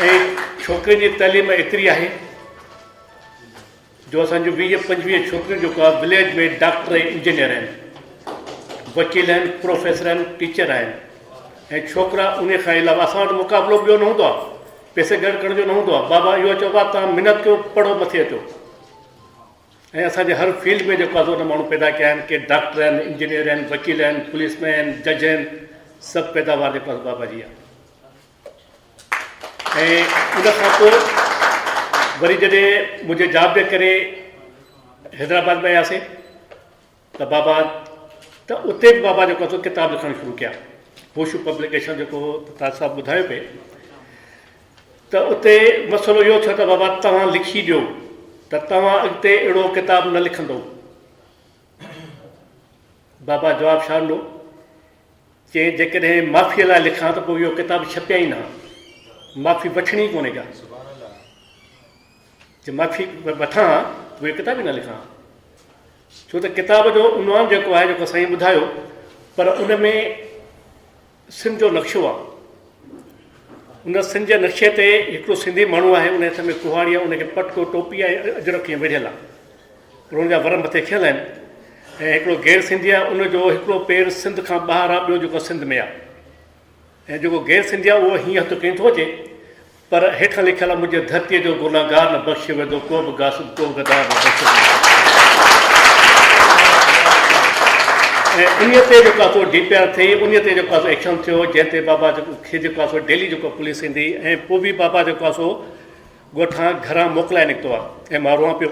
L: ऐं छोकिरियुनि जी तइलीम एतिरी आहे जो असांजो 20-25 छोकिरियूं जेको आहे विलेज में डॉक्टर ऐं इंजीनियर आहिनि, वकील आहिनि, प्रोफेसर आहिनि, टीचर आहिनि। ऐं छोकिरा उन खां अलावा असां वटि मुक़ाबिलो ॿियो न हूंदो आहे, पैसे गॾु करण जो न हूंदो आहे। बाबा इहो चइबो आहे तव्हां महिनत कयो, पढ़ो, मथे अचो। ऐं असांजे हर फील्ड में जेको आहे उन माण्हू पैदा कया आहिनि, के डॉक्टर आहिनि, इंजीनियर आहिनि, वकील आहिनि, पुलिसमैन आहिनि, जज आहिनि, सभु पैदावार जेको आहे बाबा जी आहे। ऐं उन खां पोइ वरी जॾहिं मुंहिंजे जॉब जे करे हैदराबाद में आयासीं त बाबा त उते बि बाबा जेको आहे किताब लिखणु शुरू कया। होशू पब्लिकेशन जेको तव्हां सभु ॿुधायो पिए, त उते मसइलो इहो थियो त बाबा तव्हां लिखी ॾियो त तव्हां अॻिते अहिड़ो किताब न लिखंदो। बाबा जवाबु छा ॾिनो, चई जेकॾहिं माफ़ीअ लाइ लिखां त पोइ इहो किताब छपिया ई न, माफ़ी वठणी कोन्हे का। जे माफ़ी वठां त उहे किताब ई न लिखां, छो त किताब जो उनवान जेको आहे जेको साईं ॿुधायो, पर उन में सिंध जो नक्शो आहे। उन सिंध जे नक्शे ते हिकिड़ो सिंधी माण्हू आहे, उन हथ में कुहाड़ी आहे, उनखे पटको, टोपी आहे, अजरक कीअं विढ़ियल आहे, पर हुनजा वर मथे खियल आहिनि। ऐं हिकिड़ो गैर सिंधी आहे, उनजो हिकिड़ो पेर सिंध खां ॿाहिरि आहे, ॿियो जेको सिंध में आहे। ऐं जेको गैर सिंधी आहे उहो हीअं हथु कहीं थो अचे, पर हेठां लिखियलु आहे मुंहिंजे धरतीअ जो गुनाहगार न बख़्शियो वेंदो, को बि गासिब, को बि गदार न बख़्शियो वेंदो। ऐं उन ते जेको आहे सो DPR थिए, उन ते जेको आहे सो एक्शन थियो, जंहिं ते बाबा खे जेको आहे सो डेली जेको पुलिस ईंदी। ऐं पोइ बि बाबा जेको आहे सो ॻोठां घरां मोकिलाए निकितो आहे। ऐं मां रोआं पियो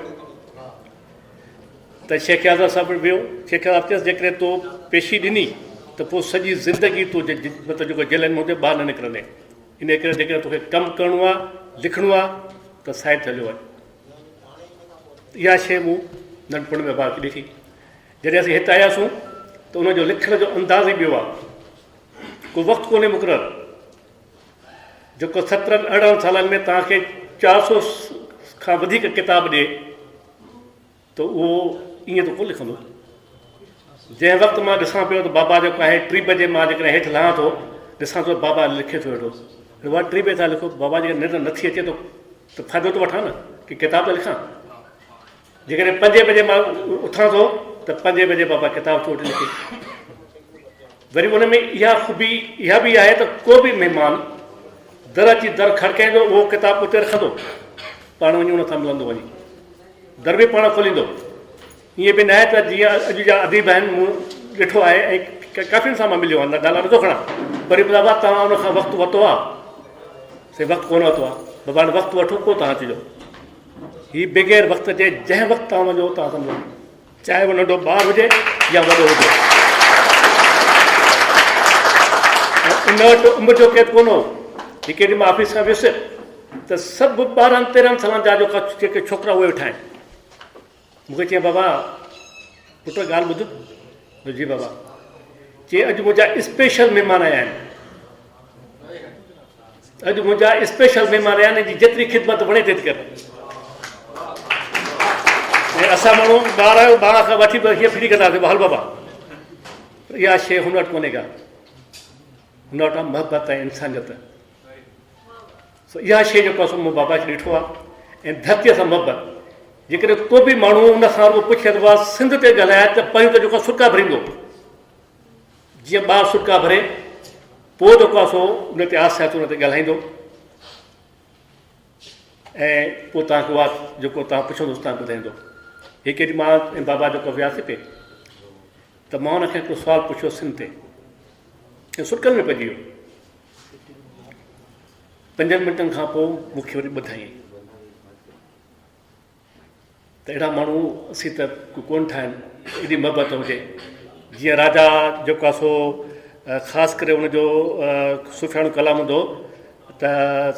L: त शेख आज़ाद साहिबु वियो, शेख आज़ाद चयसि जेकॾहिं तो पेशी ॾिनी त पोइ सॼी ज़िंदगी तूं मतिलबु जेको जेलनि में हुते ॿाहिरि न निकिरंदे। इन करे जेकॾहिं तोखे कमु करिणो आहे लिखिणो आहे त साहित्य हलियो आहे। इहा शइ मूं नंढपण में बाक़ी ॾिठी। जॾहिं असीं हिते आयासीं त उनजो लिखण जो अंदाज़ ई ॿियो आहे। को वक़्तु कोन्हे मुक़ररु जेको 17-18 सालनि में तव्हांखे 400 खां वधीक किताब ॾिए त उहो ईअं त कोन लिखंदो। जंहिं वक़्तु मां ॾिसां पियो त बाबा जेको आहे 3 बजे मां जेकॾहिं हेठि लहां थो ॾिसां थो बाबा लिखे थो वेठो। बाबा 3 बजे था लिखो, बाबा जेकॾहिं निंड नथी अचे त फ़ाइदो थो वठां न की किताब त लिखां। जेकॾहिं 5 बजे मां उथां थो त 5 बजे बाबा किताब थो वठी लिखे। वरी हुन में इहा ख़ूबी इहा बि आहे त को बि महिमान दर अची दर खड़काईंदो उहो किताब उते रखंदो, पाण वञी उन सां मिलंदो, वञी दर बि पाण खोलींदो। ईअं बि न आहे त जीअं अॼु जा अदीब आहिनि मूं ॾिठो आहे ऐं काफ़ियुनि सां मां मिलियो आहे, नाला नथो खणां, वरी बाबा तव्हां उन खां वक़्तु वरितो आहे, से वक़्तु कोन वरितो आहे, बाबा वक़्तु वठो पोइ तव्हां अचिजो। हीअ बग़ैर वक़्त जे जंहिं वक़्तु तव्हां वञो तव्हां सम्झो, चाहे उहो नंढो ॿारु हुजे या वॾो हुजे। उन वटि उमिरि जो केरु कोन हो। हिकु ॾींहुं मां ऑफिस खां वियुसि त सभु 12-13 सालनि जा जेका जेके छोकिरा उहे वेठा आहिनि। मूंखे चई बाबा पुटु ॻाल्हि ॿुध। जी बाबा। चई अॼु मुंहिंजा स्पेशल महिमान आया आहिनि, अॼु मुंहिंजा स्पेशल महिमान आया आहिनि, जेतिरी ख़िदमत वणे थी करे। ऐं असां माण्हू ॿार खां वठी हीअं फिरी कंदासीं हल बाबा। इहा शइ हुन वटि कोन्हे का, हुन वटि मोहबत ऐं इंसानियत। इहा शइ जेको आहे मूं बाबा खे ॾिठो आहे ऐं धरतीअ सां मोहबत। जेकॾहिं को बि माण्हू उन खां पुछे त बाबा सिंध ते ॻाल्हाए त पहिरियों त जेको सुका भरींदो, जीअं ॿारु सुका भरे पोइ जेको आहे सो उन ते आहिस्ते आहिस्ते उन ते ॻाल्हाईंदो ऐं पोइ तव्हांखे उहा जेको तव्हां पुछंदुसि तव्हां ॿुधाईंदो। हिकु ॾींहुं मां ऐं बाबा जेको वियासीं पिए त मां हुनखे हिकिड़ो सुवालु पुछियो सिंध ते ऐं सुटकनि में पइजी वियो। 5 मिंटनि खां पोइ मूंखे वरी ॿुधाई त अहिड़ा माण्हू असीं त कोन ठाहिनि, एॾी मोहबत हुजे। जीअं राजा जेको आहे सो ख़ासि करे हुनजो सुफ़ियाणो कलाम हूंदो त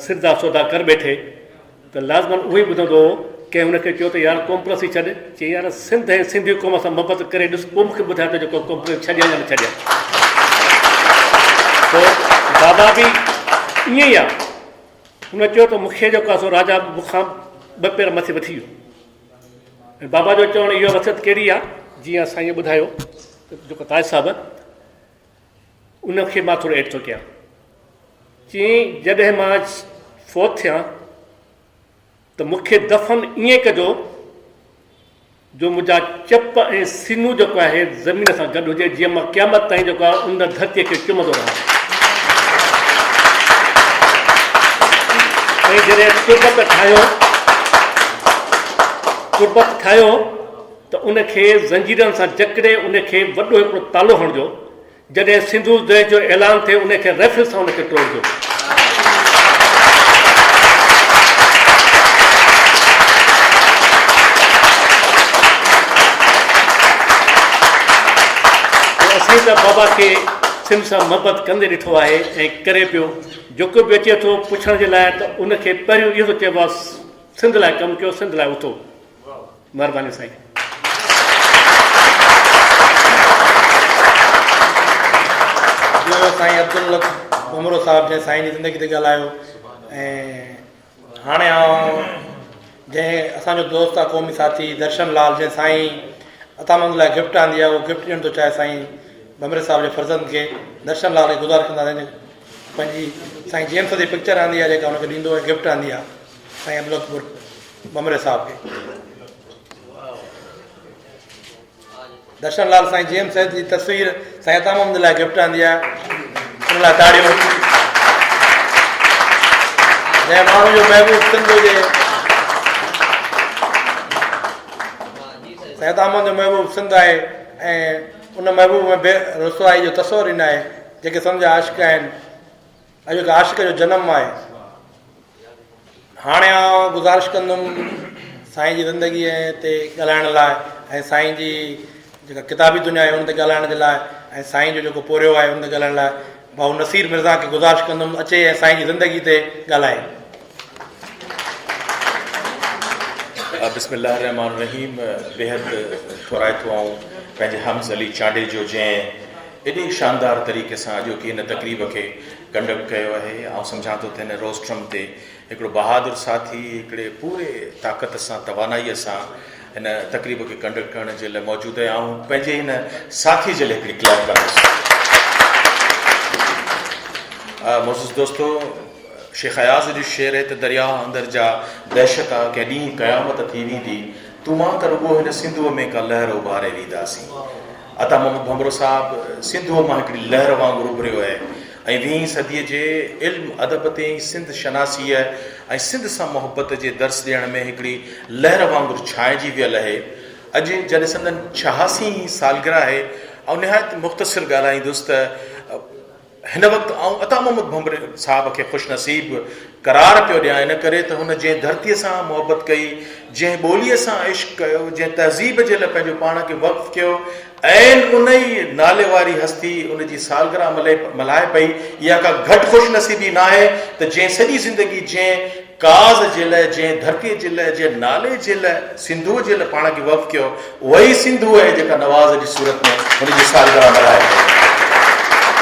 L: सिरदा सौदा कर वेठे त लाज़मन उहो ई ॿुधंदो हो। कंहिं हुनखे चयो त यार कॉम्प्रेस ई छॾ, चई यार सिंध ऐं सिंधी क़ौम सां मोहबत करे ॾिस, पोइ मूंखे ॿुधाए त जेको कॉम्प्रेस छॾिया या न छॾिया। पोइ बाबा बि ईअं ई आहे, हुन चयो त मूंखे जेको आहे सो राजा मूंखां 2 पेर मथे वठी वियो। ऐं बाबा जो चवणु इहो वसियत कहिड़ी आहे, जीअं साईं ॿुधायो जेको ताज साहिबु उनखे मां थोरो एड थो कयां। चई जॾहिं मां फ़ौत थियां त मूंखे दफ़न ईअं कजो जो मुंहिंजा चप ऐं सीनू जेको आहे ज़मीन सां गॾु हुजे, जीअं मां क़यामत ताईं जेको आहे उन धरतीअ खे चुमंदो रहां। ऐं जॾहिं तुर्बत ठाहियो त उनखे ज़ंजीरनि सां जकड़े उनखे वॾो हिकिड़ो तालो हणिजो। जॾहिं सिंधु देश जो ऐलान थिए उनखे रेफिल सां उनखे टोड़िजो। असीं त बाबा खे सिंध सां मोहबत कंदे ॾिठो आहे ऐं करे पियो। जेको बि अचे थो पुछण जे लाइ त उनखे पहिरियों इहो थो चइबो आहे सिंध लाइ कमु कयो, सिंध लाइ उथो। महिरबानी साईं।
F: साईं अब्दुल उमरो साहिब जंहिं साईं जी ज़िंदगी ते ॻाल्हायो। ऐं हाणे जंहिं असांजो दोस्त आहे क़ौमी साथी दर्शन लाल, जंहिं साईं अतामंद लाइ गिफ्ट आंदी आहे, उहो गिफ्ट ॾियणु थो चाहे साईं बमरे साहिब जे फर्ज़ंद खे। दर्शन लाल खे गुज़ारिश कंदासीं पंहिंजी साईं जेम्स जी पिक्चर आंदी आहे जेका हुनखे ॾींदो आहे, गिफ्ट आंदी आहे साईं अब्दुल बमरे साहिब खे। दर्शन लाल साईं जेम्स जी तस्वीर साईं अतामंद लाइ गिफ्ट आंदी आहे, हुन लाइ ताड़ियूं। जंहिं माण्हू जो महबूब सिंध हुजे, साईं अतामंद जो महबूब सिंध आहे ऐं उन महबूब में रुसवाई जो तस्वर ई न आहे। जेके सम्झा आशिक़ आहिनि, अॼु हिकु आशिक़ जो जनमु आहे। हाणे गुज़ारिश कंदुमि साईं जी ज़िंदगीअ ते ॻाल्हाइण लाइ ऐं साईं जी जेका किताबी दुनिया आहे उन ते ॻाल्हाइण जे लाइ ऐं साईं जो जेको पोरियो आहे उन ते ॻाल्हाइण लाइ भाऊ नसीर मिर्ज़ा खे गुज़ारिश कंदुमि अचे ऐं साईं जी ज़िंदगी ते ॻाल्हाए।
M: बिस्मिल्लाह रहमान रहीम। बेहद थोराइतो आऊं पंहिंजे हमज़ अली चांडे जो जंहिं एॾे शानदार तरीक़े सां अॼोकी हिन तक़रीब खे कंडक्ट कयो आहे। ऐं सम्झां थो त हिन रोस्ट्रम ते हिकिड़ो बहादुर साथी हिकिड़े पूरे ताक़त सां तवानाईअ सां हिन तक़रीब खे कंडक्ट करण जे लाइ मौजूदु आहे। ऐं पंहिंजे हिन साथी जे लाइ हिकिड़ी क्लैप कंदुसि। मोज़िज़ दोस्तो, शेख अयाज़ जो शेर है त दरिया अंदर जा दहशत आहे केॾी क़यामत थी वेंदी तूं मां त रुगो हिन सिंधूअ में का लहर उभारे वेंदासीं। अता मोहम्मद भमरो साहब सिंधूअ मां हिकिड़ी लहर वांगुरु उभरियो आहे ऐं 20वीं सदीअ जे इल्म अदब ते सिंध शनासीअ ऐं सिंध सां मोहबत जे दर्स ॾियण में हिकिड़ी लहर वांगुरु छाइजी वियल आहे। अॼु जॾहिं संदन 86 सालगिरह आहे ऐं निहायत मुख़्तसिर ॻाल्हाईंदुसि त हिन वक़्तु आउं अता मोहम्मद भमरे साहब खे ख़ुशनसीब करार पियो ॾियां इन करे त हुन जंहिं धरतीअ सां मोहबत कई, जंहिं ॿोलीअ सां इश्क कयो, जंहिं तहज़ीब जे लाइ पंहिंजो पाण खे वक़्फ़ु कयो, ऐं उन ई नाले वारी हस्ती उन जी सालगिरह मल्हाए पई। इहा का घटि ख़ुशनसीबी न आहे त जंहिं सॼी ज़िंदगी जंहिं काज़ जे लाइ, जंहिं धरतीअ जे लाइ, जंहिं नाले जे लाइ, सिंधूअ जे लाइ पाण खे वक़्फ़ु कयो, उहा ई सिंधू आहे जेका नवाज़ जी सूरत में हुन जी सालगिरह मल्हाए पई।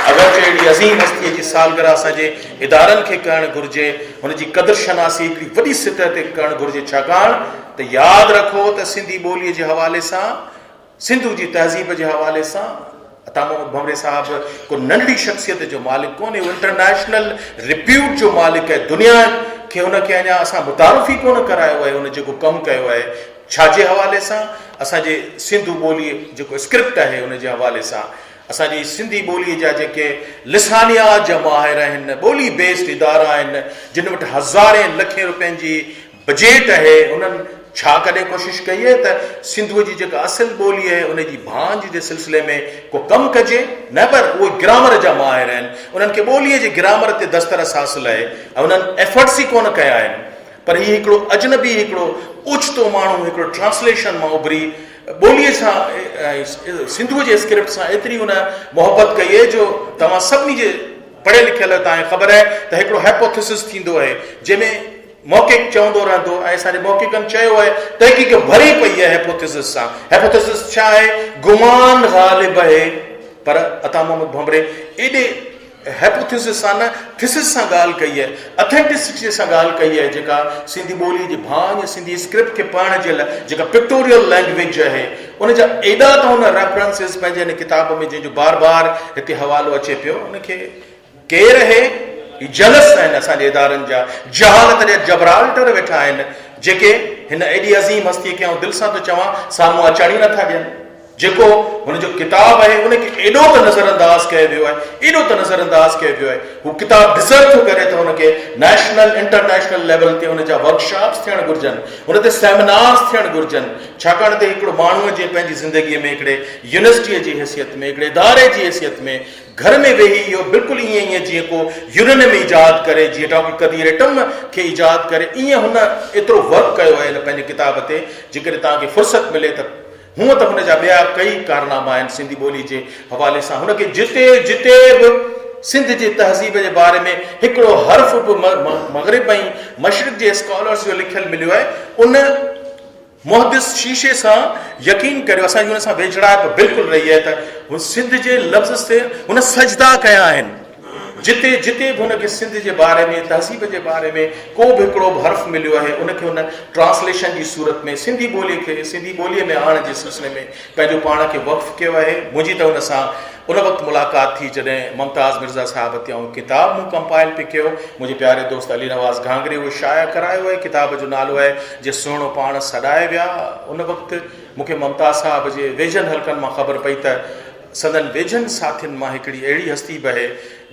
M: अगरि अहिड़ी अज़ीम हस्तीअ जी सालगिरह असांजे इदारनि खे करणु घुरिजे, हुनजी क़दुरु शनासी हिकिड़ी वॾी सतह ते करणु घुरिजे। छाकाणि त यादि रखो त सिंधी ॿोलीअ जे हवाले सां, सिंधू जी तहज़ीब जे हवाले सां अता मोहम्मद भमरे साहब को नंढड़ी शख़्सियत जो मालिक कोन्हे, उहो इंटरनेशनल रिप्यूट जो मालिक आहे। दुनिया खे हुनखे अञा असां मुतारफ़ ई कोन करायो आहे हुन जेको कमु कयो आहे। छाजे हवाले सां? असांजे सिंधू ॿोलीअ जेको स्क्रिप्ट आहे हुन जे हवाले सां। असांजी सिंधी ॿोलीअ जा जेके लिसानियात जा माहिर आहिनि, ॿोली बेस्ड इदारा आहिनि, जिन वटि हज़ारे लखे रुपयनि जी बजेट आहे, उन्हनि छा कॾहिं कोशिशि कई आहे त सिंधूअ जी जेका असुल ॿोली आहे उन जी भांज जे सिलसिले में को कमु कजे? न, पर उहे ग्रामर जा माहिर आहिनि, उन्हनि खे ॿोलीअ जे ग्रामर ते दस्तरस हासिलु आहे ऐं उन्हनि एफर्ट्स ई कोन कया आहिनि। पर हीउ हिकिड़ो अजनबी, हिकिड़ो ओचितो माण्हू हिकिड़ो ट्रांसलेशन मां उभरी ॿोलीअ सां, सिंधूअ जे स्क्रिप्ट सां एतिरी हुन मोहबत कई आहे जो तव्हां सभिनी जे पढ़ियल लिखियल तव्हांखे ख़बर आहे त हिकिड़ो हाइपोथेसिस थींदो आहे जंहिंमें मौक़िक़ चवंदो रहंदो ऐं असांजे मौक़िक़नि चयो आहे, तहक़ीक़ भरी पई आहे हाइपोथेसिस सां। हाइपोथेसिस छा आहे? गुमान ग़ालिब आहे। पर अता मोहम्मद भमरे एॾे हाइपोथेसिस सां न, थिसिस सां ॻाल्हि कई आहे, अथेंटिसिटी सां ॻाल्हि कई आहे, जेका सिंधी ॿोलीअ जी भांज, सिंधी स्क्रिप्ट खे पढ़ण जे लाइ जेका पिक्टोरियल लैंग्वेज आहे, उन जा एॾा त हुन रेफरेंसिस पंहिंजे हिन किताब में जंहिंजो बार बार हिते हवालो अचे पियो, उनखे केरु आहे? जलस आहिनि असांजे इदारनि जा, जहालत जा जबराल्टर वेठा आहिनि, जेके हिन एॾी अज़ीम हस्तीअ खे, ऐं दिलि सां थो चवां, साम्हूं अचण ई नथा ॾियनि। जेको हुनजो किताब आहे उनखे एॾो त नज़रअंदाज़ कयो वियो आहे, एॾो त नज़रअंदाज़ कयो वियो आहे। हू किताब डिज़र्व थो करे त हुनखे नेशनल इंटरनेशनल लेवल ते हुनजा वर्कशॉप्स थियणु घुरिजनि, हुन ते सेमिनार्स थियणु घुरिजनि। छाकाणि त हिकिड़ो माण्हूअ जे पंहिंजी ज़िंदगीअ में हिकिड़े यूनिवर्सिटीअ जी हैसियत में, हिकिड़े इदारे जी हैसियत में घर में वेही इहो बिल्कुलु ईअं जीअं को यूनियन में ईजाद करे, जीअं डॉक्टर कदीर एटम खे ईजाद करे, ईअं हुन एतिरो वर्क कयो आहे हिन पंहिंजे किताब ते। जेकॾहिं तव्हांखे फुर्सत मिले त हूअं त हुनजा ॿिया कई कारनामा आहिनि सिंधी ॿोली जे हवाले सां। हुनखे जिते जिते बि सिंध जे तहज़ीब जे बारे में हिकिड़ो हर्फ़ बि मग़रिब ऐं मशरिक़ जे स्कॉलर्स जो लिखियलु मिलियो आहे, उन मुहदिस शीशे सां यकीन करियो, असांजी हुन सां वेझड़ाइप बिल्कुलु रही आहे त हू सिंध जे लफ़्ज़ ते हुन सजदा कया आहिनि। जिते जिते बि हुनखे सिंध जे बारे में, तहज़ीब जे बारे में को बि हिकिड़ो बि हर्फ़ मिलियो आहे, उनखे हुन ट्रांसलेशन जी सूरत में सिंधी ॿोलीअ खे, सिंधी ॿोलीअ में आणण जे सिलसिले में पंहिंजो पाण खे वक़्फ़ु कयो आहे। मुंहिंजी त हुन सां उन वक़्तु मुलाक़ात थी जॾहिं मुमताज़ मिर्ज़ा साहिब ते ऐं किताब मूं कंपाइल पियो कयो। मुंहिंजे प्यारे दोस्त अली नवाज़ घांगरे उहो शाया करायो आहे। किताब जो नालो आहे जे सुहिणो पाण सॾाए विया। उन वक़्तु मूंखे मुमताज़ साहिब जे वेझनि हल्कनि मां ख़बर पई त सदन वेझनि साथियुनि मां हिकिड़ी अहिड़ी हस्ती बि आहे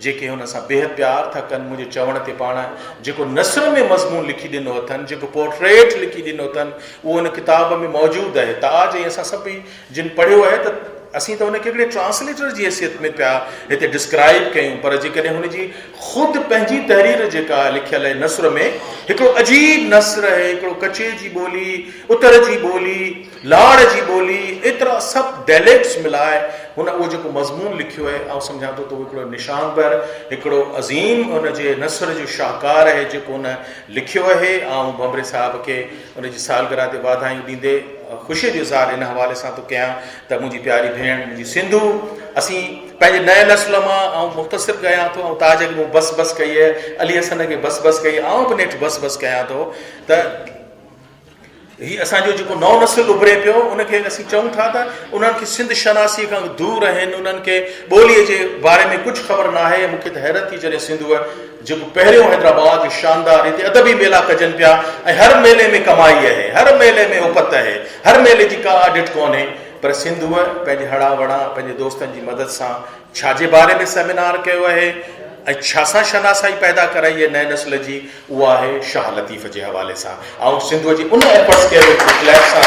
M: जेके हुन सां बेहद प्यार था कनि। मुंहिंजे चवण ते पाण जेको नसर में मज़मून लिखी ॾिनो अथनि, जेको पोर्ट्रेट लिखी ॾिनो अथनि, उहो हुन किताब में मौजूदु आहे। ताज ऐं असां सभई जिन पढ़ियो आहे त असीं त हुनखे हिकिड़े ट्रांसलेटर जी हैसियत में पिया हिते डिस्क्राइब कयूं, पर जेकॾहिं हुनजी ख़ुदि पंहिंजी तहरीर जेका लिखियलु आहे नसर में, हिकिड़ो अजीब नसर आहे, हिकिड़ो कचे जी ॿोली, उतर जी ॿोली, लाड़ जी ॿोली, एतिरा सभु डायलेक्ट्स मिलाए हुन उहो जेको मज़मून लिखियो आहे आउं सम्झां थो त उहो हिकिड़ो निशानबर हिकिड़ो अज़ीम हुनजे नसर जो शाहकार आहे जेको हुन लिखियो आहे। ऐं बम्बरे साहिब खे हुनजी सालगिरह ते वाधायूं ॾींदे ख़ुशीअ जो इज़हार इन हवाले सां थो कयां त मुंहिंजी प्यारी भेण मुंहिंजी सिंधू असीं पंहिंजे नए नस्ल मां ऐं मुख़्तसिर कयां थो ऐं ताज खे मूं बस बस कई आहे, अली हसन खे बस बस कई, ऐं बि नेठि बस बस कयां थो त हीउ असांजो जेको नओं नस्ल उभरे पियो उनखे असीं चऊं था त उन्हनि खे सिंध शनासीअ खां दूरि आहिनि, उन्हनि खे ॿोलीअ जे बारे में कुझु ख़बर न आहे। मूंखे त हैरत थी जॾहिं सिंधूअ जेको पहिरियों हैदराबाद शानदार हिते अदबी मेला कजनि पिया ऐं हर मेले में कमाई आहे, हर मेले में उपत आहे, हर मेले जी का आडिट कोन्हे, पर सिंधूअ पंहिंजे हड़ा वड़ा पंहिंजे दोस्तनि जी मदद सां छाजे बारे में सेमिनार कयो आहे ऐं छा सां शनासाई पैदा कराई आहे नए नस्ल जी, उहा आहे शाह लतीफ़ जे हवाले सां। ऐं सिंधूअ जी उन एफर्ट्स खे फ्लैट सां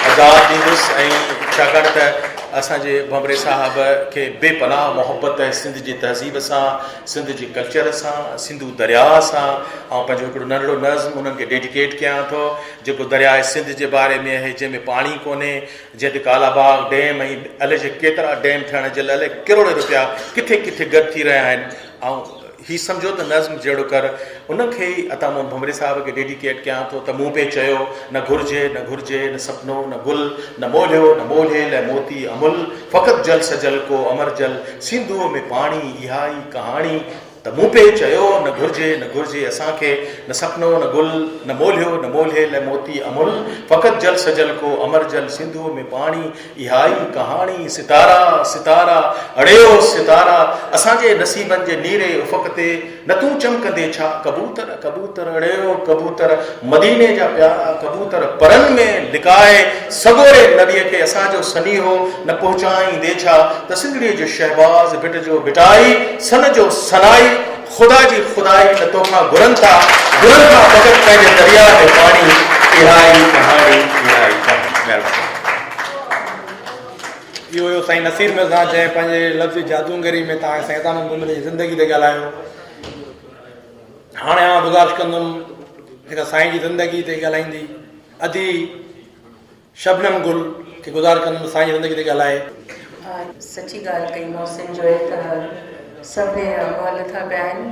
M: आज़ादु ॾींदुसि ऐं छाकाणि त असांजे बम्बरे साहिब खे बेपनाह मोहबत आहे सिंध जी तहज़ीब सां, सिंध जे कल्चर सां, सिंधू दरिया सां। ऐं पंहिंजो हिकिड़ो नंढड़ो नज़्म उन्हनि खे डेडिकेट कयां थो जेको दरियाए सिंध जे बारे में आहे, जंहिंमें पाणी कोन्हे, जंहिं ते कालाबाग डैम ऐं अलाए जे केतिरा डैम थियण जे लाइ करोड़ रुपया किथे किथे गॾु थी रहिया आहिनि। ऐं हीउ सम्झो त नज़्म जहिड़ो कर उनखे ई अता मां बम्बरे साहिब खे डेडिकेट कयां थो त मूं पे चयो न घुरिजे न घुरिजे न सपनो न गुल न मोलियो न मोले ल मोती अमुल फ़क़ति जल सजल को अमर जल सिंधूअ में पाणी इहा ई कहाणी त मूं पे चयो न घुरिजे असांखे न सपनो न गुल न मोलियो न मोले ल मोती अमुल फ़क़ति जल सजल को अमर जल सिंधूअ में पाणी इहा ई कहाणी सितारा सितारा अड़ियो सितारा असांजे नसीबनि जे नीरे उफ़क़ ते न तूं चमकंदे छा कबूतर कबूतर अड़ियो कबूतर मदीने जा प्यारा कबूतर परनि में लिकाए सगोरे नबीअ खे असांजो सनीहो न पहुचाईंदे छा त सिंधड़ीअ जो शहबाज़ बिट जो बिटाई सन जो सनाई ख़ुदा जी ख़ुदाई न तोखां घुरनि था फ़क़ति पंहिंजे दरिया में पाणी इहा ई कहाणी इहा ई कहाणी।
F: इहो हुयो साईं नसीर मिर्ज़ा जंहिं पंहिंजे लफ़्ज़ जादूगरी में तव्हां साईं ताम बम्बरे जी ज़िंदगी ते ॻाल्हायो। हाणे आउं गुज़ारिश कंदुमि हिकु साईं जी ज़िंदगी ते ॻाल्हाईंदी अदी शबनम गुल खे गुज़ारिश कंदुमि साईं जी ज़िंदगी ते ॻाल्हाए।
N: सची ॻाल्हि कई मोहसिन जो आहे त सभु अमल था पिया आहिनि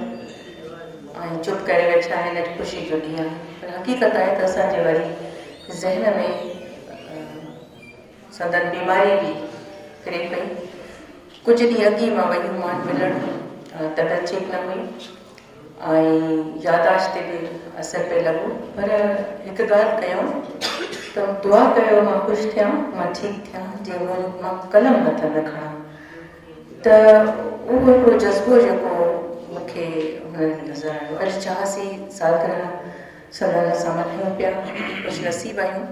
N: ऐं चुप करे वेठा आहिनि, अॼु ख़ुशी जो ॾींहुं आहे, पर हक़ीक़त आहे त असांजे वरी ज़हन में संदन बीमारी बि फिरे पई। कुझु ॾींहं अॻु ई मां वई हुअमि मिलणु, तबियत ठीकु न हुई ऐं यादाश्त ते बि असरु पियो लॻो, पर हिकु ॻाल्हि कयूं त दुआ कयो मां ख़ुशि थियां, मां ठीकु थियां, जीअं मां कलम हथ में खणां। त उहो हिकिड़ो जज़्बो जेको मूंखे हुन नज़र आयो। अॼु चाहासीं सालगिरह सदन सां मल्हायूं पिया, कुझु नसीब आहियूं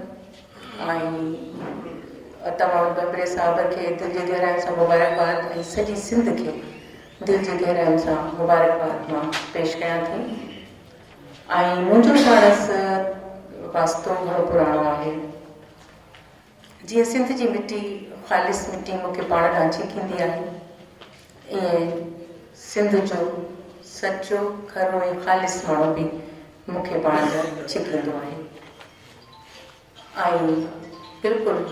N: ऐं तमामु बम्बरे साहिब खे दिलि जी गहराइयुनि सां मुबारकबाद ऐं सॼी सिंध खे दिलि जी गहराइयुनि सां मुबारकबाद मां पेश कयां थी। ऐं मुंहिंजो साणस वास्तो घणो पुराणो आहे। जीअं सिंध जी मिटी ख़ालिस मिटी मूंखे पाण ॾांहुं छिकींदी आहे, ईअं सिंध जो सचो खरो ऐं ख़ालिस माण्हू बि मूंखे पाण ॾांहुं छिकींदो आहे। ऐं बिल्कुलु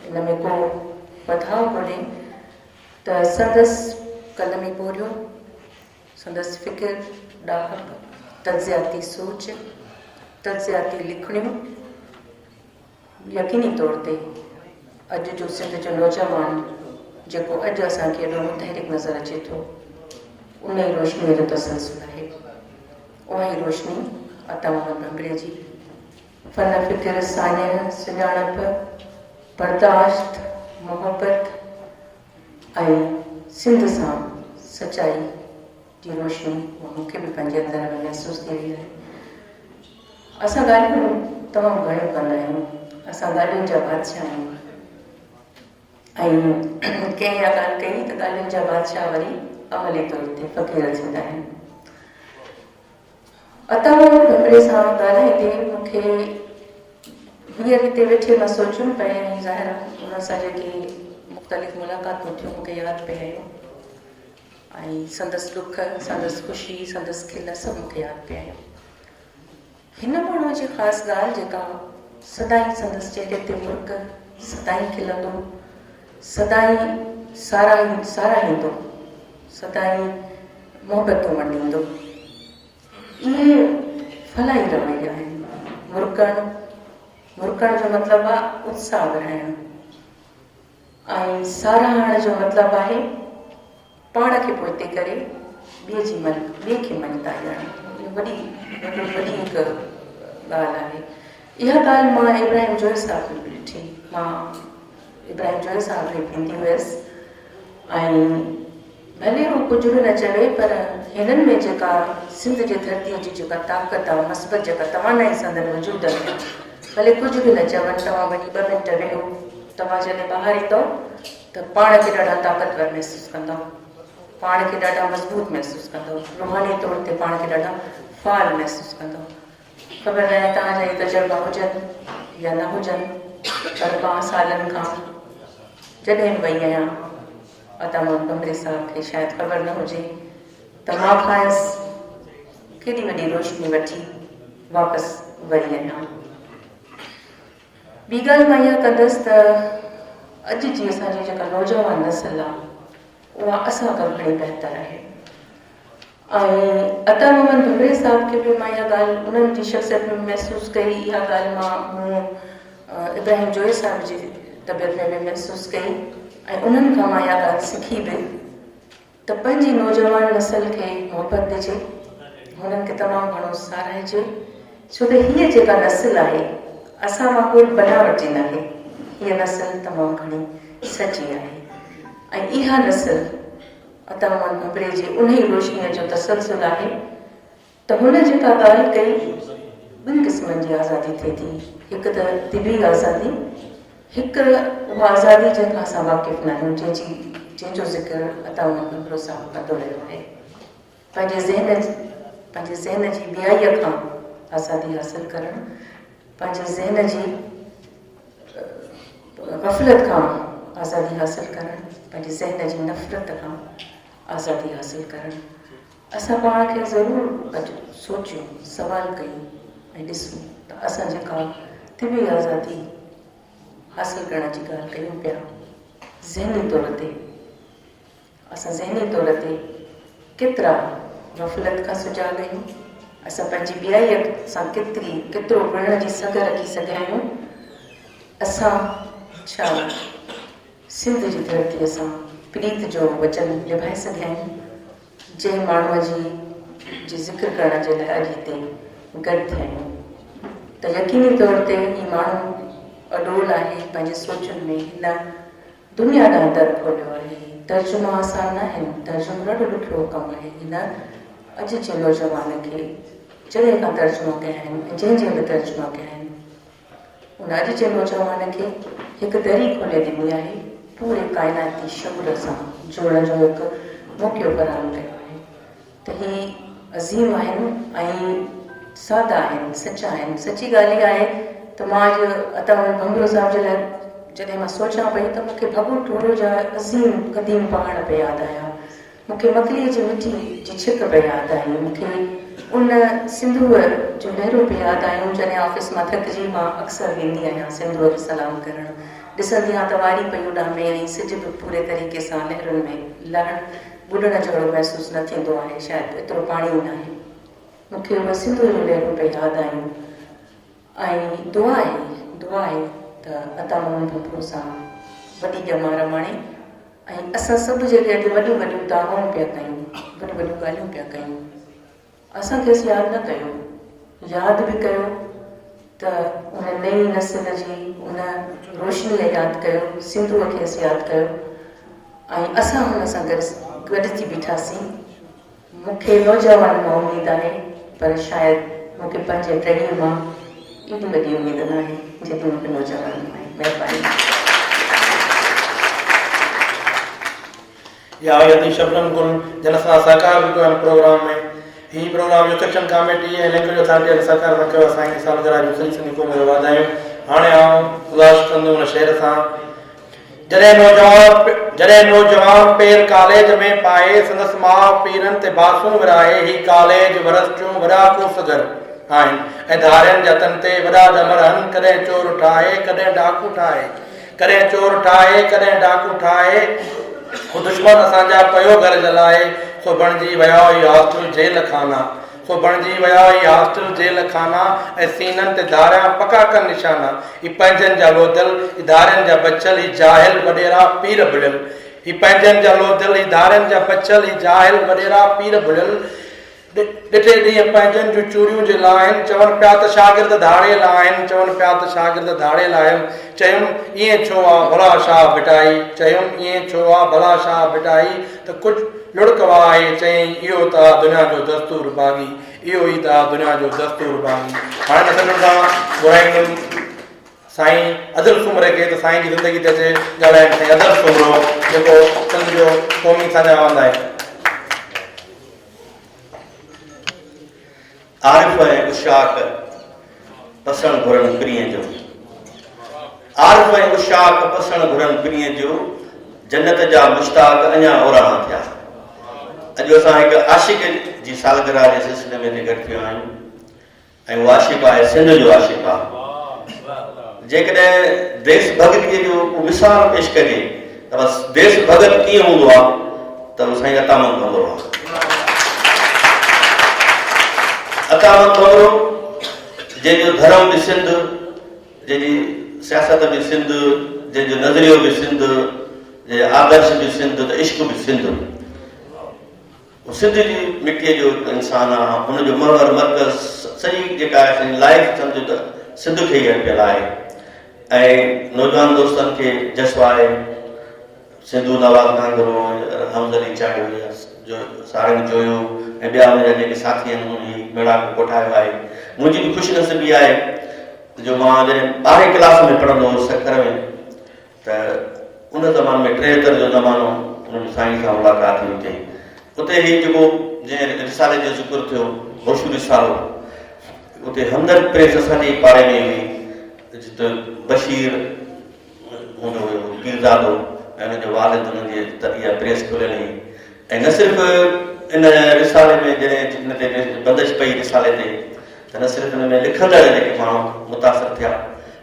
N: इन में को बदलाव कोन्हे त संदसि कलमी बोरियो, संदसि फ़िकिर ॾाह तज़ियाती सोच, तज़ियाती लिखणियूं यकीनी तौर ते अॼु जो सिंध जो नौजवान जेको अॼु असांखे एॾो मुतहरिक नज़र अचे थो, उन ई रोशनीअ जो तसलसल आहे। उहा ई रोशनी अता मोहम्मद बम्बरे जी फन फ़िकिर सानिह सुञाणप बर्दाश्त मोहबत ऐं सिंध सां सचाई जी रोशनी उहा मूंखे बि पंहिंजे अंदरि में महसूसु थी रही आहे। असां ॻाल्हियूं तमामु घणियूं कंदा आहियूं, असां ॻाल्हियुनि जा बादशाह आहियूं ऐं कंहिं इहा ॻाल्हि कई त ॻाल्हियुनि जा बादशाह वरी अमली तौर ते फ़क़ीर थींदा आहिनि। अता बम्बरे सां ॻाल्हाईंदे मूंखे हींअर हिते वेठे मां सोचियुमि पए ऐं ज़ाहिर आहे उन सां जेकी मुख़्तलिफ़ मुलाक़ातूं थियूं मूंखे यादि पिया आहियूं ऐं संदसि दुख, संदसि ख़ुशी, संदसि खिल सभु मूंखे यादि पिया आहियूं। हिन माण्हूअ जी ख़ासि ॻाल्हि जेका सदाईं संदसि चहिरे ते मुल्क सदाईं खिलंदो, सदाईं साराहींदो, सदाईं मोहबतूं वंडींदो। इहे फलाई रवैया आहिनि। मुरकण जो मतिलबु आहे उत्साह बढ़ाइणु, ऐं साराहण जो मतिलबु आहे पाण खे पोइते करे ॿिए खे मञताइणु। वॾी हिकु ॻाल्हि आहे। इहा ॻाल्हि मां इब्राहिम जोए साहिब खे ॾिठी। मां इब्राहिम जोए साहिब खे वेंदी हुयसि, ऐं भले हू कुझु बि न चवे, पर हिननि में जेका सिंध जे धरतीअ जी जेका ताक़त आहे, मस्बत जेका तवानाई संदन वजूद में, भले कुझु बि न चवनि, तव्हां वञी 2 मिंट वेहो, तव्हां जॾहिं ॿाहिरि ईंदव त पाण खे ॾाढा ताक़तवर महसूसु कंदव, पाण खे ॾाढा मज़बूत महसूसु कंदव, रूहानी तौर ते पाण खे ॾाढा फ़ाल महसूसु कंदव। ख़बर न आहे तव्हांजा इहे तजुर्बा हुजनि या न हुजनि, पर 5 सालनि खां जॾहिं बि वई आहियां, अतामोल बम्बरे साहिब खे शायदि ख़बर न हुजे त मां खायसि केॾी वॾी रोशनी वठी वापसि वरी आहियां। ॿी ॻाल्हि मां इहा कंदसि त अॼु जी असांजी जेका नौजवान नस्ल आहे उहा असां खां घणी बहितर आहे। ऐं अता मोहम्मद बम्बरे साहिब खे बि मां इहा ॻाल्हि उन्हनि जी शख़्सियत में महसूसु कई। इहा ॻाल्हि मूं इब्राहिम जोए साहिब जी तबियत में महसूसु कई, ऐं उन्हनि खां मां इहा ॻाल्हि सिखी बि त पंहिंजी नौजवान नस्ल खे मोहबत ॾिजे, हुननि खे तमामु घणो साराहिजे, छो त हीअ जेका नस्ल आहे असां मां कोई बनावटी न आहे। हीअ नस्ल तमामु घणी सची आहे, ऐं इहा नस्ल अता मोहम्मद बम्बरे जी उन ई रोशनीअ जो तसलसल आहे त हुन जेका ॻाल्हि कई, 2 क़िस्मनि जी आज़ादी थिए थी। हिकु त तिबी आज़ादी, हिकु उहा आज़ादी जंहिंखां असां वाक़िफ़ न आहियूं, जंहिंजो ज़िक्र अता मोहम्मद बम्बरो साहिबु कंदो रहियो आहे। पंहिंजे ज़हन जी ॿियाईअ खां आज़ादी हासिलु करणु, पंहिंजे ज़हन जी ग़फ़लत खां आज़ादी हासिलु करणु, पंहिंजे ज़हन जी नफ़रत खां आज़ादी हासिलु करणु। असां पाण खे ज़रूरु अॼु सोचियूं, सवाल कयूं ऐं ॾिसूं त असां जेका तिबी आज़ादी हासिलु करण जी ॻाल्हि कयूं पिया, ज़हनी तौर ते केतिरा ग़फ़लत खां सुजाॻ आहियूं, असां पंहिंजी ॿियाईअ सां केतिरो विढ़ण जी सघ रखी सघिया आहियूं, असां छा सिंध जी धरतीअ सां प्रीत जो वचन निभाए सघिया आहियूं, जंहिं माण्हूअ जी ज़िक्र करण जे लाइ अॼु हिते गॾु थिया आहियूं। त यकीनी तौर ते ही माण्हू अडोल आहे, पंहिंजे सोचुनि में हिन दुनिया ॾांहुं दर खोलियो आहे। तर्जुमा आसान न आहिनि, तर्जुमो ॾाढो ॾुखियो कमु आहे। हिन अॼु जे नौजवान खे जॾहिं खां तर्जुमा कया आहिनि, जंहिं बि तर्जुमा कया आहिनि, उन अॼु जे नौजवान खे हिकु दरी खोले ॾिनी आहे, पूरे काइनाती शऊर सां जोड़ण जो हिकु मौक़ो फ़राहम कयो आहे। त ही अज़ीम आहिनि ऐं सादा आहिनि, सचा आहिनि। सची ॻाल्हि इहा आहे त मां अॼु अता मोहम्मद बम्बरो साहिब जे लाइ जॾहिं मां सोचां पई त मूंखे भॻु टोड़ो जा अज़ीम क़दीम पहाड़ पे यादि आया, मूंखे मकलीअ जी मिठी जी छिक पे यादि आई, मूंखे उन सिंधूअ जो लहरो पे यादि आयूं। जॾहिं ऑफिस मां थकिजी मां अक्सर वेंदी आहियां सिंधूअ खे सलाम करणु, ॾिसंदी आहियां त वारी पई उॾाम में ऐं सिज बि पूरे तरीक़े सां लहरुनि में लहणु ॿुॾण जहिड़ो महसूसु न थींदो आहे, शायदि एतिरो पाणी न आहे। मूंखे उन सिंधूअ जो लहरूं पे यादि आयूं ऐं दुआ आहे त अता मोहम्मद बम्बरो सां वॾी ॼमा रमाणे ऐं असां सभु जेके अॼु वॾियूं वॾियूं दावाऊं पिया कयूं, वॾियूं वॾियूं ॻाल्हियूं पिया कयूं, असां खेसि यादि न कयो, यादि बि कयो त उन नई नस्ल जी उन रोशनीअ यादि कयो, सिंधूअ खेसि यादि कयो ऐं असां हुन सां गॾिजी बीठासीं। मूंखे नौजवान मां उमेदु आहे, पर शायदि मूंखे पंहिंजे टहीअ मां एॾी वॾी उमेदु न आहे जेतिरी मूंखे नौजवान मां आहे। महिरबानी।
F: या यदि शबनम गुल जन सां सहकार बि कयो प्रोग्राम में। ही प्रोग्राम जो सेक्शन कमेटी ऐं लैंग्वेज अथॉरिटी जे सहकार सां कयो। असांजी सालगिरह जो सिलसिले क़ौम जो वाधायूं। हाणे आऊं उल्लास कंदो उन शेर सां। जॾहिं नौजवान पेर कॉलेज में पाए संदसि माउ पीरनि ते बासूं विराए, ही कॉलेज वरस चूं वॾा कोसगर आहिनि ऐं धारियुनि जतन ते वॾा डमर आहिनि। कॾहिं चोर ठाहे कॾहिं डाकू ठाहे, कॾहिं चोर ठाहे कॾहिं डाकू ठाहे, दुश्मन असांजा पयो घर जलाए सो बणिजी विया हुई हॉस्टल जेल खाना सो बणिजी विया हुई हॉस्टल जेल खाना ऐं सीननि ते धारिया पका कनि निशाना ही पंहिंजनि जा लोधल इदारनि जा बचल ही जाहिल वॾेरा पीर बुलियल ही पंहिंजनि जा लोधल इदारनि जा बचल ही जाहिल वॾेरा पीर बुलियल ॾिठे ॾींहं पंहिंजनि जूं चूड़ियूं जे लाहिनि चवनि पिया त शागिर्द धाड़ियल आहिनि चवनि पिया त शागिर्द धाड़ियल आहिनि चयुमि ईअं छो आहे भला शाह भिटाई चयुमि ईअं छो आहे भला शाह भिटाई त कुझु लुड़क वाहे चयईं इहो त दुनिया जो दस्तूर बाग़ी इहो ई त दुनिया जो दस्तूर बाग़ी हाणे त खां घुराईंदुमि साईं अदल सुमरे खे त साईं जी ज़िंदगी ते अचे ॻाल्हाइनि साईं अदल सुमरो जेको सिंध जो क़ौमी सजावंद आहे
O: आरिफ़ ऐं उशाक पसण घुरनि प्रिय जो आरिफ़ ऐं उशाक पसण घुरनि प्रिय जो जन्नत जा मुश्ताक अञा ओराहा थिया अॼु असां हिकु आशिक़ जी सालगिरह जे सिलसिले में गॾु थिया आहियूं ऐं उहो आशिक़ आहे सिंध जो आशिक़ आहे जेकॾहिं देश भॻतीअ जो मिसाल पेश कजे त बसि देश भॻत कीअं हूंदो आहे त उहो साईं अतामल भंगरो आहे अतामल भंगरो जंहिंजो धर्म बि सिंध जंहिंजी सियासत बि सिंध जंहिंजो नज़रियो बि सिंध जंहिंजो आदर्श बि सिंध त इश्क बि सिंध सिंध जी मिटीअ जो इंसानु आहे हुनजो महवर मर्कज़ सॼी जेका आहे असांजी लाइफ सम्झो त सिंध खे ई अटकियल आहे ऐं नौजवान दोस्तनि खे जज़्बो आहे सिंधू नवाज़ कांगरो हमज़ली चाढ़ियो जो सारंग जोयो ऐं ॿिया हुनजा जेके साथी आहिनि उन मेड़ा कोठायो आहे मुंहिंजी बि ख़ुशनसीबी आहे जो मां जॾहिं 12वीं क्लास में पढ़ंदो हुउसि सखर में त उन ज़माने में 73 जो ज़मानो उन्हनि साईं सां मुलाक़ात थी हुई उते ई जेको जंहिं रिसाले जो ज़िक्र थियो मशहूरु रिसालो उते हमदर्द प्रेस असांजे पाड़े में हुई जिते बशीर हूंदो हुयो पीरज़ादो ऐं हुनजो वालिद हुनजी इहा प्रेस खुलियल हुई ऐं न सिर्फ़ु इन रिसाले में जॾहिं हिन ते बंदिश पई रिसाले ते त न सिर्फ़ु हिन में लिखंदड़ जेके माण्हू मुतासिर थिया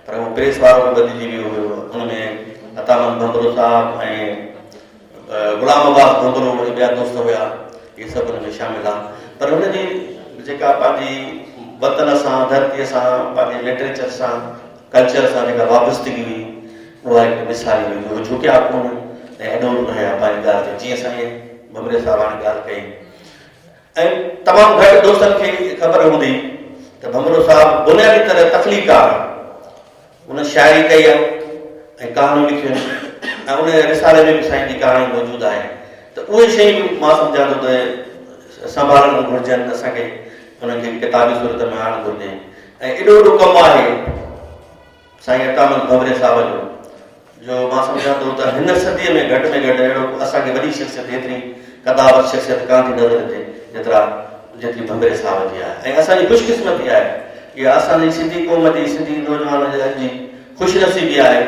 O: पर उहो प्रेस वारो बि बदिलिजी वियो हुयो हुनमें अतामल भंगरो साहब ऐं गुलाम अब्बास भंगरो वरी ॿिया दोस्त हुया इहे सभु हुन में शामिल आहे पर हुनजी जेका पंहिंजी वतन सां धरतीअ सां पंहिंजे लिटरेचर सां कल्चर सां जेका वाबस्तगी हुई उहा हिकु मिसाल हुई उहो झुकिया कोन ऐं एॾो रहिया पंहिंजी ॻाल्हि ते जीअं साईं भमरे साहब हाणे ॻाल्हि कई ऐं तमामु घटि दोस्तनि खे ख़बर हूंदी त भमरो साहब बुनियादी तरह तख़लीकार हुन शाइरी कई आहे ऐं कहाणियूं लिखियूं ऐं उन रिसाले में बि साईं जी कहाणी मौजूदु आहे त उहे शयूं मां सम्झां थो त संभालणु घुरिजनि असांखे हुनखे किताबी सूरत में आणणु घुरिजे ऐं एॾो वॾो कमु आहे साईं अतामल भंवरे साहब जो मां सम्झां थो त हिन सदीअ में घटि अहिड़ो असांखे वॾी शख़्सियत एतिरी कदावत शख़्सियत कान थी नज़र अचे जेतिरी भंवरे साहब जी आहे ऐं असांजी ख़ुशकिस्मती आहे इहा असांजी सिंधी क़ौम जी सिंधी नौजवान जी ख़ुशनसीबी आहे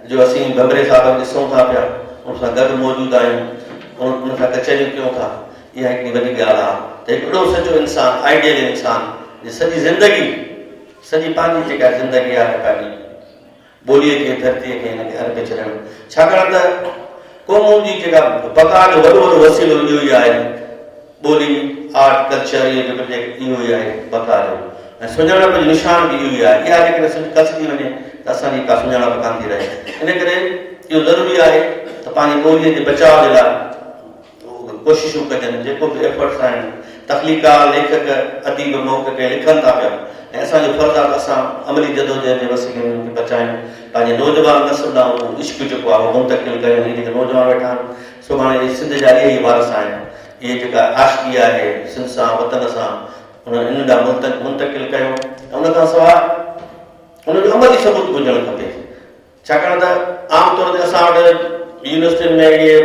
O: जो असीं भंवरे साहब ॾिसूं था पिया उन सां गॾु मौजूदु आहियूं उन सां कचहरियूं कयूं था इहा हिकिड़ी वॾी ॻाल्हि आहे त हिकिड़ो सचो इंसानु आइडियल इंसानु जी सॼी ज़िंदगी सॼी पंहिंजी जेका ज़िंदगी आहे पंहिंजी ॿोलीअ खे धरतीअ खे हिनखे अर्पे छॾणु छाकाणि त क़ौम जी जेका बका जो वॾो वॾो वसीलो इहो ई आहे ॿोली आर्ट कल्चर इहो ई आहे बका जो ऐं सुञाणप जो निशान बि इहो ई आहे इहा जेकॾहिं कसिजी वञे त असांजी का सुञाणप कान थी रहे इन करे इहो ज़रूरी आहे त पंहिंजी ॿोलीअ जे बचाव जे लाइ कोशिशूं कजनि जेको बि एफर्ट्स आहिनि तख़लीकार लेखक अदीब मौक़ के लिखनि था पिया ऐं असांजो फ़र्ज़ु आहे त असां अमली जदोजहद जे वसीले में उनखे बचायूं पंहिंजे नौजवान नस्ल ॾांहुं इश्क जेको आहे उहो मुंतक़िल कयूं इहे जेके नौजवान वेठा आहिनि सुभाणे सिंध जा इहे ई वारस आहिनि इहे जेका आशिकी आहे सिंध सां वतन सां इन ॾांहुं मुंतक़िल कयूं ऐं उन खां सवाइ उनजो अमली सबूत हुजणु खपे छाकाणि त आमतौर ते असां वटि यूनिवर्सिटियुनि में इहे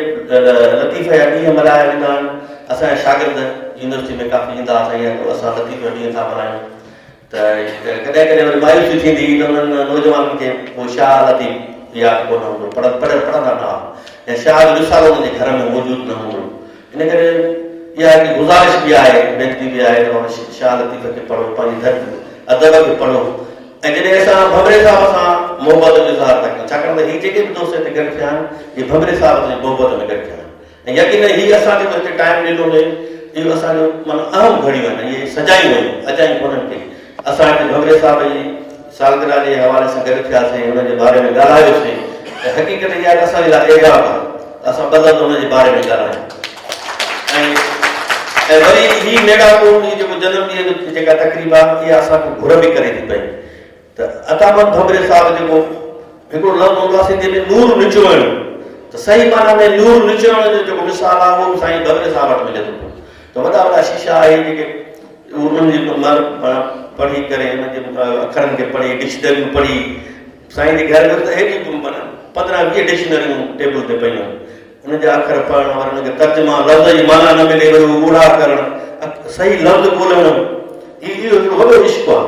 O: लतीफ़ जा ॾींहं मल्हाया वेंदा आहिनि असांजा शागिर्द यूनिवर्सिटी में काफ़ी ईंदा साईं असां लतीफ़ जो ॾींहं था मल्हायूं त कॾहिं कॾहिं वरी मायूसी थींदी त उन्हनि नौजवाननि खे पोइ शाह लतीफ़ यादि कोन हूंदो पढ़ंदा न हुआ ऐं शाह जो रिसालो हुनजे घर में मौजूदु न हूंदो इन करे इहा हिकिड़ी गुज़ारिश बि आहे वेनती बि आहे त शाह लतीफ़ खे पढ़ो पंहिंजी धरती अदब खे पढ़ो ऐं जॾहिं असां भंवरे साहब सां मोहबत जो इज़हार था कयूं छाकाणि त हीअ जेके बि दोस्त हिते गॾु थिया आहिनि इहे भंवरे साहब जी मोहबत में गॾु थिया आहिनि ऐं यकीन हीअ असांखे हिते टाइम ॾिनो हुजे, इहो असांजो माना अहम घड़ियूं आहिनि, इहे सजायूं आहिनि अजायूं कोन्हनि खे। असां हिते भमरे साहिब जी सालगिरह जे हवाले सां गॾु थियासीं, हुनजे बारे में ॻाल्हायोसीं, त हक़ीक़त इहा आहे असांजे लाइ एजाब आहे, असां बदल हुनजे बारे में ॻाल्हायूं। ऐं वरी ही मेगापूर जी जेको जनमु ॾींहं जेका तकरीब आहे इहा असांखे घुर बि करे थी पई। त अतामत भमरे साहिब जेको हिकिड़ो लफ़्ज़ हूंदो आहे सिंधी में नूर निचोड़णु, त सही माना में नूर निचोड़ण जो जेको मिसाल आहे उहो बि साईं भमरे साहिब वटि मिले थो। त वॾा वॾा शीशा आहे जेके उन्हनि जी पढ़ी करे हुनजे अखरनि खे पढ़ी डिक्शनरियूं पढ़ी, साईं जे घर में त हेॾियूं माना 15-20 डिक्शनरियूं टेबल ते पयूं आहिनि, उनजा अखर पढ़णु वरी हुनखे तर्जुमा लफ़्ज़ जी माना न मिले वरी ॻोढ़ा करणु, सही लफ़्ज़ ॻोल्हणु, इहो हिकिड़ो वॾो इश्क़ु आहे।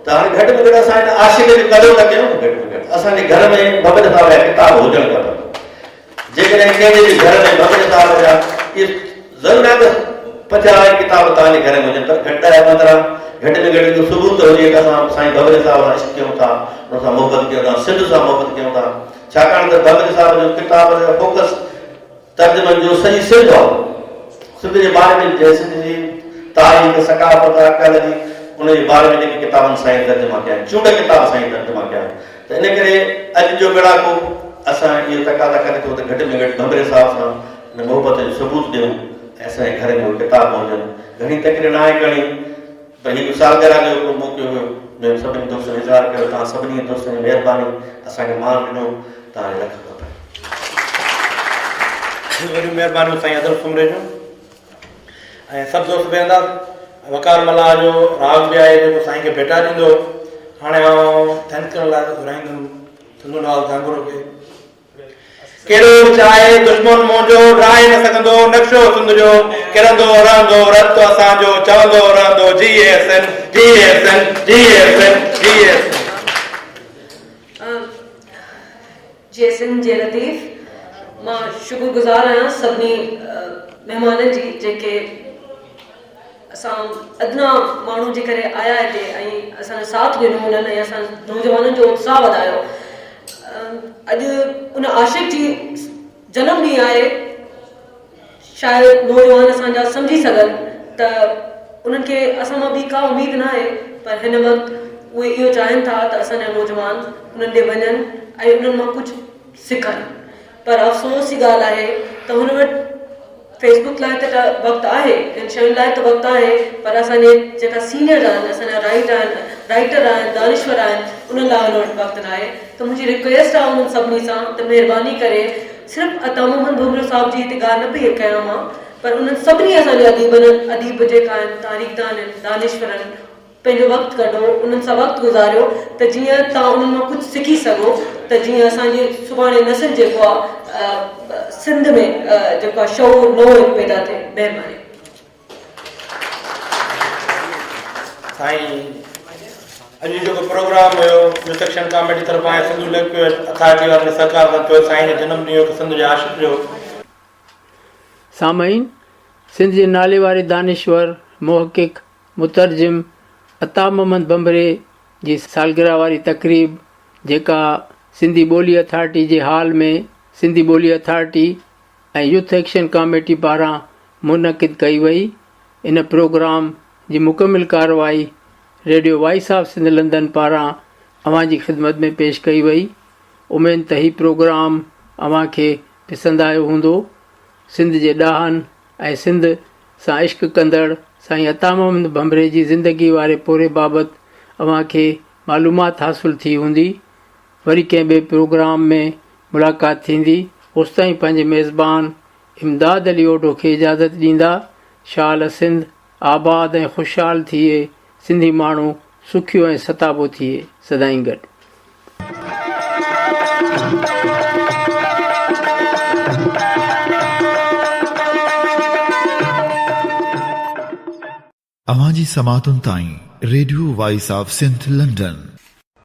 O: त हाणे घटि में घटि असां हिन आशिक़ जी क़दुरु था कयूं न, घटि में घटि असांजे घर में भमरे साहिब जा किताब हुजणु खपनि। जेकॾहिं कंहिंजे बि घर में भमरे साहिब जा इहे ज़रूरु आहे त 50 किताब तव्हांजे घर में हुजनि, पर घटि आहे 15, घटि में घटि इहो सबूत हुजे त असां साईं भमरे साहिब सां इश्क़ कयूं था, हुन सां मोहबत कयूं था, सिंध सां मोहबत कयूं था। छाकाणि त भमरे साहिब जो किताब जो फोकस तर्जुमनि जो सॼी सिंध आहे, सिंध जे बारे में सिंध जी तारीख़ सकाफ़त अकल जी उनजे बारे में जेके किताबनि साईं तर्जुमा कया आहिनि, चूंड किताब साईं तर्जुमा कया आहिनि। त इन करे अॼु जो बेड़ाको असां इहो तक़ाज़ा करे थो त घटि में घटि भमरे साहिब सां हिन मोहबत जो सबूत ॾियूं ऐं असांजे घर में उहे किताब हुजनि। घणी तकरीर न आहे करणी, पर हीअ सालगिरह जो हिकिड़ो मौक़ो हुयो, मैं सभिनी दोस्तनि इज़हार कयो, तव्हां सभिनी दोस्तनि जी महिरबानी असांखे मान ॾिनो, तव्हांजे लख खपे।
F: वॾियूं महिरबानियूं साईं अदल सुमरे जूं। ऐं सभु दोस्त वेहंदा, वकार मला जो राग बि आहे जेको साईं खे भेटा ॾींदो। हाणे आउं थैंक्स करण लाइ घुराईंदुमि सुंदरलाल गांगुरो खे। कहिड़ो बि चाहे दुश्मन मुंहिंजो ड्राए न सघंदो नक्शो सिंध जो, किरंदो रहंदो रत असांजो, चवंदो रहंदो GSN GSN GSN GSN।
P: GSN जे लतीफ़, मां शुक्रगुज़ार आहियां सभिनी महिमाननि जी जेके असां अदना माण्हू जे करे आया हिते ऐं असांजो साथ ॾिनो हुननि ऐं असां नौजवाननि जो उत्साह वधायो। अॼु उन आशिक़ जी जनम ॾींहुं आहे, शायदि नौजवान असांजा सम्झी सघनि त उन्हनि खे असां मां ॿी का उमेद न आहे, पर हिन वक़्तु उहे इहो चाहिनि था त असांजा नौजवान उन्हनि ॾे वञनि ऐं उन्हनि मां कुझु सिखनि। पर अफ़सोस जी ॻाल्हि आहे त हुन वटि फेसबुक लाइ त वक़्तु आहे, इन शयुनि लाइ त वक़्तु आहे, पर असांजे जेका सीनियर आहिनि, असांजा राइटर आहिनि, दानिश्वर आहिनि, उन्हनि लाइ हुन वटि वक़्तु न आहे। त मुंहिंजी रिक्वेस्ट आहे उन्हनि सभिनी सां त महिरबानी करे सिर्फ़ु अता मोहम्मद भमरे साहिब जी हिते ॻाल्हि न पई कयां मां, पर उन्हनि सभिनी असांजे अदीब जेका आहिनि, तारीख़दान आहिनि, दानिश्वर आहिनि, पंहिंजो वक़्तु कढो, उन्हनि सां वक़्तु गुज़ारियो त जीअं तव्हां उन्हनि मां कुझु सिखी सघो, त जीअं असांजी सुभाणे नस्ल जेको आहे सिंध में जेको आहे शौक़ु नओं पैदा थिए। महिरबानी
F: साईं। अॼु जेको प्रोग्राम हुयो सेक्शन कमेटी तरफ़ां ऐं सिंधु लैंग्वेज अथॉरिटी वारनि सरकार सां कयो, साईं जो जनम ॾींहुं सिंध जे आशिक़ जो।
C: सामाईन, सिंध जे नाले वारे दानिश्वर, मुहक़िक़, मुतरजिम अता मोहम्मद भमरे जी सालगिरह वारी तक़रीब जेका सिंधी ॿोली अथॉरिटी जे हाल में सिंधी ॿोली अथॉरिटी ऐं यूथ एक्शन कमेटी पारां मुनक़िद कई वई। इन प्रोग्राम जी मुकमिल कार्रवाई radio voice of Sindh London पारां अव्हां जी ख़िदमत में पेश कई वई। उमेद त ही प्रोग्राम अव्हां खे पसंदि आयो हूंदो। सिंध जे ॾाहनि ऐं सिंध सां इश्क कंदड़ साईं अता मोहम्मद भमरे जी ज़िंदगी वारे पोरे बाबति अव्हां खे मालूमात हासिलु थी हूंदी। वरी कंहिं ॿिए प्रोग्राम में मुलाक़ात थींदी। होसि ताईं पंहिंजे मेज़बान इमदाद अली ओडो खे इजाज़त ॾींदा। शाल सिंध आबाद ऐं ख़ुशहाल थिए, सिंधी माण्हू सुखियो ऐं सताबो थिए। सदाईं गॾु।
B: अवां जी समातुनि ताईं radio voice of Sindh London